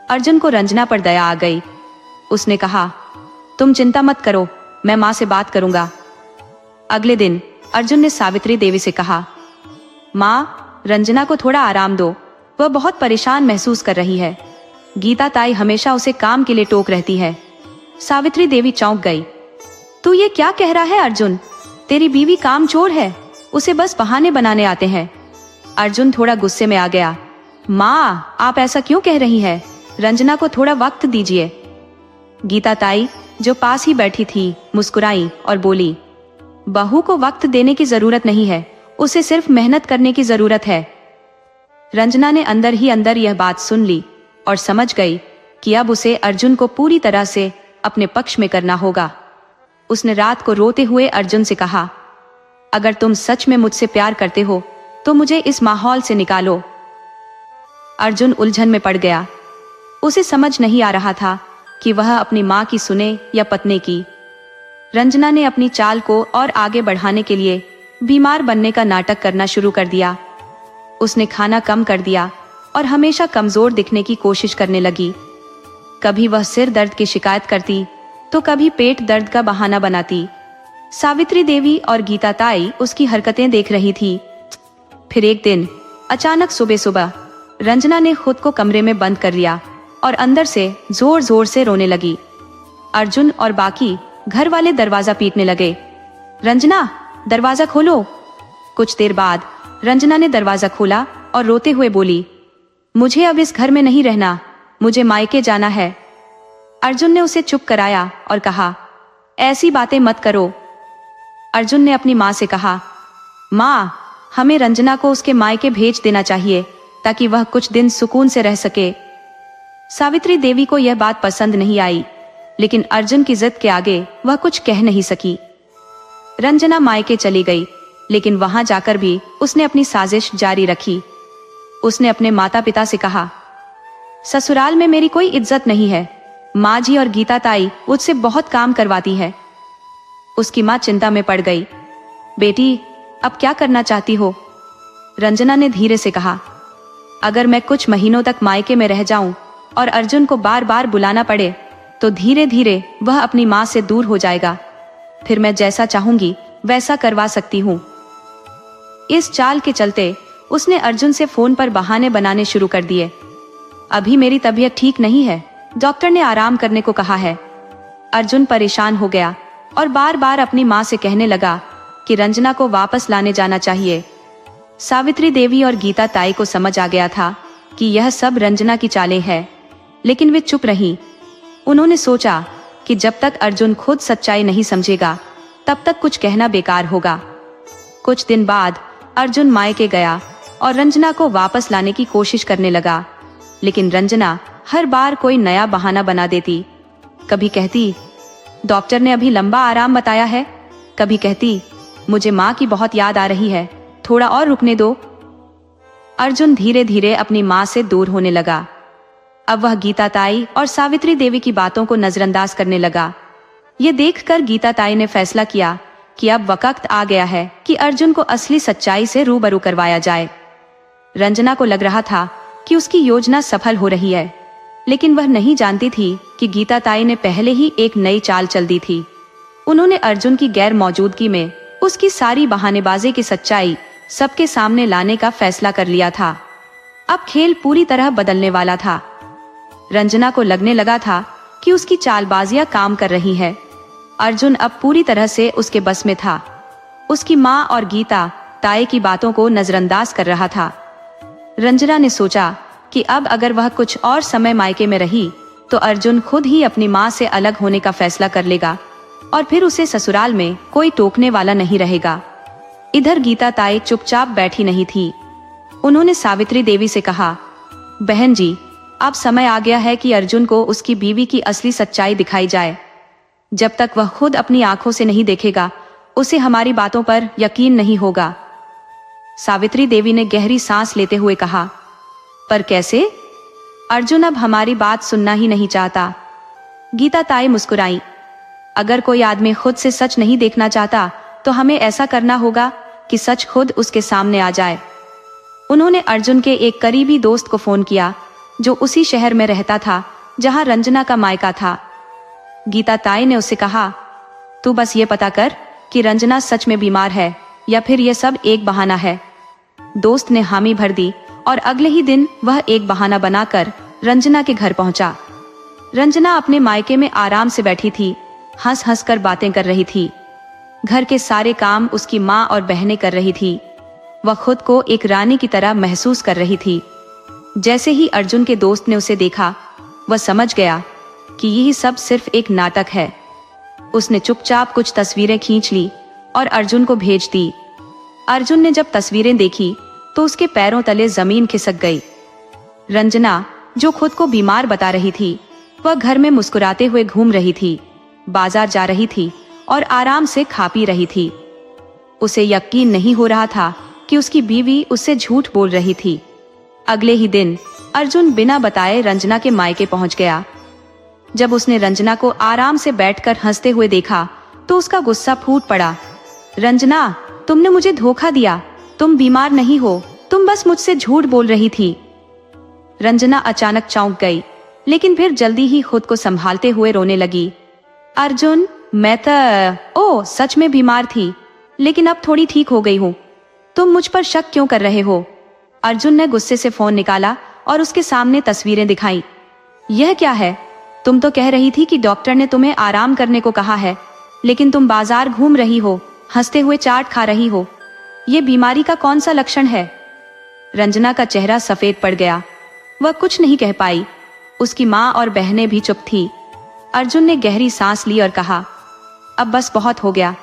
अर्जुन को रंजना पर दया आ गई। उसने कहा, तुम चिंता मत करो, मैं माँ से बात करूंगा। अगले दिन अर्जुन ने सावित्री देवी से कहा, माँ, रंजना को थोड़ा आराम दो, वह बहुत परेशान महसूस कर रही है। गीता ताई हमेशा उसे काम के लिए टोक रहती है। सावित्री देवी चौंक गई। तू ये क्या कह रहा है अर्जुन? तेरी बीवी कामचोर है, उसे बस बहाने बनाने आते हैं। अर्जुन थोड़ा गुस्से में आ गया। माँ, आप ऐसा क्यों कह रही हैं? रंजना को थोड़ा वक्त दीजिए। गीता ताई जो पास ही बैठी थी मुस्कुराई और बोली, बहू को वक्त देने की जरूरत नहीं है, उसे सिर्फ मेहनत करने की जरूरत है। रंजना ने अंदर ही अंदर यह बात सुन ली और समझ गई कि अब उसे अर्जुन को पूरी तरह से अपने पक्ष में करना होगा। उसने रात को रोते हुए अर्जुन से कहा, अगर तुम सच में मुझसे प्यार करते हो तो मुझे इस माहौल से निकालो। अर्जुन उलझन में पड़ गया। उसे समझ नहीं आ रहा था कि वह अपनी माँ की सुने या पत्नी की। रंजना ने अपनी चाल को और आगे बढ़ाने के लिए बीमार बनने का नाटक करना शुरू कर दिया। उसने खाना कम कर दिया और हमेशा कमजोर दिखने की कोशिश करने लगी। कभी वह सिर दर्द की शिकायत करती तो कभी पेट दर्द का बहाना बनाती। सावित्री देवी और गीता ताई उसकी हरकतें देख रही थी। फिर एक दिन अचानक सुबह सुबह रंजना ने खुद को कमरे में बंद कर लिया और अंदर से जोर जोर से रोने लगी। अर्जुन और बाकी घर वाले दरवाजा पीटने लगे। रंजना, दरवाजा खोलो। कुछ देर बाद रंजना ने दरवाजा खोला और रोते हुए बोली, मुझे अब इस घर में नहीं रहना, मुझे मायके जाना है। अर्जुन ने उसे चुप कराया और कहा, ऐसी बातें मत करो। अर्जुन ने अपनी माँ से कहा, माँ, हमें रंजना को उसके मायके भेज देना चाहिए ताकि वह कुछ दिन सुकून से रह सके। सावित्री देवी को यह बात पसंद नहीं आई, लेकिन अर्जुन की जिद के आगे वह कुछ कह नहीं सकी। रंजना मायके चली गई, लेकिन वहां जाकर भी उसने अपनी साजिश जारी रखी। उसने अपने माता पिता से कहा, ससुराल में मेरी कोई इज्जत नहीं है, माँ जी और गीता ताई मुझसे बहुत काम करवाती है। उसकी माँ चिंता में पड़ गई। बेटी, अब क्या करना चाहती हो? रंजना ने धीरे से कहा, अगर मैं कुछ महीनों तक मायके में रह जाऊं और अर्जुन को बार बार बुलाना पड़े तो धीरे धीरे वह अपनी माँ से दूर हो जाएगा। फिर मैं जैसा चाहूंगी वैसा करवा सकती हूँ। इस चाल के चलते उसने अर्जुन से फोन पर बहाने बनाने शुरू कर दिए। अभी मेरी तबीयत ठीक नहीं है, डॉक्टर ने आराम करने को कहा है। अर्जुन परेशान हो गया और बार बार अपनी माँ से कहने लगा कि रंजना को वापस लाने जाना चाहिए। सावित्री देवी और गीता ताई को समझ आ गया था कि यह सब रंजना की चालें हैं, लेकिन वे चुप रहीं। उन्होंने सोचा कि जब तक अर्जुन खुद सच्चाई नहीं समझेगा तब तक कुछ कहना बेकार होगा। कुछ दिन बाद अर्जुन मायके गया और रंजना को वापस लाने की कोशिश करने लगा, लेकिन रंजना हर बार कोई नया बहाना बना देती। कभी कहती डॉक्टर ने अभी लंबा आराम बताया है, कभी कहती मुझे माँ की बहुत याद आ रही है, थोड़ा और रुकने दो। अर्जुन धीरे धीरे अपनी माँ से दूर होने लगा। अब वह गीता ताई और सावित्री देवी की बातों को नजरअंदाज करने लगा। ये देखकर गीता ताई ने फैसला किया कि अब वक्त आ गया है कि अर्जुन को असली सच्चाई से रूबरू करवाया जाए। रंजना को लग रहा था कि उसकी योजना सफल हो रही है, लेकिन वह नहीं जानती थी कि गीता ताई ने पहले ही एक नई चाल चल दी थी। उन्होंने अर्जुन की गैर मौजूदगी में उसकी सारी बहानेबाजी की सच्चाई सबके सामने लाने का फैसला कर लिया था। अब खेल पूरी तरह बदलने वाला था। रंजना को लगने लगा था कि उसकी चालबाजियां काम कर रही है। अर्जुन अब पूरी तरह से उसके बस में था। उसकी माँ और गीता ताई की बातों को नजरअंदाज कर रहा था। रंजना ने सोचा कि अब अगर वह कुछ और समय मायके में रही तो अर्जुन खुद ही अपनी माँ से अलग होने का फैसला कर लेगा और फिर उसे ससुराल में कोई टोकने वाला नहीं रहेगा। इधर गीता ताई चुपचाप बैठी नहीं थी। उन्होंने सावित्री देवी से कहा, बहन जी, अब समय आ गया है कि अर्जुन को उसकी बीवी की असली सच्चाई दिखाई जाए। जब तक वह खुद अपनी आंखों से नहीं देखेगा उसे हमारी बातों पर यकीन नहीं होगा। सावित्री देवी ने गहरी सांस लेते हुए कहा, पर कैसे? अर्जुन अब हमारी बात सुनना ही नहीं चाहता। गीता ताई मुस्कुराई, अगर कोई आदमी खुद से सच नहीं देखना चाहता तो हमें ऐसा करना होगा कि सच खुद उसके सामने आ जाए। उन्होंने अर्जुन के एक करीबी दोस्त को फोन किया जो उसी शहर में रहता था जहां रंजना का मायका था। गीता ताई ने उससे कहा, तू बस ये पता कर कि रंजना सच में बीमार है या फिर यह सब एक बहाना है। दोस्त ने हामी भर दी और अगले ही दिन वह एक बहाना बनाकर रंजना के घर पहुंचा। रंजना अपने मायके में आराम से बैठी थी, हंस हंस कर बातें कर रही थी। घर के सारे काम उसकी माँ और बहनें कर रही थी। वह खुद को एक रानी की तरह महसूस कर रही थी। जैसे ही अर्जुन के दोस्त ने उसे देखा, वह समझ गया कि यही सब सिर्फ एक नाटक है। उसने चुपचाप कुछ तस्वीरें खींच ली और अर्जुन को भेज दी। अर्जुन ने जब तस्वीरें देखी तो उसके पैरों तले जमीन खिसक गई। रंजना, जो खुद को बीमार बता रही थी, वह घर में मुस्कुराते हुए घूम रही थी, बाजार जा रही थी और आराम से खा पी रही थी। उसे यकीन नहीं हो रहा था कि उसकी बीवी उससे झूठ बोल रही थी। अगले ही दिन अर्जुन बिना बताए रंजना के मायके पहुंच गया। जब उसने रंजना को आराम से बैठकर हंसते हुए देखा तो उसका गुस्सा फूट पड़ा। रंजना, तुमने मुझे धोखा दिया, तुम बीमार नहीं हो, तुम बस मुझसे झूठ बोल रही थी। रंजना अचानक चौंक गई, लेकिन फिर जल्दी ही खुद को संभालते हुए रोने लगी। अर्जुन, मैं तो सच में बीमार थी, लेकिन अब थोड़ी ठीक हो गई हूँ। तुम मुझ पर शक क्यों कर रहे हो? अर्जुन ने गुस्से से फोन निकाला और उसके सामने तस्वीरें दिखाई। यह क्या है? तुम तो कह रही थी कि डॉक्टर ने तुम्हें आराम करने को कहा है, लेकिन तुम बाजार घूम रही हो, हंसते हुए चाट खा रही हो। ये बीमारी का कौन सा लक्षण है? रंजना का चेहरा सफेद पड़ गया। वह कुछ नहीं कह पाई। उसकी माँ और बहनें भी चुप थी। अर्जुन ने गहरी सांस ली और कहा, अब बस बहुत हो गया।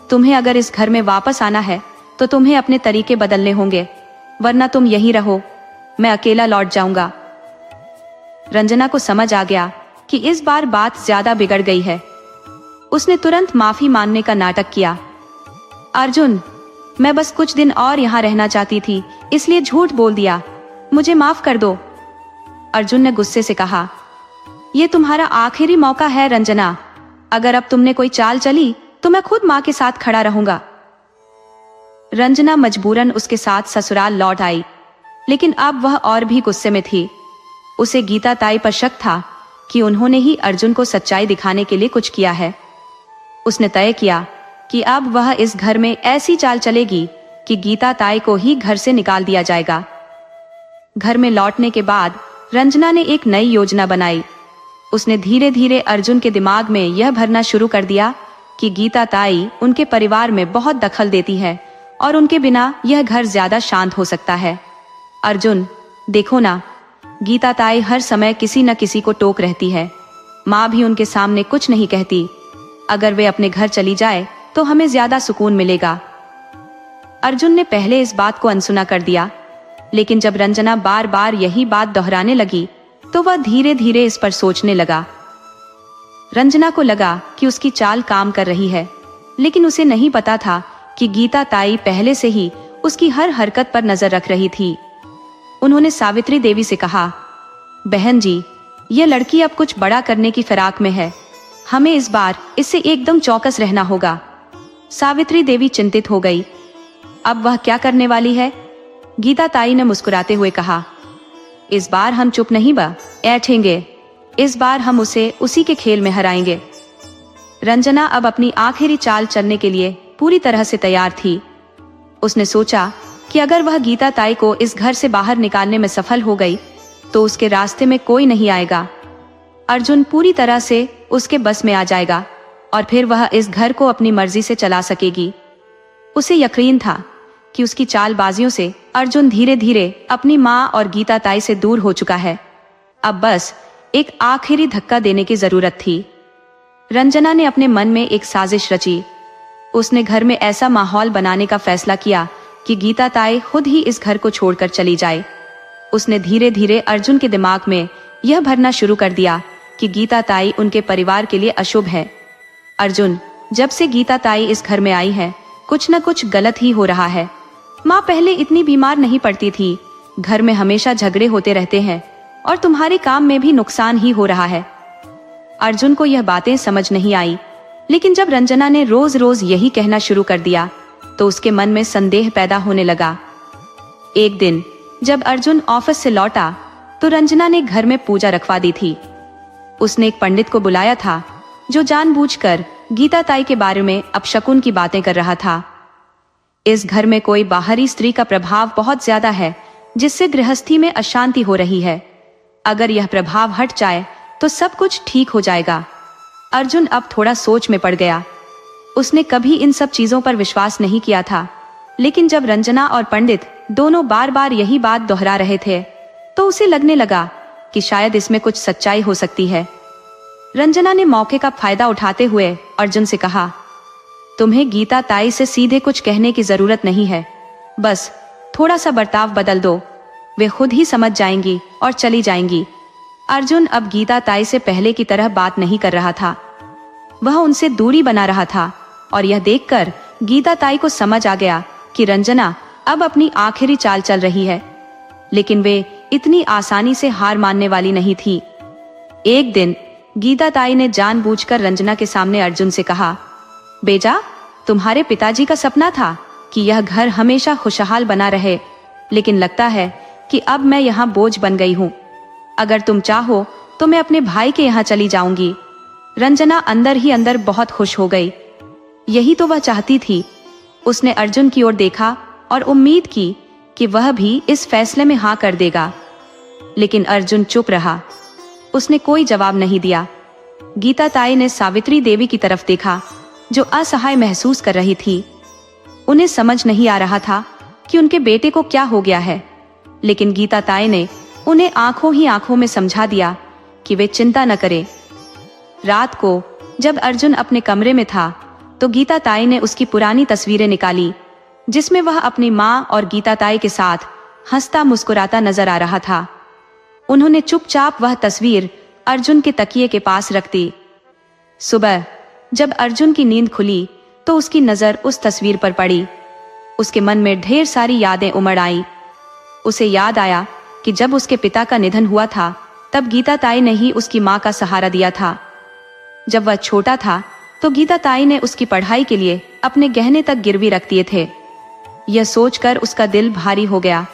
तुम्हें अगर इस घर में वापस आना है तो तुम्हें अपने तरीके बदलने होंगे, वरना तुम यहीं रहो, मैं अकेला लौट जाऊंगा। रंजना को समझ आ गया कि इस बार बात ज्यादा बिगड़ गई है। उसने तुरंत माफी मांगने का नाटक किया। अर्जुन, मैं बस कुछ दिन और यहाँ रहना चाहती थी, इसलिए झूठ बोल दिया, मुझे माफ कर दो। अर्जुन ने गुस्से से कहा, यह तुम्हारा आखिरी मौका है रंजना। अगर अब तुमने कोई चाल चली तो मैं खुद माँ के साथ खड़ा रहूंगा। रंजना मजबूरन उसके साथ ससुराल लौट आई, लेकिन अब वह और भी गुस्से में थी। उसे गीता ताई पर शक था कि उन्होंने ही अर्जुन को सच्चाई दिखाने के लिए कुछ किया है। उसने तय किया कि अब वह इस घर में ऐसी चाल चलेगी कि गीता ताई को ही घर से निकाल दिया जाएगा। घर में लौटने के बाद रंजना ने एक नई योजना बनाई। उसने धीरे धीरे अर्जुन के दिमाग में यह भरना शुरू कर दिया कि गीता ताई उनके परिवार में बहुत दखल देती है और उनके बिना यह घर ज्यादा शांत हो सकता है। अर्जुन, देखो ना, गीता ताई हर समय किसी न किसी को टोक रहती है। माँ भी उनके सामने कुछ नहीं कहती। अगर वे अपने घर चली जाए तो हमें ज्यादा सुकून मिलेगा। अर्जुन ने पहले इस बात को अनसुना कर दिया, लेकिन जब रंजना बार बार यही बात दोहराने लगी तो वह धीरे धीरे इस पर सोचने लगा। रंजना को लगा कि उसकी चाल काम कर रही है, लेकिन उसे नहीं पता था कि गीता ताई पहले से ही उसकी हर हरकत पर नजर रख रही थी। उन्होंने सावित्री देवी से कहा, बहन जी, यह लड़की अब कुछ बड़ा करने की फिराक में है, हमें इस बार इससे एकदम चौकस रहना होगा। सावित्री देवी चिंतित हो गई। अब वह क्या करने वाली है? गीता ताई ने मुस्कुराते हुए कहा, इस बार हम चुप नहीं बैठेंगे, इस बार हम उसे उसी के खेल में हराएंगे। रंजना अब अपनी आखिरी चाल चलने के लिए पूरी तरह से तैयार थी। उसने सोचा कि अगर वह गीता ताई को इस घर से बाहर निकालने में सफल हो गई तो उसके रास्ते में कोई नहीं आएगा। अर्जुन पूरी तरह से उसके बस में आ जाएगा और फिर वह इस घर को अपनी मर्जी से चला सकेगी। उसे यकीन था कि उसकी चालबाजियों से अर्जुन धीरे धीरे अपनी माँ और गीता ताई से दूर हो चुका है। अब बस एक आखिरी धक्का देने की जरूरत थी। रंजना ने अपने मन में एक साजिश रची। उसने घर में ऐसा माहौल बनाने का फैसला किया कि गीता ताई खुद ही इस घर को छोड़कर चली जाए। उसने धीरे धीरे अर्जुन के दिमाग में यह भरना शुरू कर दिया कि गीता ताई उनके परिवार के लिए अशुभ है। अर्जुन, जब से गीता ताई इस घर में आई है कुछ न कुछ गलत ही हो रहा है। माँ पहले इतनी बीमार नहीं पड़ती थी, घर में हमेशा झगड़े होते रहते हैं और तुम्हारे काम में भी नुकसान ही हो रहा है। अर्जुन को यह बातें समझ नहीं आई, लेकिन जब रंजना ने रोज रोज यही कहना शुरू कर दिया तो उसके मन में संदेह पैदा होने लगा। एक दिन जब अर्जुन ऑफिस से लौटा तो रंजना ने घर में पूजा रखवा दी थी। उसने एक पंडित को बुलाया था जो जानबूझकर गीता ताई के बारे में अपशकुन की बातें कर रहा था। इस घर में कोई बाहरी स्त्री का प्रभाव बहुत ज्यादा है जिससे गृहस्थी में अशांति हो रही है। अगर यह प्रभाव हट जाए तो सब कुछ ठीक हो जाएगा। अर्जुन अब थोड़ा सोच में पड़ गया। उसने कभी इन सब चीजों पर विश्वास नहीं किया था, लेकिन जब रंजना और पंडित दोनों बार बार यही बात दोहरा रहे थे तो उसे लगने लगा कि शायद इसमें कुछ सच्चाई हो सकती है। रंजना ने मौके का फायदा उठाते हुए अर्जुन से कहा, तुम्हें गीता ताई से सीधे कुछ कहने की जरूरत नहीं है, बस थोड़ा सा बर्ताव बदल दो, वे खुद ही समझ जाएंगी और चली जाएंगी। अर्जुन अब गीता ताई से पहले की तरह बात नहीं कर रहा था, वह उनसे दूरी बना रहा था और यह देखकर गीता ताई को समझ आ गया कि रंजना अब अपनी आखिरी चाल चल रही है, लेकिन वे इतनी आसानी से हार मानने वाली नहीं थी। एक दिन गीता ताई ने जानबूझकर रंजना के सामने अर्जुन से कहा, बेजा, तुम्हारे पिताजी का सपना था कि यह घर हमेशा खुशहाल बना रहे, लेकिन लगता है कि अब मैं यहाँ बोझ बन गई हूँ। अगर तुम चाहो तो मैं अपने भाई के यहाँ चली जाऊंगी। रंजना अंदर ही अंदर बहुत खुश हो गई। यही तो वह चाहती थी। उसने अर्जुन की ओर देखा और उम्मीद की कि वह भी इस फैसले में हाँ कर देगा, लेकिन अर्जुन चुप रहा। उसने कोई जवाब नहीं दिया। गीता ताई ने सावित्री देवी की तरफ देखा जो असहाय महसूस कर रही थी। उन्हें समझ नहीं आ रहा था कि उनके बेटे को क्या हो गया है, लेकिन गीता ताई ने उन्हें आंखों ही आंखों में समझा दिया कि वे चिंता न करें। रात को जब अर्जुन अपने कमरे में था तो गीता ताई ने उसकी पुरानी तस्वीरें निकाली जिसमें वह अपनी माँ और गीता ताई के साथ हंसता मुस्कुराता नजर आ रहा था। उन्होंने चुपचाप वह तस्वीर अर्जुन के तकिए के पास रख दी। सुबह जब अर्जुन की नींद खुली तो उसकी नजर उस तस्वीर पर पड़ी। उसके मन में ढेर सारी यादें उमड़ आईं। उसे याद आया कि जब उसके पिता का निधन हुआ था तब गीता ताई ने ही उसकी माँ का सहारा दिया था। जब वह छोटा था तो गीता ताई ने उसकी पढ़ाई के लिए अपने गहने तक गिरवी रख दिए थे। यह सोचकर उसका दिल भारी हो गया।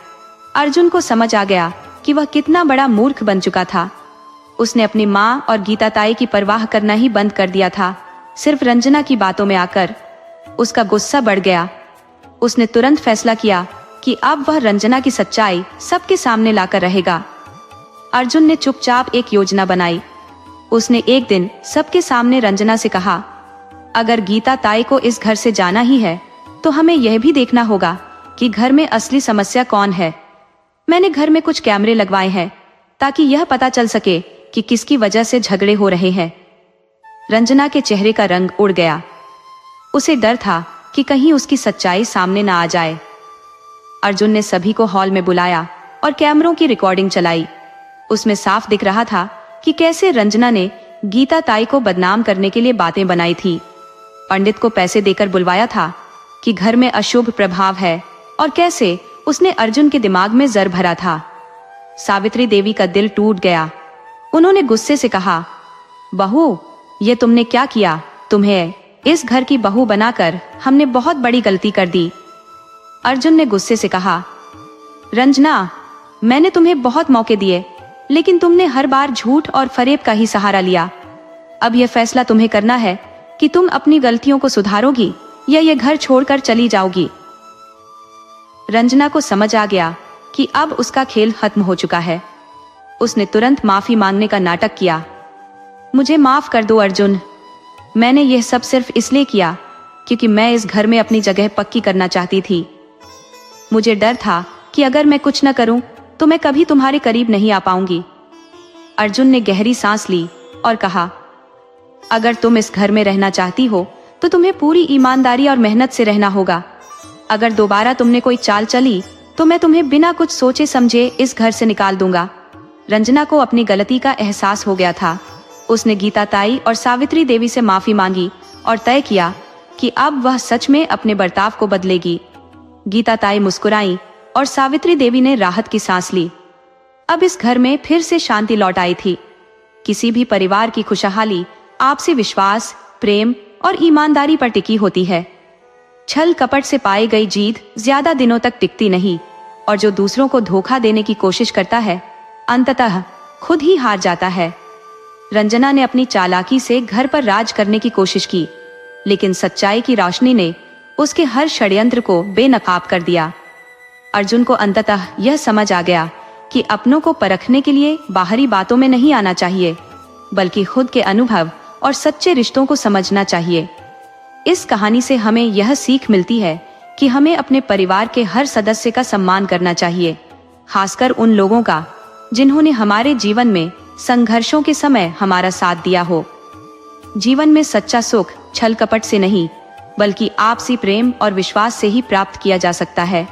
अर्जुन को समझ आ गया कि वह कितना बड़ा मूर्ख बन चुका था। उसने अपनी माँ और गीता ताई की परवाह करना ही बंद कर दिया था। सिर्फ रंजना की बातों में आकर उसका गुस्सा बढ़ गया। उसने तुरंत फैसला किया कि अब वह रंजना की सच्चाई सबके सामने लाकर रहेगा। अर्जुन ने चुपचाप एक योजना बनाई। उसने एक दिन सबके सामने रंजना से कहा, अगर गीता ताई को इस घर से जाना ही है तो हमें यह भी देखना होगा कि घर में असली समस्या कौन है। मैंने घर में कुछ कैमरे लगवाए हैं ताकि यह पता चल सके कि किसकी वजह से झगड़े हो रहे हैं। रंजना के चेहरे का रंग उड़ गया। उसे डर था कि कहीं उसकी सच्चाई सामने ना आ जाए। अर्जुन ने सभी को हॉल में बुलाया और कैमरों की रिकॉर्डिंग चलाई। उसमें साफ दिख रहा था कि कैसे रंजना ने गीता ताई को बदनाम करने के लिए बातें बनाई थी। पंडित को पैसे देकर बुलवाया था कि घर में अशुभ प्रभाव है, और कैसे उसने अर्जुन के दिमाग में जर भरा था। सावित्री देवी का दिल टूट गया। उन्होंने गुस्से से कहा, बहू, ये तुमने क्या किया? तुम्हें इस घर की बहू बनाकर हमने बहुत बड़ी गलती कर दी। अर्जुन ने गुस्से से कहा, रंजना, मैंने तुम्हें बहुत मौके दिए, लेकिन तुमने हर बार झूठ और फरेब का ही सहारा लिया। अब यह फैसला तुम्हें करना है कि तुम अपनी गलतियों को सुधारोगी या ये घर छोड़कर चली जाओगी। रंजना को समझ आ गया कि अब उसका खेल खत्म हो चुका है। उसने तुरंत माफी मांगने का नाटक किया। मुझे माफ कर दो अर्जुन, मैंने यह सब सिर्फ इसलिए किया क्योंकि मैं इस घर में अपनी जगह पक्की करना चाहती थी। मुझे डर था कि अगर मैं कुछ न करूं तो मैं कभी तुम्हारे करीब नहीं आ पाऊंगी। अर्जुन ने गहरी सांस ली और कहा, अगर तुम इस घर में रहना चाहती हो तो तुम्हें पूरी ईमानदारी और मेहनत से रहना होगा। अगर दोबारा तुमने कोई चाल चली तो मैं तुम्हें बिना कुछ सोचे समझे इस घर से निकाल दूंगा। रंजना को अपनी गलती का एहसास हो गया था। उसने गीता ताई और सावित्री देवी से माफी मांगी और तय किया कि अब वह सच में अपने बर्ताव को बदलेगी। गीता ताई मुस्कुराई और सावित्री देवी ने राहत की सांस ली। अब इस घर में फिर से शांति लौट आई थी। किसी भी परिवार की खुशहाली आपसी विश्वास, प्रेम और ईमानदारी पर टिकी होती है। छल कपट से पाई गई जीत ज्यादा दिनों तक टिकती नहीं, और जो दूसरों को धोखा देने की कोशिश करता है अंततः खुद ही हार जाता है। रंजना ने अपनी चालाकी से घर पर राज करने की कोशिश की, लेकिन सच्चाई की रोशनी ने उसके हर षड्यंत्र को बेनकाब कर दिया। अर्जुन को अंततः यह समझ आ गया कि अपनों को परखने के लिए बाहरी बातों में नहीं आना चाहिए, बल्कि खुद के अनुभव और सच्चे रिश्तों को समझना चाहिए। इस कहानी से हमें यह सीख मिलती है कि हमें अपने परिवार के हर सदस्य का सम्मान करना चाहिए, खासकर उन लोगों का जिन्होंने हमारे जीवन में संघर्षों के समय हमारा साथ दिया हो। जीवन में सच्चा सुख छल कपट से नहीं, बल्कि आपसी प्रेम और विश्वास से ही प्राप्त किया जा सकता है।